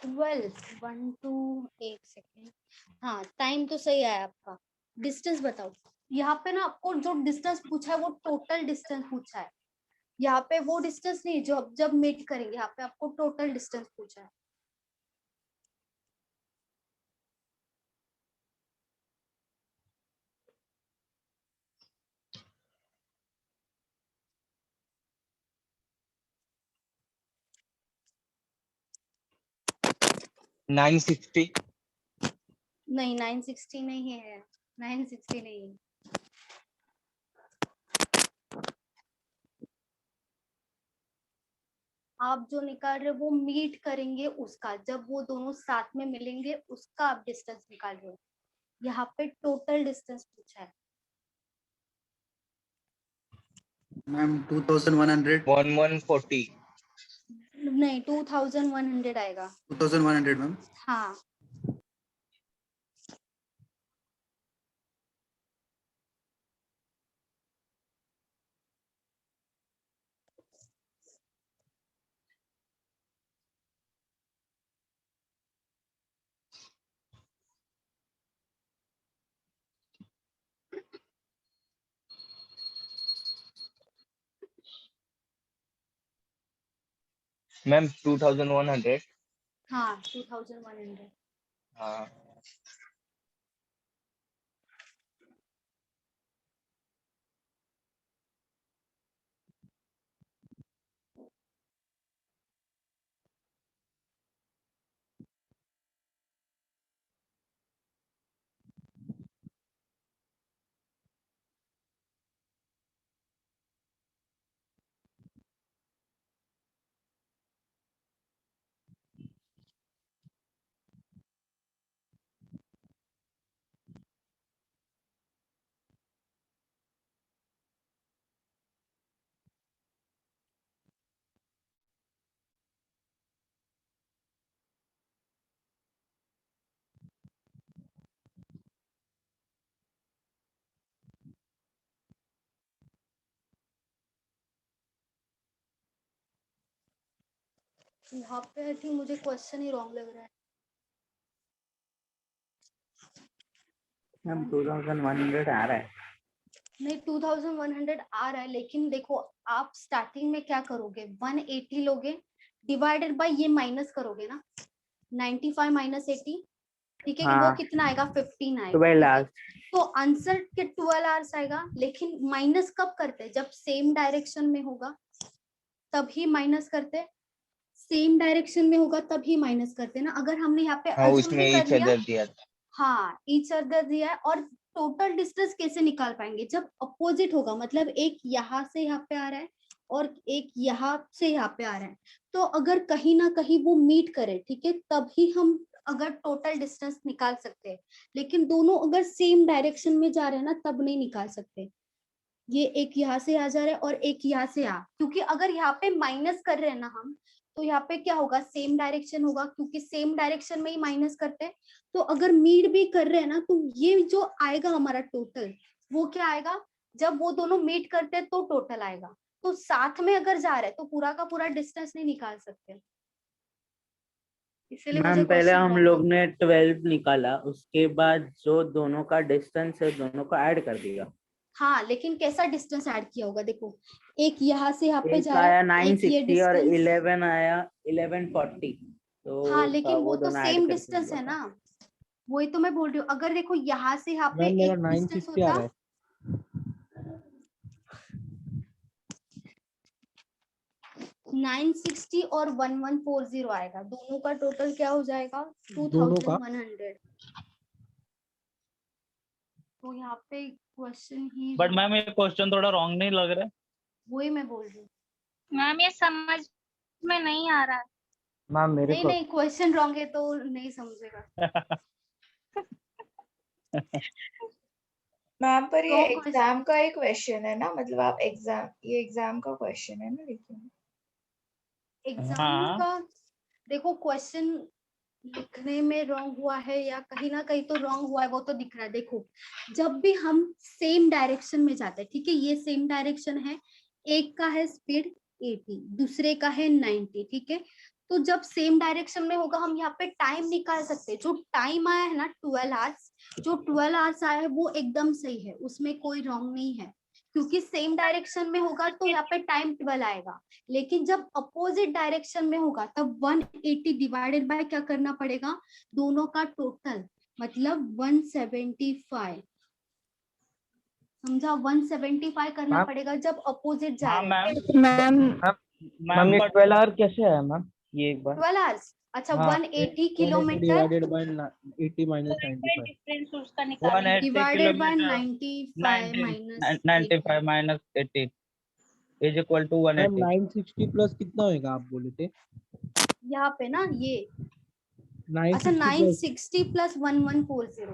[SPEAKER 1] 12 1 2 1 second. हाँ time तो सही आया आपका। Distance बताओ। यहाँ पे ना आपको जो डिस्टेंस पूछा है वो टोटल डिस्टेंस पूछा है। यहाँ पे वो डिस्टेंस नहीं जो जब मीट करेंगे, यहाँ पे आपको टोटल डिस्टेंस पूछा है। नहीं 960 नहीं है, 960 नहीं है। आप जो निकाल रहे हो वो मीट करेंगे उसका, जब वो दोनों साथ में मिलेंगे उसका आप डिस्टेंस निकाल रहे हो। यहाँ पे टोटल डिस्टेंस पूछा है।
[SPEAKER 9] मैम 2100
[SPEAKER 4] 1140
[SPEAKER 1] नहीं 2100 आएगा।
[SPEAKER 9] 2100 मैम।
[SPEAKER 1] हाँ
[SPEAKER 4] मैम 2100।
[SPEAKER 1] हाँ 2100।
[SPEAKER 4] हाँ
[SPEAKER 1] यहाँ पे आई थिंक मुझे क्वेश्चन ही रॉन्ग लग रहा है।
[SPEAKER 6] मैम 2100 आ रहा है।
[SPEAKER 1] नहीं 2100 आ रहा है, लेकिन देखो आप स्टार्टिंग में क्या करोगे, 180 लोगे डिवाइडेड बाय ये माइनस करोगे ना, 95 माइनस 80, ठीक है। वो
[SPEAKER 6] हाँ।
[SPEAKER 1] कितना आएगा, 15 आएगा।
[SPEAKER 6] 12
[SPEAKER 1] ठीक है?
[SPEAKER 6] आवर्स।
[SPEAKER 1] तो आंसर के 12 आवर्स आएगा, लेकिन माइनस कब करते हैं, जब सेम डायरेक्शन में होगा तभी माइनस करते हैं। सेम डायरेक्शन में होगा तभी माइनस करते हैं ना। अगर हमने यहाँ पे
[SPEAKER 4] हाँ
[SPEAKER 1] assume
[SPEAKER 4] उसमें
[SPEAKER 1] भी
[SPEAKER 4] ईच
[SPEAKER 1] कर लिया,
[SPEAKER 4] अदर दिया था।
[SPEAKER 1] हाँ ईच अदर दिया है। और टोटल डिस्टेंस कैसे निकाल पाएंगे, जब अपोजिट होगा, मतलब एक यहाँ से यहाँ पे आ रहा है और एक यहाँ से यहाँ पे आ रहा है, तो अगर कहीं ना कहीं वो मीट करे, ठीक है, तभी हम अगर टोटल डिस्टेंस निकाल सकते हैं। लेकिन दोनों अगर सेम डायरेक्शन में जा रहे हैं ना, तब नहीं निकाल सकते। ये एक यहाँ से आ जा रहा है और एक यहाँ से आ, क्योंकि अगर यहाँ पे माइनस कर रहे हैं ना हम, तो यहाँ पे क्या होगा, सेम डायरेक्शन होगा, क्योंकि सेम डायरेक्शन में ही माइनस करते हैं। तो अगर मीट भी कर रहे हैं ना, तो ये जो आएगा हमारा टोटल, वो क्या आएगा, जब वो दोनों मीट करते हैं तो टोटल आएगा। तो साथ में अगर जा रहे हैं तो पूरा का पूरा डिस्टेंस नहीं निकाल सकते, इसलिए मुझे
[SPEAKER 6] मैम पहले
[SPEAKER 1] क्वेश्चन
[SPEAKER 6] हम
[SPEAKER 1] रॉन्ग
[SPEAKER 6] लोग
[SPEAKER 1] लगा।
[SPEAKER 6] ने 12 निकाला, उसके बाद जो दोनों का डिस्टेंस है दोनों को ऐड कर दिया।
[SPEAKER 1] हाँ लेकिन कैसा डिस्टेंस ऐड किया होगा, देखो एक यहाँ से यहाँ पे
[SPEAKER 6] एक
[SPEAKER 1] जा रहा
[SPEAKER 6] आया
[SPEAKER 1] है, एक ये
[SPEAKER 6] 960 और
[SPEAKER 1] डिस्टेंस।
[SPEAKER 6] 11 आया 1140, तो
[SPEAKER 1] हाँ लेकिन वो तो
[SPEAKER 6] दोनों ऐड
[SPEAKER 1] सेम
[SPEAKER 6] करके
[SPEAKER 1] डिस्टेंस
[SPEAKER 6] दिया
[SPEAKER 1] है
[SPEAKER 6] था।
[SPEAKER 1] ना, वही तो मैं बोल रही हूँ। अगर देखो यहाँ से यहाँ पे
[SPEAKER 5] मैम मेरा
[SPEAKER 1] एक डिस्टेंस
[SPEAKER 5] 960 आ
[SPEAKER 1] होता,
[SPEAKER 5] रहा है।
[SPEAKER 1] 960 और 1140 आएगा, दोनों का टोटल क्या हो जाएगा,
[SPEAKER 5] दोनों का
[SPEAKER 1] 2100। तो यहाँ पे क्वेश्चन ही
[SPEAKER 3] बट मैम ये क्वेश्चन थोड़ा रॉन्ग नहीं लग रहा है?
[SPEAKER 1] वही मैं बोल रही हूँ।
[SPEAKER 8] मैम ये समझ में नहीं आ रहा है।
[SPEAKER 6] मैम मेरे
[SPEAKER 1] नहीं
[SPEAKER 6] को
[SPEAKER 1] नहीं क्वेश्चन रॉन्ग है तो नहीं समझेगा।
[SPEAKER 10] मैम पर ये
[SPEAKER 1] तो
[SPEAKER 10] एग्जाम का ही क्वेश्चन है ना, मतलब आप एग्जाम, ये एग्जाम का क्वेश्चन है ना, लेकिन
[SPEAKER 1] एग्जाम
[SPEAKER 3] हाँ।
[SPEAKER 1] का देखो क्वेश्चन लिखने में रॉन्ग हुआ है या कहीं ना कहीं तो रॉन्ग हुआ है, वो तो दिख रहा है। देखो जब भी हम सेम डायरेक्शन में जाते हैं, ठीक है, ये सेम डायरेक्शन है, एक का है स्पीड, 80, दूसरे का है 90, ठीक है। तो जब सेम डायरेक्शन में होगा हम यहाँ पे टाइम निकाल सकते हैं। जो टाइम आया है ना 12 आवर्स, जो 12 आवर्स आया है वो एकदम सही है, उसमें कोई रॉन्ग नहीं है, क्योंकि सेम डायरेक्शन में होगा तो यहाँ पे टाइम 12 आएगा। लेकिन जब अपोजिट डायरेक्शन में होगा तब 180 डिवाइडेड बाय क्या करना पड़ेगा, दोनों का टोटल, मतलब 175, समझा, 175 करना पड़ेगा जब अपोजिट जाएगा।
[SPEAKER 2] मैम
[SPEAKER 6] मैम ये 12 आवर कैसे आया मैम, ये एक बार
[SPEAKER 1] 12 आवर्स, अच्छा
[SPEAKER 6] हाँ।
[SPEAKER 1] 180 kilometre
[SPEAKER 5] divided by 80 minus 95
[SPEAKER 8] difference उसका निकालेंगे।
[SPEAKER 3] 180
[SPEAKER 1] डिवाइडेड बाय
[SPEAKER 3] kilometre
[SPEAKER 1] 95 minus
[SPEAKER 3] 95 minus 80 is equal to
[SPEAKER 5] ma'am
[SPEAKER 3] 180।
[SPEAKER 5] 960 plus कितना होएगा आप बोले थे?
[SPEAKER 1] यहाँ पे ना ये, अच्छा
[SPEAKER 5] 960
[SPEAKER 1] 960 प्लस 1140,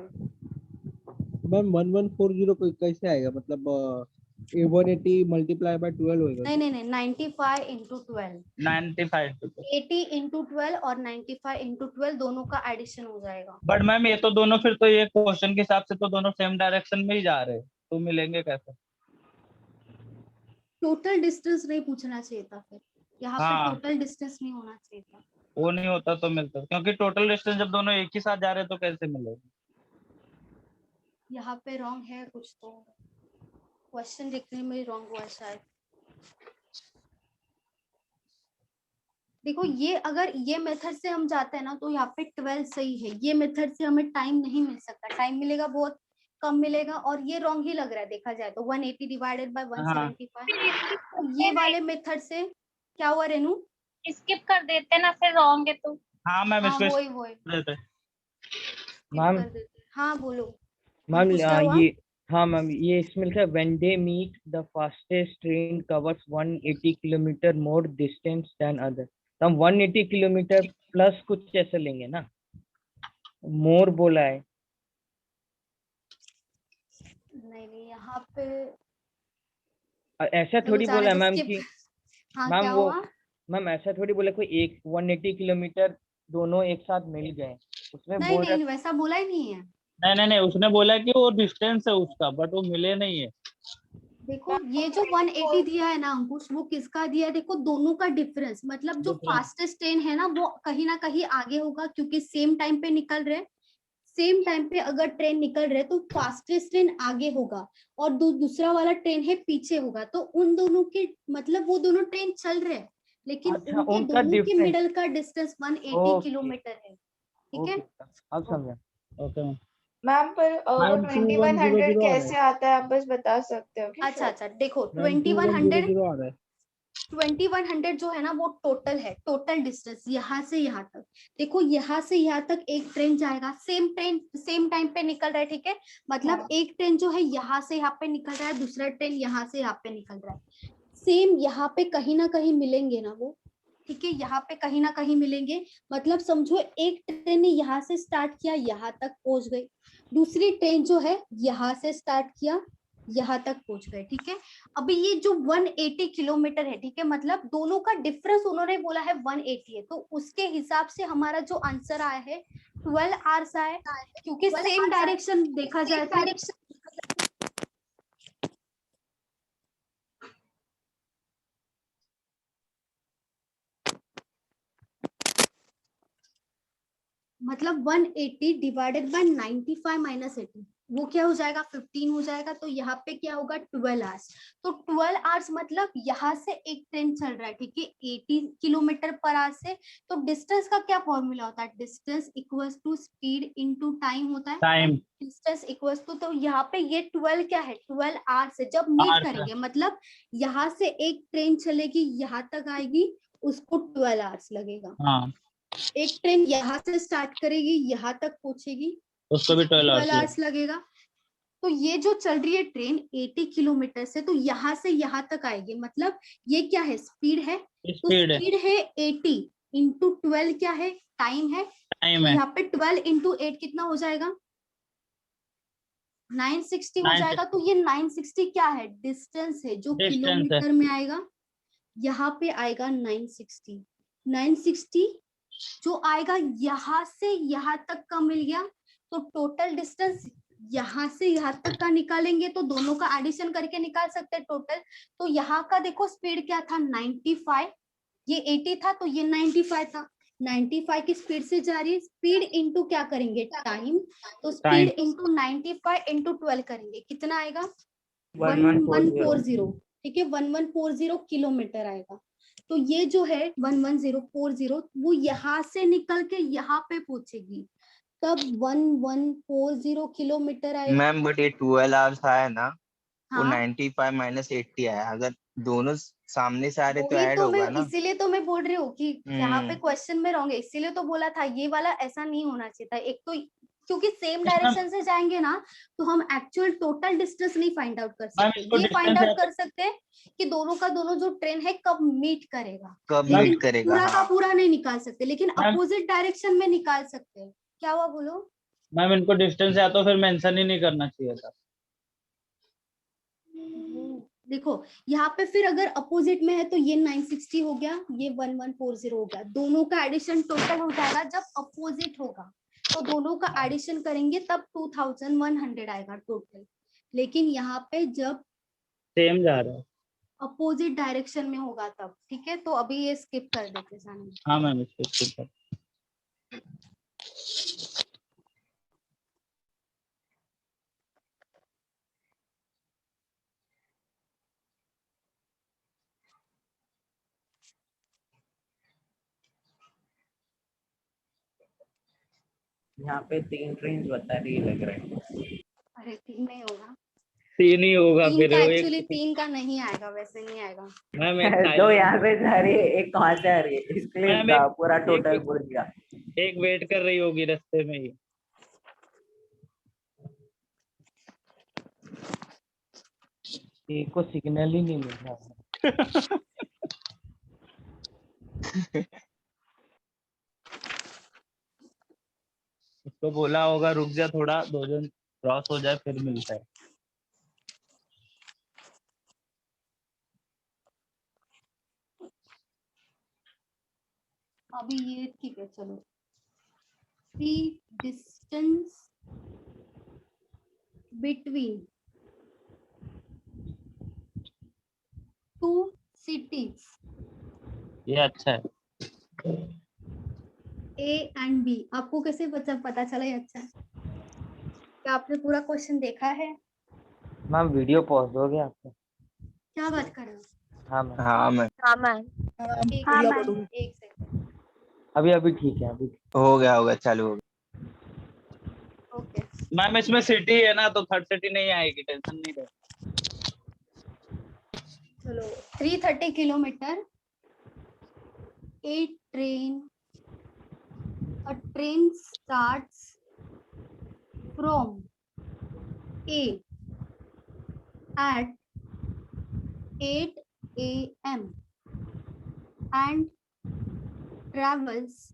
[SPEAKER 5] मैम 1140 कैसे आएगा, मतलब 180 मल्टीप्लाई बाय 12 होएगा?
[SPEAKER 1] नहीं नहीं नहीं, 95 इंटू 12,
[SPEAKER 3] 95
[SPEAKER 1] 80 इंटू 12 और 95 इंटू 12 दोनों का एडिशन हो जाएगा।
[SPEAKER 3] बट मैम ये तो दोनों फिर तो ये क्वेश्चन के हिसाब से तो दोनों सेम डायरेक्शन में ही जा रहे हैं, तो मिलेंगे कैसे?
[SPEAKER 1] टोटल डिस्टेंस नहीं पूछना चाहिए था फिर, यहाँ पे
[SPEAKER 3] हाँ।
[SPEAKER 1] टोटल डिस्टेंस नहीं होना चाहिए था।
[SPEAKER 3] वो नहीं होता तो मिलता, क्योंकि टोटल डिस्टेंस जब दोनों एक ही साथ जा रहे हैं तो कैसे मिलेगा?
[SPEAKER 1] यहाँ पे रॉन्ग है कुछ, तो क्वेश्चन लिखने में रॉन्ग हुआ शायद। देखो ये अगर ये मेथड से हम जाते हैं ना तो यहाँ पे 12 सही है, ये मेथड से हमें टाइम नहीं मिल सकता, टाइम मिलेगा बहुत कम मिलेगा, और ये रॉन्ग ही लग रहा है देखा जाए तो 180 डिवाइडेड बाय 175। ये वाले मेथड से क्या हुआ रेनू,
[SPEAKER 8] स्किप कर देते ना, फिर रॉन्ग है तो।
[SPEAKER 3] हाँ मैम
[SPEAKER 1] हाँ
[SPEAKER 3] इसको
[SPEAKER 1] वही
[SPEAKER 6] मैम
[SPEAKER 1] हाँ बोलो
[SPEAKER 6] मैम
[SPEAKER 1] कुछ क्या हुआ?
[SPEAKER 6] ये हाँ मैम ये इसमें लिखा है when they meet the fastest train covers 180 kilometre more distance than other, तो हम 180 किलोमीटर प्लस कुछ ऐसे लेंगे ना, मोर बोला है।
[SPEAKER 1] नहीं यहाँ पे
[SPEAKER 6] ऐसा थोड़ी बोला है मैम कि
[SPEAKER 1] हाँ
[SPEAKER 6] मैम
[SPEAKER 1] क्या
[SPEAKER 6] वो
[SPEAKER 1] हुआ?
[SPEAKER 6] मैम ऐसा थोड़ी बोला कोई एक 180 किलोमीटर दोनों एक साथ मिल गए, उसमें
[SPEAKER 1] नहीं
[SPEAKER 6] बोल रहा
[SPEAKER 1] नहीं वैसा बोला ही नहीं है।
[SPEAKER 3] नहीं उसने बोला कि वो डिस्टेंस है उसका, बट वो मिले नहीं है।
[SPEAKER 1] देखो ये जो 180 दिया है ना अंकुश, वो किसका दिया है, देखो दोनों का डिफरेंस, मतलब जो फास्टेस्ट ट्रेन है ना वो कहीं ना कहीं आगे होगा, क्योंकि सेम टाइम पे निकल रहे, सेम टाइम पे अगर ट्रेन निकल रहे तो फास्टेस्ट ट्रेन आगे होगा और दूसरा वाला ट्रेन है पीछे होगा, तो उन दोनों के मतलब वो दोनों ट्रेन चल रहे हैं, लेकिन
[SPEAKER 6] अच्छा,
[SPEAKER 1] उनके
[SPEAKER 6] उनका
[SPEAKER 1] दोनों के
[SPEAKER 6] difference।
[SPEAKER 1] मिडल का डिस्टेंस 180 किलोमीटर है, ठीक है।
[SPEAKER 6] अब समझा।
[SPEAKER 3] ओके
[SPEAKER 10] मैम पर वो
[SPEAKER 5] मैम
[SPEAKER 10] 2100
[SPEAKER 5] 2100
[SPEAKER 10] कैसे आता है, आप बस बता सकते हो क्या?
[SPEAKER 1] अच्छा अच्छा देखो
[SPEAKER 5] मैम 2100 आ रहा है।
[SPEAKER 1] 2100 जो है ना वो टोटल है, टोटल डिस्टेंस यहाँ से यहाँ तक। देखो यहाँ से यहाँ तक एक ट्रेन जाएगा, सेम ट्रेन सेम टाइम पे निकल रहा है, ठीक है, मतलब
[SPEAKER 10] हाँ।
[SPEAKER 1] एक ट्रेन जो है यहाँ से यहाँ पे निकल रहा है, दूसरा ट्रेन यहाँ से यहाँ पे निकल रहा है, सेम यहाँ पे कहीं ना कहीं मिलेंगे ना वो, ठीक है, यहाँ पे कहीं ना कहीं मिलेंगे, मतलब समझो एक ट्रेन ने यहाँ से स्टार्ट किया यहाँ तक पहुंच गई, दूसरी ट्रेन जो है यहाँ से स्टार्ट किया यहाँ तक पहुंच गए, ठीक है। अभी ये जो 180 किलोमीटर है, ठीक है, मतलब दोनों का डिफरेंस उन्होंने बोला है 180 है, तो उसके हिसाब से हमारा जो आंसर आया है 12 आवर्स आया, क्योंकि सेम डायरेक्शन देखा जाए तो मतलब 180 डिवाइडेड बाय 95 माइनस 80 वो क्या हो जाएगा 15 हो जाएगा, तो यहाँ पे क्या होगा 12 आवर्स, तो 12 आवर्स मतलब यहाँ से एक ट्रेन चल रहा है, ठीक है, 80 किलोमीटर पर आवर से, तो डिस्टेंस का क्या फॉर्मूला होता है, distance equals to speed into time होता है,
[SPEAKER 3] टाइम
[SPEAKER 1] डिस्टेंस इक्वल्स टू, तो यहाँ पे ये 12 क्या है 12 आवर्स है, जब मीट करेंगे मतलब यहाँ से एक ट्रेन चलेगी यहाँ तक आएगी उसको 12 आवर्स लगेगा,
[SPEAKER 3] हाँ
[SPEAKER 1] एक ट्रेन यहाँ से स्टार्ट करेगी यहाँ तक पहुंचेगी
[SPEAKER 3] उसको भी 12
[SPEAKER 1] आवर्स लगेगा, तो ये जो चल रही है ट्रेन 80 किलोमीटर से, तो यहाँ से यहाँ तक आएगी, मतलब ये क्या है स्पीड है, तो स्पीड है 80 इंटू 12 क्या है टाइम है,
[SPEAKER 3] टाइम
[SPEAKER 1] तो
[SPEAKER 3] है,
[SPEAKER 1] यहाँ पे 12 इंटू 8 कितना हो जाएगा 960 हो जाएगा, तो ये 960 क्या है डिस्टेंस है जो किलोमीटर में आएगा, यहाँ पे आएगा 960 जो आएगा यहाँ से यहाँ तक का मिल गया, तो टोटल डिस्टेंस यहाँ से यहाँ तक का निकालेंगे तो दोनों का एडिशन करके निकाल सकते हैं टोटल। तो यहाँ का देखो स्पीड क्या था 95, ये 80 था तो ये 95 था। 95 की स्पीड से जा रही है, स्पीड इनटू क्या करेंगे टाइम, तो स्पीड इनटू 95 इनटू 12 करेंगे, कितना आएगा 1140। ठीक है 1140 किलोमीटर आएगा। तो ये जो है 11040 वो यहाँ से निकल के यहाँ पे पहुंचेगी, तब 1140 किलोमीटर आएगा।
[SPEAKER 4] मैम बट ये 12 आवर्स आया ना, वो
[SPEAKER 1] हाँ
[SPEAKER 4] 95 माइनस 80 आया, अगर दोनों सामने से आ रहे तो
[SPEAKER 1] वही
[SPEAKER 4] ऐड
[SPEAKER 1] तो
[SPEAKER 4] होगा
[SPEAKER 1] मैं
[SPEAKER 4] ना।
[SPEAKER 1] इसीलिए तो मैं बोल रही हूँ कि यहाँ पे
[SPEAKER 4] हम्म।
[SPEAKER 1] क्वेश्चन में रहोगे, इसीलिए तो बोला था ये वाला ऐसा नहीं होना चाहिए था। एक तो क्योंकि सेम डायरेक्शन से जाएंगे ना तो हम एक्चुअल टोटल डिस्टेंस नहीं फाइंड आउट कर
[SPEAKER 3] मैम
[SPEAKER 1] सकते।
[SPEAKER 3] इसको
[SPEAKER 1] ये फाइंड
[SPEAKER 3] डिस्टेंस
[SPEAKER 1] आउट कर सकते हैं कि दोनों का दोनों जो ट्रेन है कब मीट करेगा,
[SPEAKER 4] कब
[SPEAKER 1] लेकिन
[SPEAKER 4] मीट करेगा,
[SPEAKER 1] पूरा का
[SPEAKER 4] हाँ।
[SPEAKER 1] पूरा नहीं निकाल सकते, लेकिन
[SPEAKER 3] मैम
[SPEAKER 1] अपोजिट डायरेक्शन में निकाल सकते हैं। क्या हुआ बोलो।
[SPEAKER 3] मैम इनको डिस्टेंस या तो फिर मेंशन ही नहीं करना चाहिए था।
[SPEAKER 1] देखो यहाँ पे फिर अगर अपोजिट में है तो ये 960 हो गया, ये 1140 हो गया, दोनों का एडिशन टोटल हो जाएगा। जब अपोजिट होगा तो दोनों का एडिशन करेंगे तब 2100 आएगा टोटल। लेकिन यहाँ पे जब
[SPEAKER 3] सेम जा रहा है।
[SPEAKER 1] अपोजिट डायरेक्शन में होगा तब, ठीक है। तो अभी ये स्किप कर देते सामने।
[SPEAKER 3] हाँ मैम इसको skip कर।
[SPEAKER 11] यहाँ पे 3 ट्रेन बता रही है, लग रहा है।
[SPEAKER 1] अरे 3 नहीं होगा,
[SPEAKER 3] 3 ही होगा
[SPEAKER 1] 3
[SPEAKER 3] फिर
[SPEAKER 1] का
[SPEAKER 3] वो
[SPEAKER 1] एक्चुअली
[SPEAKER 3] एक
[SPEAKER 1] 3 का नहीं आएगा, वैसे नहीं आएगा।
[SPEAKER 3] मैम एक
[SPEAKER 11] दो
[SPEAKER 3] साइलेंट
[SPEAKER 11] यहाँ पे जा रही है, एक कहाँ से आ रही है, इसके लिए
[SPEAKER 3] मैम एक
[SPEAKER 11] पूरा टोटल बोल दिया।
[SPEAKER 3] एक वेट कर रही होगी रास्ते में ही।
[SPEAKER 6] एक को सिग्नल ही नहीं मिल रहा है।
[SPEAKER 3] उसको बोला होगा रुक जा थोड़ा, 2 जन क्रॉस हो जाए फिर मिलता है।
[SPEAKER 1] अभी ये ठीक है चलो। दी डिस्टेंस बिटवीन 2 cities
[SPEAKER 3] ये अच्छा है।
[SPEAKER 1] A and B, आपको कैसे पता चला ये अच्छा है? क्या आपने पूरा क्वेश्चन देखा है?
[SPEAKER 6] मैम वीडियो पॉज हो गया आपका?
[SPEAKER 1] क्या बात कर रहे हो?
[SPEAKER 6] हाँ मैम।
[SPEAKER 4] हाँ मैम
[SPEAKER 1] एक सेकंड।
[SPEAKER 6] अभी ठीक है, अभी
[SPEAKER 4] हो गया होगा, चालू हो गया।
[SPEAKER 1] ओके
[SPEAKER 3] मैम इसमें सिटी है ना तो थर्ड सिटी नहीं आएगी, टेंशन नहीं रहे।
[SPEAKER 1] चलो 330 kilometre a train starts from A at 8 a.m. and travels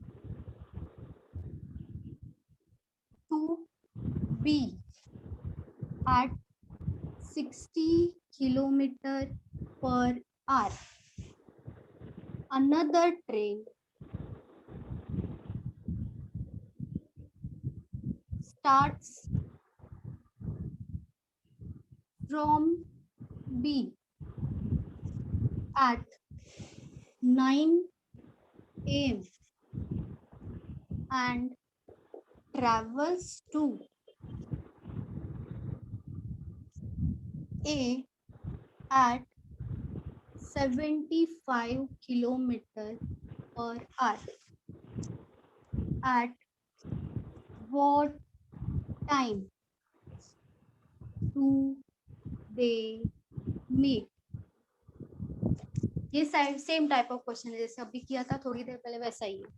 [SPEAKER 1] to B at 60 kilometer per hour. Another train starts from B at 9 a.m. and travels to A at 75 kilometer per hour. At what time do they meet? ये same type of question है जैसे अभी किया था थोड़ी देर पहले, वैसा ही है।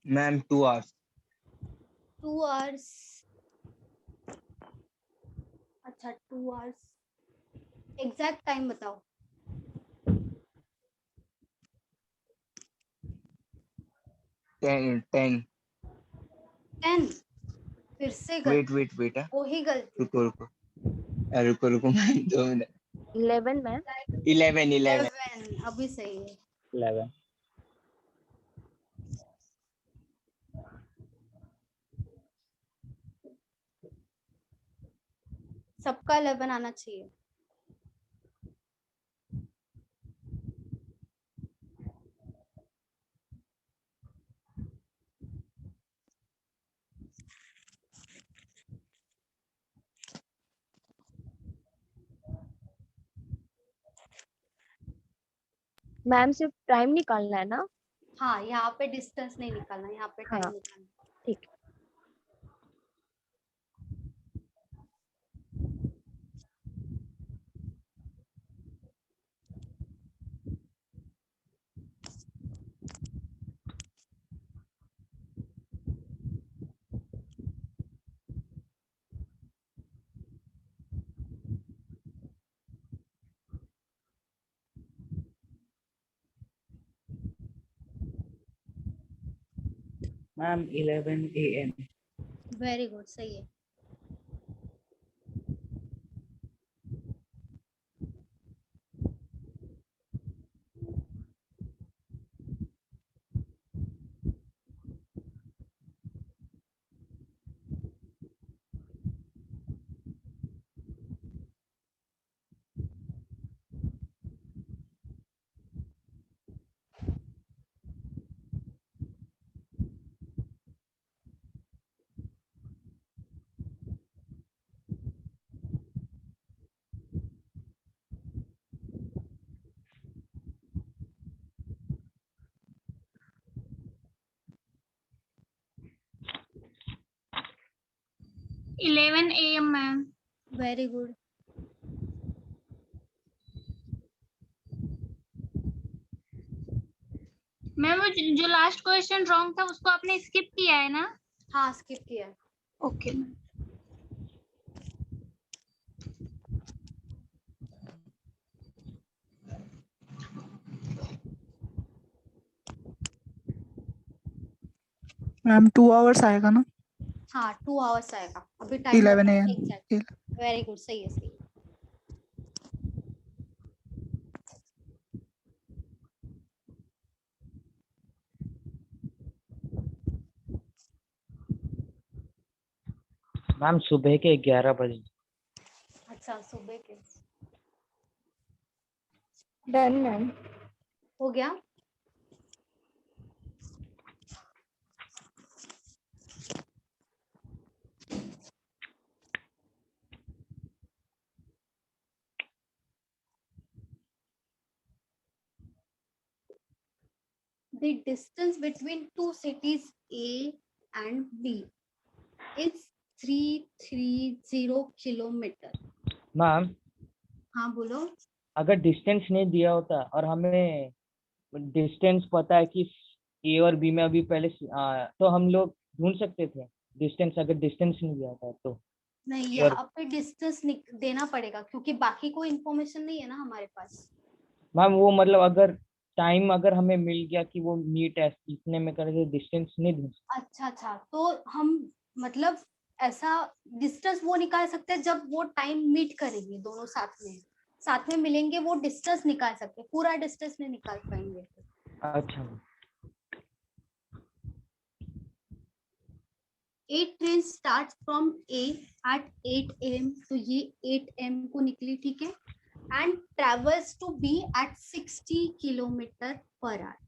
[SPEAKER 4] Ma'am 2 hours.
[SPEAKER 1] 2 hours। अच्छा अच्छा 2 आवर्स, एग्जैक्ट टाइम बताओ।
[SPEAKER 4] 10
[SPEAKER 1] 10, फिर से गलती,
[SPEAKER 4] वेट बेटा,
[SPEAKER 1] वही गलती।
[SPEAKER 4] रुको मैं 2 मिनट।
[SPEAKER 12] 11 मैम।
[SPEAKER 4] 11
[SPEAKER 1] अभी सही है।
[SPEAKER 3] 11।
[SPEAKER 1] सबका 11 आना चाहिए।
[SPEAKER 12] मैम सिर्फ टाइम निकालना है ना?
[SPEAKER 1] हाँ, यहाँ पे डिस्टेंस नहीं निकालना, यहाँ पे टाइम
[SPEAKER 12] हाँ,
[SPEAKER 1] निकालना।
[SPEAKER 12] ठीक है।
[SPEAKER 11] Ma'am 11 AM।
[SPEAKER 1] वेरी गुड, सही है।
[SPEAKER 8] Eleven AM ma'am.
[SPEAKER 1] Very good.
[SPEAKER 8] Ma'am वो जो लास्ट क्वेश्चन रॉन्ग था उसको आपने स्किप किया है ना?
[SPEAKER 1] हाँ, स्किप किया।
[SPEAKER 8] Okay ma'am.
[SPEAKER 13] मैम 2 आवर्स आएगा ना?
[SPEAKER 1] हाँ, 2 आवर्स आएगा। अभी time
[SPEAKER 13] 11 AM।
[SPEAKER 1] Exact. Very good, सही है, सही है।
[SPEAKER 6] मैम सुबह के 11 बजे।
[SPEAKER 1] अच्छा, सुबह के।
[SPEAKER 10] Done ma'am.
[SPEAKER 1] हो गया। The distance between two cities A and B is 330 kilometer.
[SPEAKER 6] Ma'am
[SPEAKER 1] हाँ, बोलो।
[SPEAKER 6] अगर डिस्टेंस नहीं दिया होता और हमें डिस्टेंस पता है कि ए और बी में अभी पहले तो हम लोग ढूंढ सकते थे डिस्टेंस, अगर डिस्टेंस नहीं दिया था तो।
[SPEAKER 1] नहीं, यहाँ पे डिस्टेंस देना पड़ेगा क्योंकि बाकी कोई इंफॉर्मेशन नहीं है ना हमारे पास।
[SPEAKER 6] मैम वो मतलब अगर टाइम अगर हमें मिल गया कि वो मीट है इतने में करके डिस्टेंस नहीं ढूंढ सकते।
[SPEAKER 1] अच्छा, तो हम मतलब ऐसा डिस्टेंस वो निकाल सकते हैं जब वो टाइम मीट करेंगे, दोनों साथ में मिलेंगे, वो डिस्टेंस निकाल सकते हैं, पूरा डिस्टेंस नहीं निकाल पाएंगे।
[SPEAKER 6] अच्छा।
[SPEAKER 1] 8 train start from A at 8 AM, तो ये 8 AM को निकली, ठीक है, and travels to B at 60 kilometre per hour.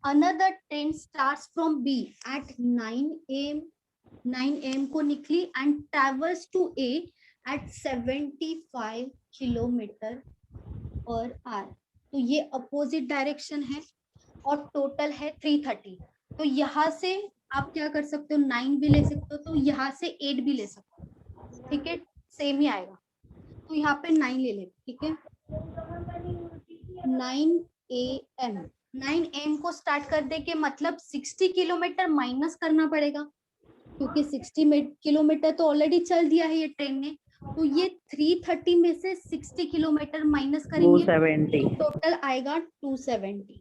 [SPEAKER 1] Another train starts from B at 9 AM, 9 AM को निकली and travels to A at 75 kilometre per our. तो ये अपोजिट डायरेक्शन है और टोटल है 330। तो यहाँ से आप क्या कर सकते हो, 9 भी ले सकते हो, तो यहाँ से 8 भी ले सकते हो, ठीक है, सेम ही आएगा। तो यहाँ पे 9 ले ले, ठीक है। 9 AM, 9 AM को स्टार्ट कर दे के मतलब 60 किलोमीटर माइनस करना पड़ेगा, क्योंकि 60 किलोमीटर तो ऑलरेडी चल दिया है ये ट्रेन ने, तो ये 330 में से 60 किलोमीटर माइनस करेंगे
[SPEAKER 11] 270
[SPEAKER 1] टोटल आएगा 270।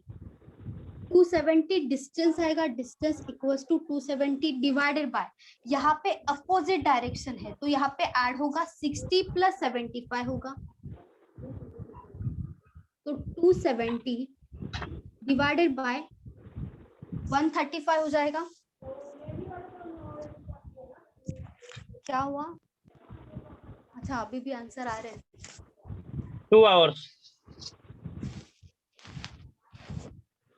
[SPEAKER 1] 270 डिस्टेंस आएगा, distance equals to 270 divided by, यहाँ पे अपोजिट डायरेक्शन है तो यहाँ पे ऐड होगा 60 प्लस 75 होगा, तो 270 डिवाइडेड बाय 135 हो जाएगा। क्या हुआ? अच्छा अभी भी आंसर आ रहे हैं।
[SPEAKER 3] 2 hours।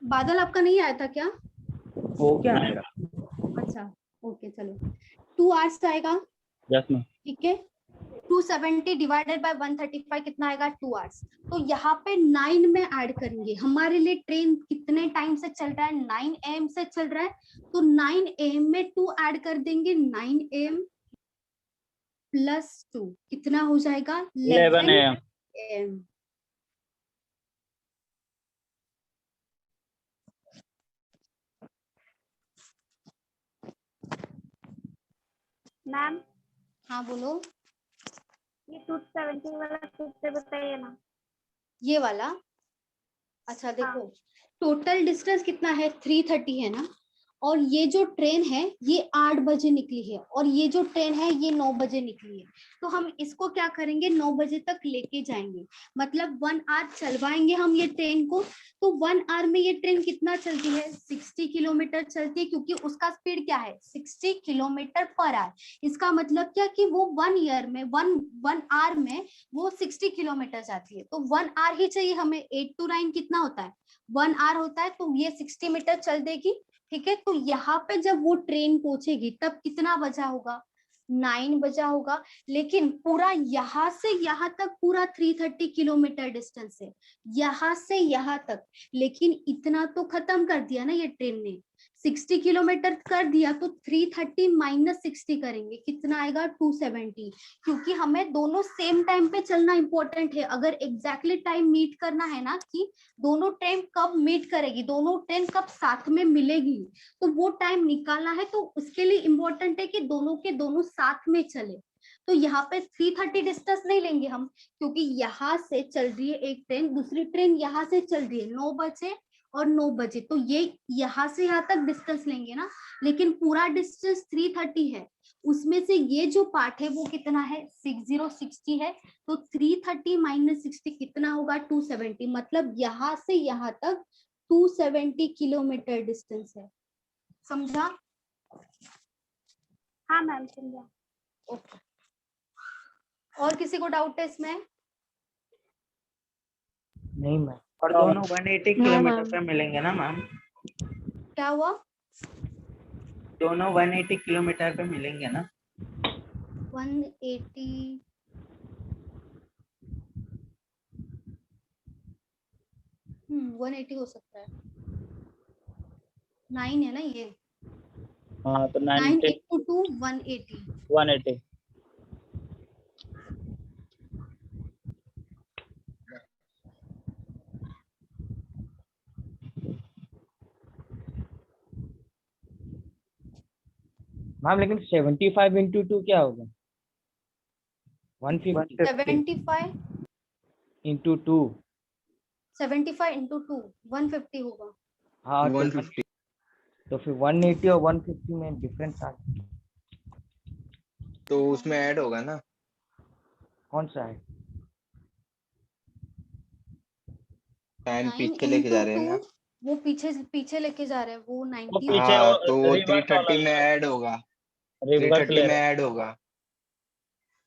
[SPEAKER 1] बादल आपका नहीं आया था क्या?
[SPEAKER 11] हो क्या आएगा?
[SPEAKER 1] अच्छा ओके चलो 2 आवर्स आएगा,
[SPEAKER 3] यस मैम।
[SPEAKER 1] ठीक है। 270 डिवाइडेड बाय 135 कितना आएगा? 2 आवर्स। तो यहाँ पे 9 में ऐड करेंगे, हमारे लिए ट्रेन कितने टाइम से चल रहा है? 9 AM से चल रहा है, तो 9 AM में 2 ऐड कर देंगे, 9 AM प्लस 2 कितना हो जाएगा?
[SPEAKER 3] 11 AM।
[SPEAKER 1] AM।
[SPEAKER 8] मैम
[SPEAKER 1] हाँ बोलो।
[SPEAKER 8] ये 270 वाला फिर से बताइए ना।
[SPEAKER 1] ये वाला अच्छा देखो, टोटल डिस्टेंस कितना है? 330 है ना, और ये जो ट्रेन है ये 8 बजे निकली है और ये जो ट्रेन है ये 9 बजे निकली है, तो हम इसको क्या करेंगे? 9 बजे तक लेके जाएंगे, मतलब 1 आवर चलवाएंगे हम ये ट्रेन को। तो 1 आवर में ये ट्रेन कितना चलती है? 60 किलोमीटर चलती है, क्योंकि उसका स्पीड क्या है? 60 किलोमीटर पर आवर। इसका मतलब क्या कि वो 1 ईयर में 1 आवर में वो 60 किलोमीटर जाती है, तो 1 आवर ही चाहिए हमें। 8 to 9 कितना होता है? 1 आवर होता है, तो ये 60 मीटर चल देगी, ठीक है। तो यहाँ पे जब वो ट्रेन पहुंचेगी तब कितना बजा होगा? 9 बजा होगा, लेकिन पूरा यहाँ से यहाँ तक पूरा 330 किलोमीटर डिस्टेंस है, यहाँ से यहाँ तक, लेकिन इतना तो खत्म कर दिया ना ये ट्रेन ने, 60 किलोमीटर कर दिया, तो 330 माइनस 60 करेंगे, कितना आएगा? 270। क्योंकि हमें दोनों सेम टाइम पे चलना इंपॉर्टेंट है, अगर एग्जैक्टली टाइम मीट करना है ना कि दोनों ट्रेन कब मीट करेगी, दोनों ट्रेन कब साथ में मिलेगी, तो वो टाइम निकालना है, तो उसके लिए इम्पोर्टेंट है कि दोनों के दोनों साथ में चले। तो यहाँ पे 330 डिस्टेंस नहीं लेंगे हम, क्योंकि यहाँ से चल रही है एक ट्रेन, दूसरी ट्रेन यहाँ से चल रही है 9 बजे और 9 बजे, तो ये यहाँ से यहाँ तक डिस्टेंस लेंगे ना, लेकिन पूरा डिस्टेंस 330 है, उसमें से ये जो पार्ट है वो कितना है? 60 है, तो 330 माइनस 60 कितना होगा? 270। मतलब यहाँ से यहाँ तक 270 किलोमीटर डिस्टेंस है, समझा?
[SPEAKER 8] हाँ मैम समझा।
[SPEAKER 1] ओके, और किसी को डाउट है इसमें?
[SPEAKER 6] नहीं मैम।
[SPEAKER 11] और दोनों 180 किलोमीटर पे मिलेंगे ना मैम?
[SPEAKER 1] क्या हुआ?
[SPEAKER 11] दोनों 180 किलोमीटर पे मिलेंगे ना?
[SPEAKER 1] 180 180 हो सकता है, 9 है ना ये।
[SPEAKER 3] हाँ तो
[SPEAKER 1] 9
[SPEAKER 3] 90
[SPEAKER 1] into 2 180।
[SPEAKER 3] 180।
[SPEAKER 6] मैम लेकिन 75 into 2 क्या होगा? 150
[SPEAKER 1] 75
[SPEAKER 6] into 2।
[SPEAKER 1] 75 into 2 150 होगा।
[SPEAKER 6] हाँ तो
[SPEAKER 4] 150।
[SPEAKER 6] तो फिर 180 और 150 में डिफरेंस आ
[SPEAKER 4] तो उसमें ऐड होगा ना?
[SPEAKER 6] कौन सा है?
[SPEAKER 4] टाइम
[SPEAKER 1] 9
[SPEAKER 4] पीछे लेके जा रहे हैं ना?
[SPEAKER 1] into 2 वो पीछे लेके जा रहे हैं, वो 90
[SPEAKER 3] पीछे
[SPEAKER 4] हाँ
[SPEAKER 3] वो
[SPEAKER 4] तो वो
[SPEAKER 3] रिवर्स वाला
[SPEAKER 4] 330 में ऐड होगा,
[SPEAKER 3] रिवर्स
[SPEAKER 4] 330
[SPEAKER 3] ले
[SPEAKER 4] में
[SPEAKER 3] रहा है।
[SPEAKER 4] ऐड होगा,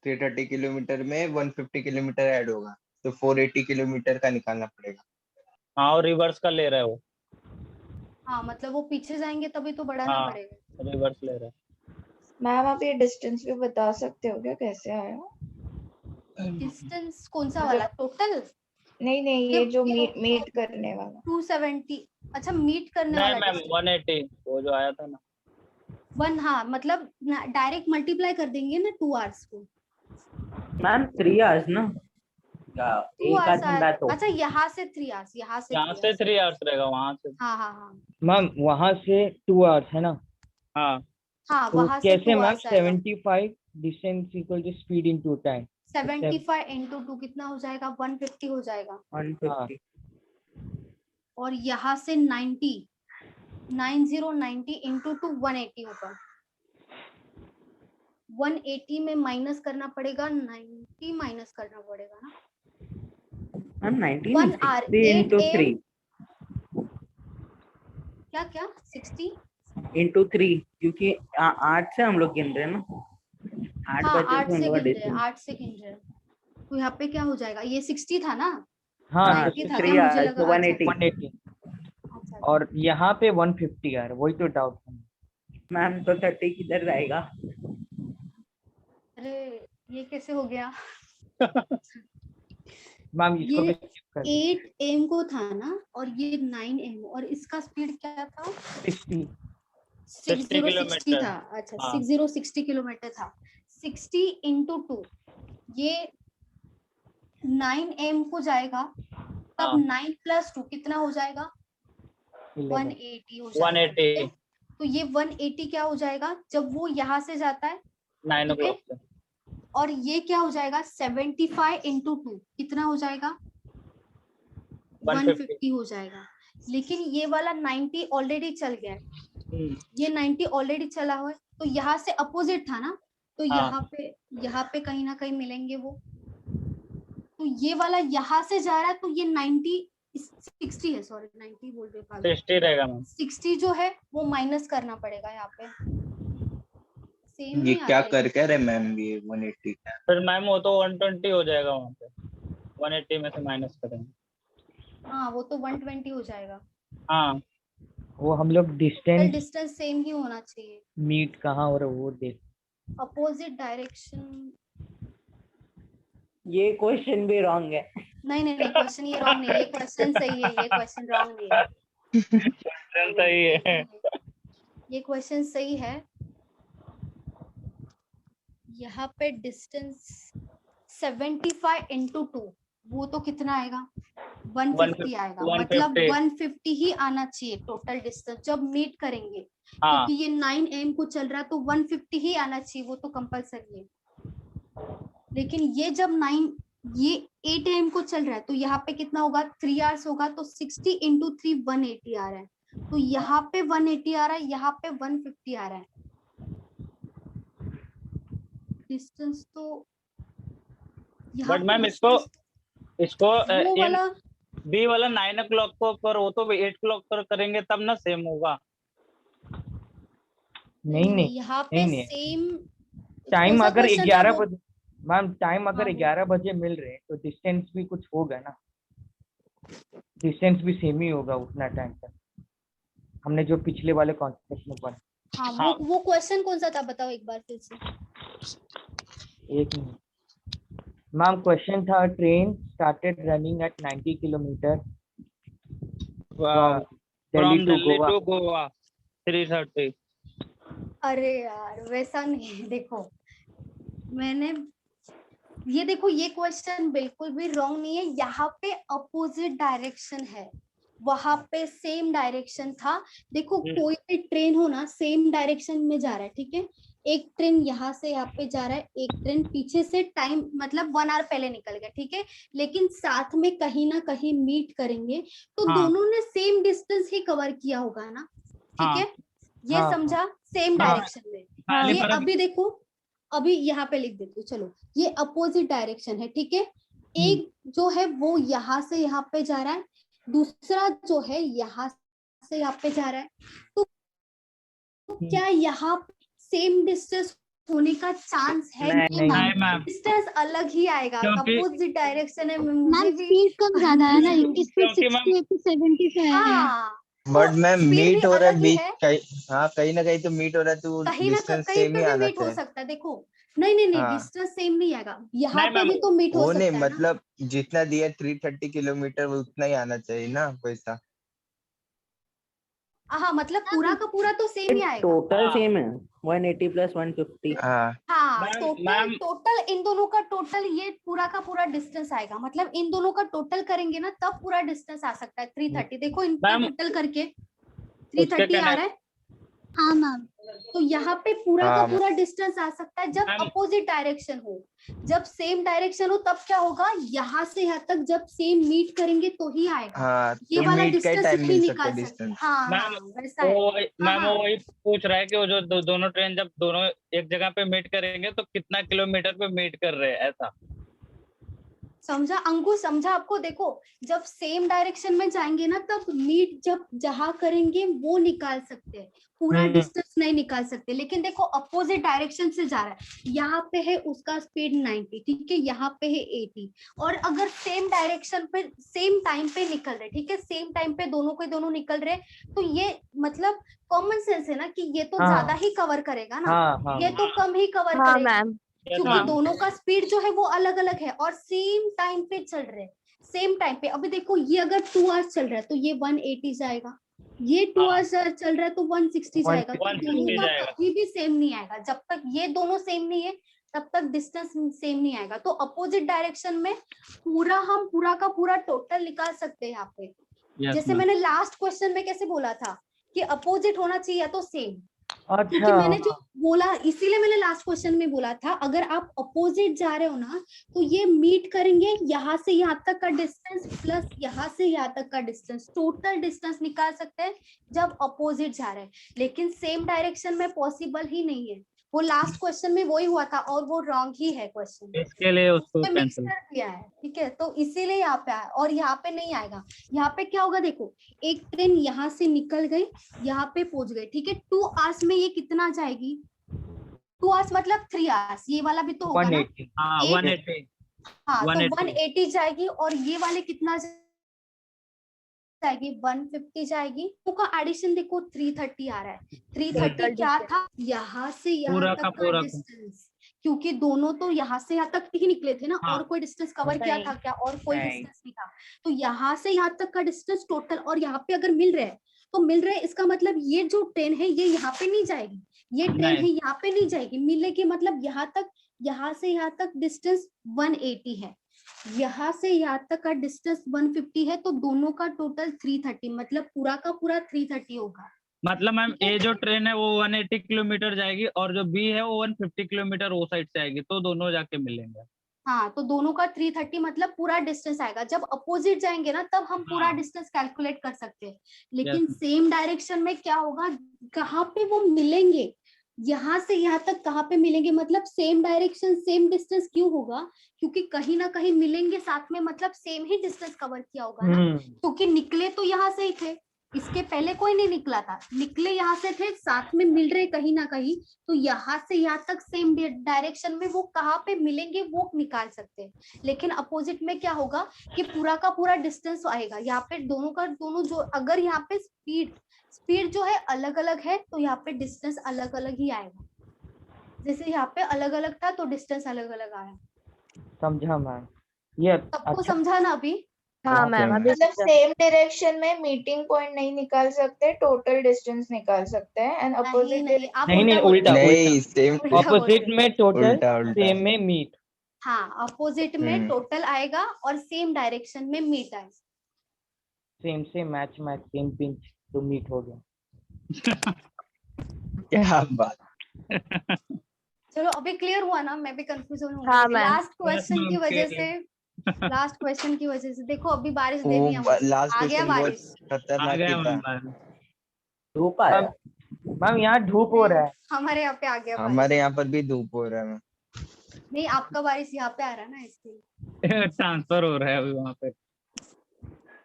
[SPEAKER 4] 330 किलोमीटर में 150 किलोमीटर ऐड होगा, तो 480 किलोमीटर का निकालना पड़ेगा।
[SPEAKER 3] हाँ और रिवर्स का ले रहा है वो।
[SPEAKER 1] हाँ मतलब वो पीछे जाएंगे तभी तो बढ़ाना
[SPEAKER 3] हाँ
[SPEAKER 1] पड़ेगा।
[SPEAKER 3] रिवर्स ले रहा है।
[SPEAKER 10] मैम आप ये डिस्टेंस भी बता सकते हो क्या कैसे आया?
[SPEAKER 1] डिस्टेंस कौन सा वाला? टोटल?
[SPEAKER 10] नहीं नहीं, ये जो मीट करने वाला
[SPEAKER 1] 270। अच्छा मीट करने
[SPEAKER 3] नहीं
[SPEAKER 1] वाला
[SPEAKER 3] मैम
[SPEAKER 1] distance।
[SPEAKER 3] 180 वो जो आया था ना।
[SPEAKER 1] 1 हाँ मतलब डायरेक्ट मल्टीप्लाई कर देंगे ना 2 आवर्स को।
[SPEAKER 11] मैम 3 आवर्स ना?
[SPEAKER 1] 2
[SPEAKER 11] एक
[SPEAKER 1] आवर्स
[SPEAKER 11] आध घंटा तो।
[SPEAKER 1] अच्छा यहाँ से 3 आवर्स, यहाँ से
[SPEAKER 3] यहाँ से 3 आवर्स रहेगा, वहाँ से
[SPEAKER 1] हाँ हाँ हाँ
[SPEAKER 6] मैम वहां से 2 आवर्स है ना?
[SPEAKER 3] हाँ
[SPEAKER 1] हाँ
[SPEAKER 6] तो
[SPEAKER 1] वहां से
[SPEAKER 6] कैसे
[SPEAKER 1] 2
[SPEAKER 6] मैम?
[SPEAKER 1] hours आएगा।
[SPEAKER 6] 75 distance equal to speed into time.
[SPEAKER 1] 75 into 2 कितना हो जाएगा? 150 हो जाएगा।
[SPEAKER 11] 150
[SPEAKER 1] और यहाँ से 90 into 2 180 होगा। 180 में माइनस करना पड़ेगा, 90 माइनस करना पड़ेगा ना।
[SPEAKER 11] मैम 90
[SPEAKER 1] 1
[SPEAKER 11] नहीं,
[SPEAKER 1] hour
[SPEAKER 11] 60 into 3
[SPEAKER 1] क्या 60
[SPEAKER 11] into 3 क्योंकि 8 से हम लोग गिन रहे हैं ना, 8
[SPEAKER 1] हाँ
[SPEAKER 11] बजे
[SPEAKER 1] 8
[SPEAKER 11] से हम
[SPEAKER 1] से
[SPEAKER 11] लोग का
[SPEAKER 1] गिन रहे हैं,
[SPEAKER 11] डिस्टेंस।
[SPEAKER 1] 8 से गिन रहे हैं। तो यहाँ पे क्या हो जाएगा? ये 60 था ना,
[SPEAKER 6] हाँ
[SPEAKER 1] 90 था
[SPEAKER 11] 3
[SPEAKER 1] क्या? मुझे
[SPEAKER 11] hours,
[SPEAKER 1] लगा
[SPEAKER 11] so
[SPEAKER 1] अच्छा
[SPEAKER 11] 180।
[SPEAKER 1] अच्छा।
[SPEAKER 6] और यहाँ पे 150 आ रहा है, वही तो डाउट है।
[SPEAKER 11] मैम तो 30 किधर जाएगा?
[SPEAKER 1] अरे ये कैसे हो गया?
[SPEAKER 6] मैम इसको भी
[SPEAKER 1] ये
[SPEAKER 6] skip कर दीजिए।
[SPEAKER 1] 8 m को था ना, और ये 9 m, और इसका स्पीड क्या था?
[SPEAKER 6] 60
[SPEAKER 1] 60 था। अच्छा
[SPEAKER 3] हाँ।
[SPEAKER 1] 60 किलोमीटर था। 60 into 2 ये 9 m को जाएगा, तब
[SPEAKER 3] हाँ।
[SPEAKER 1] 9 plus 2 कितना हो जाएगा?
[SPEAKER 6] 11
[SPEAKER 1] 180 हो जाएगा।
[SPEAKER 3] 180
[SPEAKER 1] ठीक है? तो ये 180 क्या हो जाएगा जब वो यहाँ से जाता है?
[SPEAKER 3] 9 o'clock से।
[SPEAKER 1] और ये क्या हो जाएगा? 75 into 2 कितना हो जाएगा? 150 हो जाएगा। लेकिन ये वाला 90 ऑलरेडी चल गया है, ये 90 ऑलरेडी चला हुआ है, तो यहाँ से अपोजिट था ना, तो
[SPEAKER 3] हाँ।
[SPEAKER 1] यहाँ पे कहीं ना कहीं मिलेंगे वो। तो ये वाला यहाँ से जा रहा है, तो ये 60 है, सॉरी 90 बोल रहे हो,
[SPEAKER 3] 60 रहेगा मैम।
[SPEAKER 1] 60 जो है वो माइनस करना पड़ेगा यहाँ पे। सेम
[SPEAKER 4] ये
[SPEAKER 1] नहीं
[SPEAKER 4] क्या
[SPEAKER 1] आता
[SPEAKER 4] कर कह रहे मैम? ये 180 का
[SPEAKER 3] फिर मैम वो तो 120 हो जाएगा वहाँ पे, 180 में से माइनस करेंगे।
[SPEAKER 1] हाँ वो तो 120 हो जाएगा।
[SPEAKER 3] हाँ
[SPEAKER 6] वो हम लोग डिस्टेंस
[SPEAKER 1] डिस्टेंस सेम ही होना चाहिए।
[SPEAKER 6] मीट कहाँ हो रहा है वो देख।
[SPEAKER 1] अपोजिट डायरेक्शन,
[SPEAKER 11] ये क्वेश्चन भी रॉन्ग है।
[SPEAKER 1] नहीं क्वेश्चन ये रॉन्ग नहीं है, ये क्वेश्चन सही है, ये क्वेश्चन रॉन्ग नहीं है।
[SPEAKER 3] सही है।
[SPEAKER 1] ये क्वेश्चन सही है। यहाँ पे डिस्टेंस 75 into 2 वो तो कितना आएगा? 150 आएगा।
[SPEAKER 3] 150।
[SPEAKER 1] मतलब 150 ही आना चाहिए टोटल डिस्टेंस जब मीट करेंगे।
[SPEAKER 3] हाँ।
[SPEAKER 1] क्योंकि ये 9 m को चल रहा है, तो 150 ही आना चाहिए, वो तो कंपलसरी है। लेकिन ये जब 8 am को चल रहा है, तो यहाँ पे कितना होगा? 3 hours होगा, तो 60 into 3 180 आ रहा है। तो यहाँ पे 180 आ रहा है, यहाँ पे 150 आ रहा है। डिस्टेंस तो
[SPEAKER 3] बट मैम इसको
[SPEAKER 1] वो वाला
[SPEAKER 3] बी वाला 9 o'clock को पर वो तो 8 o'clock पर करेंगे तब ना सेम होगा।
[SPEAKER 6] नहीं
[SPEAKER 1] यहाँ पे
[SPEAKER 6] नहीं
[SPEAKER 1] सेम
[SPEAKER 6] टाइम अगर 11
[SPEAKER 1] बजे,
[SPEAKER 6] बजे मैम टाइम अगर
[SPEAKER 1] हाँ,
[SPEAKER 6] 11 बजे मिल रहे हैं तो डिस्टेंस भी कुछ होगा ना, डिस्टेंस भी सेम ही होगा उतना टाइम तक। हमने जो पिछले वाले कॉन्सेप्ट में पढ़ा।
[SPEAKER 1] हाँ, वो क्वेश्चन कौन सा था बताओ एक बार फिर से।
[SPEAKER 6] एक मिनट मैम, क्वेश्चन था train started running at 90 kilometre
[SPEAKER 3] from Delhi to Goa 3:30।
[SPEAKER 1] अरे यार वैसा नहीं, देखो मैंने ये देखो ये क्वेश्चन बिल्कुल भी रॉन्ग नहीं है। यहाँ पे अपोजिट डायरेक्शन है, वहां पे सेम डायरेक्शन था। देखो कोई भी ट्रेन हो ना सेम डायरेक्शन में जा रहा है, ठीक है। एक ट्रेन यहाँ से यहाँ पे जा रहा है, एक ट्रेन पीछे से टाइम मतलब 1 hour पहले निकल गया, ठीक है। लेकिन साथ में कहीं ना कहीं मीट करेंगे, तो दोनों ने सेम डिस्टेंस ही कवर किया होगा ना, ठीक है। ये समझा? सेम डायरेक्शन में। ये अभी देखो, अभी यहाँ पे लिख देती हूँ, चलो ये अपोजिट डायरेक्शन है, ठीक है। एक जो है वो यहाँ से यहाँ पे जा रहा है, दूसरा जो है यहाँ से यहाँ पे जा रहा है। तो क्या यहाँ सेम डिस्टेंस होने का चांस है?
[SPEAKER 3] नहीं मैम,
[SPEAKER 1] डिस्टेंस अलग ही आएगा, अपोजिट डायरेक्शन है।
[SPEAKER 12] मैम स्पीड कम ज्यादा है ना, इसकी स्पीड 60 to 75 है।
[SPEAKER 1] हाँ
[SPEAKER 4] बट मैम मीट हो रहा है बीच,
[SPEAKER 1] हाँ
[SPEAKER 4] कहीं ना कहीं तो मीट हो रहा है, तो
[SPEAKER 1] कहीं ना
[SPEAKER 4] डिस्टेंस
[SPEAKER 1] कहीं
[SPEAKER 4] सेम ही
[SPEAKER 1] पे भी
[SPEAKER 4] आना
[SPEAKER 1] मीट हो
[SPEAKER 4] चाहिए।
[SPEAKER 1] सकता है। देखो नहीं डिस्टेंस सेम नहीं आएगा, यहाँ पे भी तो मीट हो
[SPEAKER 4] वो
[SPEAKER 1] सकता
[SPEAKER 4] नहीं
[SPEAKER 1] है ना।
[SPEAKER 4] मतलब जितना दिया 330 किलोमीटर उतना ही आना चाहिए ना वैसा।
[SPEAKER 1] हाँ मतलब पूरा का पूरा तो सेम ही आएगा।
[SPEAKER 11] टोटल सेम है 180 plus 150।
[SPEAKER 1] हाँ टोटल इन दोनों का टोटल ये पूरा का पूरा डिस्टेंस आएगा। मतलब इन दोनों का टोटल करेंगे ना तब पूरा डिस्टेंस आ सकता है 330। देखो इनका टोटल करके 330 आ रहा है।
[SPEAKER 12] हाँ मैम
[SPEAKER 1] तो यहाँ पे पूरा का
[SPEAKER 4] हाँ,
[SPEAKER 1] पूरा डिस्टेंस आ सकता है जब
[SPEAKER 3] मैम-
[SPEAKER 1] अपोजिट डायरेक्शन हो। जब सेम डायरेक्शन हो तब क्या होगा, यहाँ से यहाँ तक जब सेम मीट करेंगे तो ही आएगा।
[SPEAKER 4] हाँ,
[SPEAKER 1] ये
[SPEAKER 4] तो
[SPEAKER 1] वाला
[SPEAKER 4] मीट का
[SPEAKER 1] डिस्टेंस
[SPEAKER 4] टाइम
[SPEAKER 1] नहीं
[SPEAKER 4] मिल सकता
[SPEAKER 1] निकाल
[SPEAKER 4] है
[SPEAKER 1] सकते।
[SPEAKER 4] डिस्टेंस।
[SPEAKER 1] हाँ
[SPEAKER 3] मैम
[SPEAKER 1] हाँ वैसा है।
[SPEAKER 3] मैम
[SPEAKER 1] हाँ।
[SPEAKER 3] वो वही पूछ रहा है कि वो जो दोनों ट्रेन जब दोनों एक जगह पे मीट करेंगे तो कितना किलोमीटर पे मीट कर रहे हैं, ऐसा।
[SPEAKER 1] समझा अंकुश, समझा आपको। देखो जब सेम डायरेक्शन में जाएंगे ना तब मीट जब जहां करेंगे वो निकाल सकते हैं, पूरा डिस्टेंस नहीं निकाल सकते। लेकिन देखो अपोजिट डायरेक्शन से जा रहा है, यहाँ पे है उसका स्पीड 90, ठीक है, यहाँ पे है 80, और अगर सेम डायरेक्शन पे सेम टाइम पे निकल रहे, ठीक है, सेम टाइम पे दोनों के दोनों निकल रहे, तो ये मतलब कॉमन सेंस है ना कि ये तो
[SPEAKER 6] हाँ।
[SPEAKER 1] ज्यादा ही कवर करेगा ना,
[SPEAKER 6] हाँ
[SPEAKER 1] ये तो कम ही कवर
[SPEAKER 12] हाँ
[SPEAKER 1] करेगा,
[SPEAKER 12] मैम।
[SPEAKER 1] क्योंकि दोनों का स्पीड जो है वो अलग अलग है और सेम टाइम पे चल रहे हैं। सेम टाइम पे अभी देखो ये अगर 2 आवर्स चल रहा है तो ये 180 जाएगा, ये 2 आवर्स चल रहा है तो 160 जाएगा। तो
[SPEAKER 3] 160
[SPEAKER 1] दोनों का
[SPEAKER 3] जाएगा।
[SPEAKER 1] कभी भी सेम नहीं आएगा, जब तक ये दोनों सेम नहीं है तब तक डिस्टेंस सेम नहीं आएगा। तो अपोजिट डायरेक्शन में हम पूरा का पूरा टोटल निकाल सकते हैं यहाँ पे। जैसे मैंने लास्ट क्वेश्चन में कैसे बोला था कि अपोजिट होना चाहिए तो सेम, क्योंकि मैंने जो बोला इसीलिए मैंने लास्ट क्वेश्चन में बोला था अगर आप अपोजिट जा रहे हो ना तो ये मीट करेंगे, यहाँ से यहाँ तक का डिस्टेंस प्लस यहाँ से यहाँ तक का डिस्टेंस, टोटल डिस्टेंस निकाल सकते हैं जब अपोजिट जा रहे हैं। लेकिन सेम डायरेक्शन में पॉसिबल ही नहीं है, वो लास्ट क्वेश्चन में वही हुआ था और वो रॉन्ग ही है क्वेश्चन,
[SPEAKER 3] इसके लिए उसको
[SPEAKER 1] मिक्स
[SPEAKER 3] कैंसिल।
[SPEAKER 1] कर दिया है, ठीक है। तो इसीलिए यहाँ पे आया और यहाँ पे नहीं आएगा। यहाँ पे क्या होगा, देखो एक ट्रेन यहाँ से निकल गई, यहाँ पे पहुंच गई, ठीक है, 2 आवर्स में ये कितना जाएगी, 2 आवर्स मतलब 3 आवर्स, ये वाला भी तो होगा ना,
[SPEAKER 6] 180।
[SPEAKER 3] हाँ 180।
[SPEAKER 1] हाँ तो
[SPEAKER 3] 180
[SPEAKER 1] 180 जाएगी और ये वाले कितना जाएगी, 150 जाएगी। तो का एडिशन देखो 330 आ रहा है। 330 क्या था, यहाँ से यहाँ
[SPEAKER 3] पूरा
[SPEAKER 1] तक
[SPEAKER 3] का
[SPEAKER 1] का
[SPEAKER 3] पूरा।
[SPEAKER 1] डिस्टेंस, क्योंकि दोनों तो यहाँ से यहाँ तक ही निकले थे ना,
[SPEAKER 3] हाँ।
[SPEAKER 1] और कोई डिस्टेंस कवर किया था क्या, और कोई
[SPEAKER 11] नहीं।
[SPEAKER 1] डिस्टेंस नहीं था। तो यहाँ से यहाँ तक का डिस्टेंस टोटल, और यहाँ पे अगर मिल रहे हैं तो मिल रहे हैं, इसका मतलब ये जो ट्रेन है ये यहाँ पे नहीं जाएगी, ये ट्रेन
[SPEAKER 3] नहीं।
[SPEAKER 1] है यहाँ पे नहीं जाएगी, मिलेगी मतलब यहाँ तक, यहाँ से यहाँ तक डिस्टेंस 180 है, यहाँ से यहाँ तक का डिस्टेंस 150 है, तो दोनों का टोटल 330, मतलब पूरा का पूरा 330 होगा।
[SPEAKER 3] मतलब मैम ए जो ट्रेन है वो 180 किलोमीटर जाएगी और जो बी है वो 150 किलोमीटर वो साइड से आएगी, तो दोनों जाके मिलेंगे।
[SPEAKER 1] हाँ तो दोनों का 330 मतलब पूरा डिस्टेंस आएगा। जब अपोजिट जाएंगे ना तब हम पूरा
[SPEAKER 3] हाँ।
[SPEAKER 1] डिस्टेंस कैलकुलेट कर सकते हैं, लेकिन सेम डायरेक्शन में क्या होगा, कहाँ पे वो मिलेंगे, यहाँ से यहाँ तक कहाँ पे मिलेंगे, मतलब सेम डायरेक्शन सेम डिस्टेंस क्यों होगा, क्योंकि कहीं ना कहीं मिलेंगे साथ में, मतलब सेम ही डिस्टेंस कवर किया होगा ना, क्योंकि निकले तो यहाँ से ही थे, इसके पहले कोई नहीं निकला था, निकले यहाँ से थे, साथ में मिल रहे कहीं ना कहीं, तो यहाँ से यहाँ तक सेम डायरेक्शन में वो कहाँ पे मिलेंगे वो निकाल सकते हैं। लेकिन अपोजिट में क्या होगा कि पूरा का पूरा डिस्टेंस आएगा, यहाँ पे दोनों का दोनों जो, अगर यहाँ पे स्पीड जो है अलग अलग है तो यहाँ पे डिस्टेंस अलग अलग ही आएगा। जैसे यहाँ पे अलग अलग था तो डिस्टेंस अलग अलग आया।
[SPEAKER 6] समझा मैम, ये
[SPEAKER 1] सबको समझा ना अभी?
[SPEAKER 12] हाँ मैम अभी
[SPEAKER 10] मतलब सेम डायरेक्शन में मीटिंग पॉइंट नहीं निकाल सकते, टोटल डिस्टेंस निकाल सकते हैं, एंड अपोजिट
[SPEAKER 6] नहीं उल्टा
[SPEAKER 4] नहीं, सेम
[SPEAKER 6] ऑपोजिट में टोटल,
[SPEAKER 4] उल्टा उल्टा।
[SPEAKER 6] सेम में मीट।
[SPEAKER 1] हाँ अपोजिट में टोटल आएगा और सेम डायरेक्शन में मीट आएगा।
[SPEAKER 6] सेम से मैच सेम पिंच तो मीट हो गया।
[SPEAKER 4] क्या बात।
[SPEAKER 1] चलो अभी क्लियर हुआ ना, मैं भी कंफ्यूज हूँ
[SPEAKER 12] हाँ, मैम।
[SPEAKER 1] लास्ट क्वेश्चन की वजह से, लास्ट क्वेश्चन की वजह से। देखो अभी बारिश दे दी
[SPEAKER 4] वो लास्ट
[SPEAKER 1] आ गया
[SPEAKER 4] क्वेश्चन बहुत
[SPEAKER 1] बारिश,
[SPEAKER 3] आ
[SPEAKER 4] खतरनाक
[SPEAKER 3] गया
[SPEAKER 4] ही था।
[SPEAKER 3] मैम।
[SPEAKER 11] धूप आया।
[SPEAKER 6] मैम यहाँ धूप हो रहा है।
[SPEAKER 1] हमारे यहाँ पे आ गया बारिश।
[SPEAKER 4] हमारे यहाँ पर भी धूप हो रहा है।
[SPEAKER 1] नहीं आपका बारिश यहाँ पे आ रहा है ना, इसलिए
[SPEAKER 3] ट्रांसफर हो रहा है अभी वहाँ पे।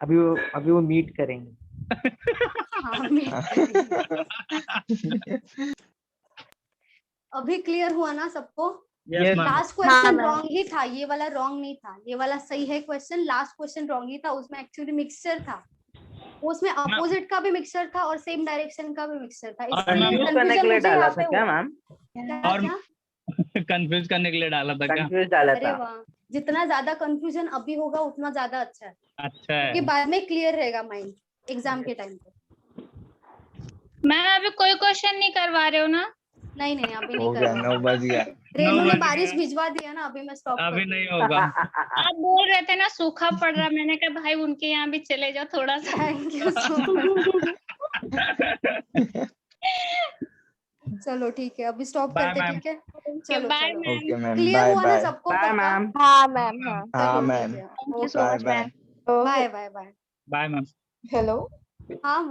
[SPEAKER 6] अभी वो मीट करेंगे।
[SPEAKER 1] हाँ, अभी क्लियर हुआ ना सबको?
[SPEAKER 3] Yes, ma'am.
[SPEAKER 1] Last question wrong ही था, ये वाला रॉन्ग नहीं था, ये वाला सही है क्वेश्चन। लास्ट क्वेश्चन रॉन्ग ही था, उसमें एक्चुअली मिक्सचर था, उसमें अपोजिट का भी मिक्सचर था और सेम डायरेक्शन का भी मिक्सचर था।
[SPEAKER 11] कंफ्यूज करने के लिए डाला था क्या मैम?
[SPEAKER 3] और कंफ्यूज करने के लिए डाला था क्या?
[SPEAKER 11] कंफ्यूज डाला
[SPEAKER 1] अरे
[SPEAKER 11] था।
[SPEAKER 1] वाह, जितना ज्यादा कंफ्यूजन अभी होगा उतना ज्यादा अच्छा है,
[SPEAKER 3] अच्छा है।
[SPEAKER 1] क्योंकि बाद में क्लियर रहेगा माइंड एग्जाम के टाइम पे।
[SPEAKER 8] मैम अभी कोई क्वेश्चन नहीं करवा रहे हो ना?
[SPEAKER 1] नहीं नहीं अभी
[SPEAKER 4] हो
[SPEAKER 1] नहीं
[SPEAKER 4] गया,
[SPEAKER 1] करना।
[SPEAKER 4] 9 बज गया।
[SPEAKER 1] रेनू ने बारिश भिजवा दिया ना, अभी मैं स्टॉप
[SPEAKER 3] अभी
[SPEAKER 1] कर
[SPEAKER 3] नहीं होगा।
[SPEAKER 8] आप बोल रहे थे ना सूखा पड़ रहा, मैंने कहा भाई उनके यहाँ भी चले जाओ थोड़ा सा।
[SPEAKER 1] Thank you so much. चलो ठीक है, अभी स्टॉप
[SPEAKER 3] Bye,
[SPEAKER 1] करते,
[SPEAKER 3] ma'am.
[SPEAKER 1] ठीक है?
[SPEAKER 8] ओके
[SPEAKER 1] चलो
[SPEAKER 8] बाय
[SPEAKER 1] चलो,
[SPEAKER 8] मैम।
[SPEAKER 4] ओके मैम,
[SPEAKER 1] क्लियर
[SPEAKER 4] बाय
[SPEAKER 1] हुआ ना
[SPEAKER 4] बाय।
[SPEAKER 1] सबको?
[SPEAKER 11] बाय
[SPEAKER 1] पक्का?
[SPEAKER 11] मैम।
[SPEAKER 10] हाँ मैम, हाँ।
[SPEAKER 4] हाँ
[SPEAKER 1] चलो
[SPEAKER 4] मैम,
[SPEAKER 1] ठीक है,
[SPEAKER 10] thank you
[SPEAKER 1] okay,
[SPEAKER 10] so
[SPEAKER 4] bye
[SPEAKER 10] much
[SPEAKER 4] bye.
[SPEAKER 10] Ma'am.
[SPEAKER 1] Bye bye bye.
[SPEAKER 4] Bye ma'am.
[SPEAKER 10] Hello.
[SPEAKER 1] हाँ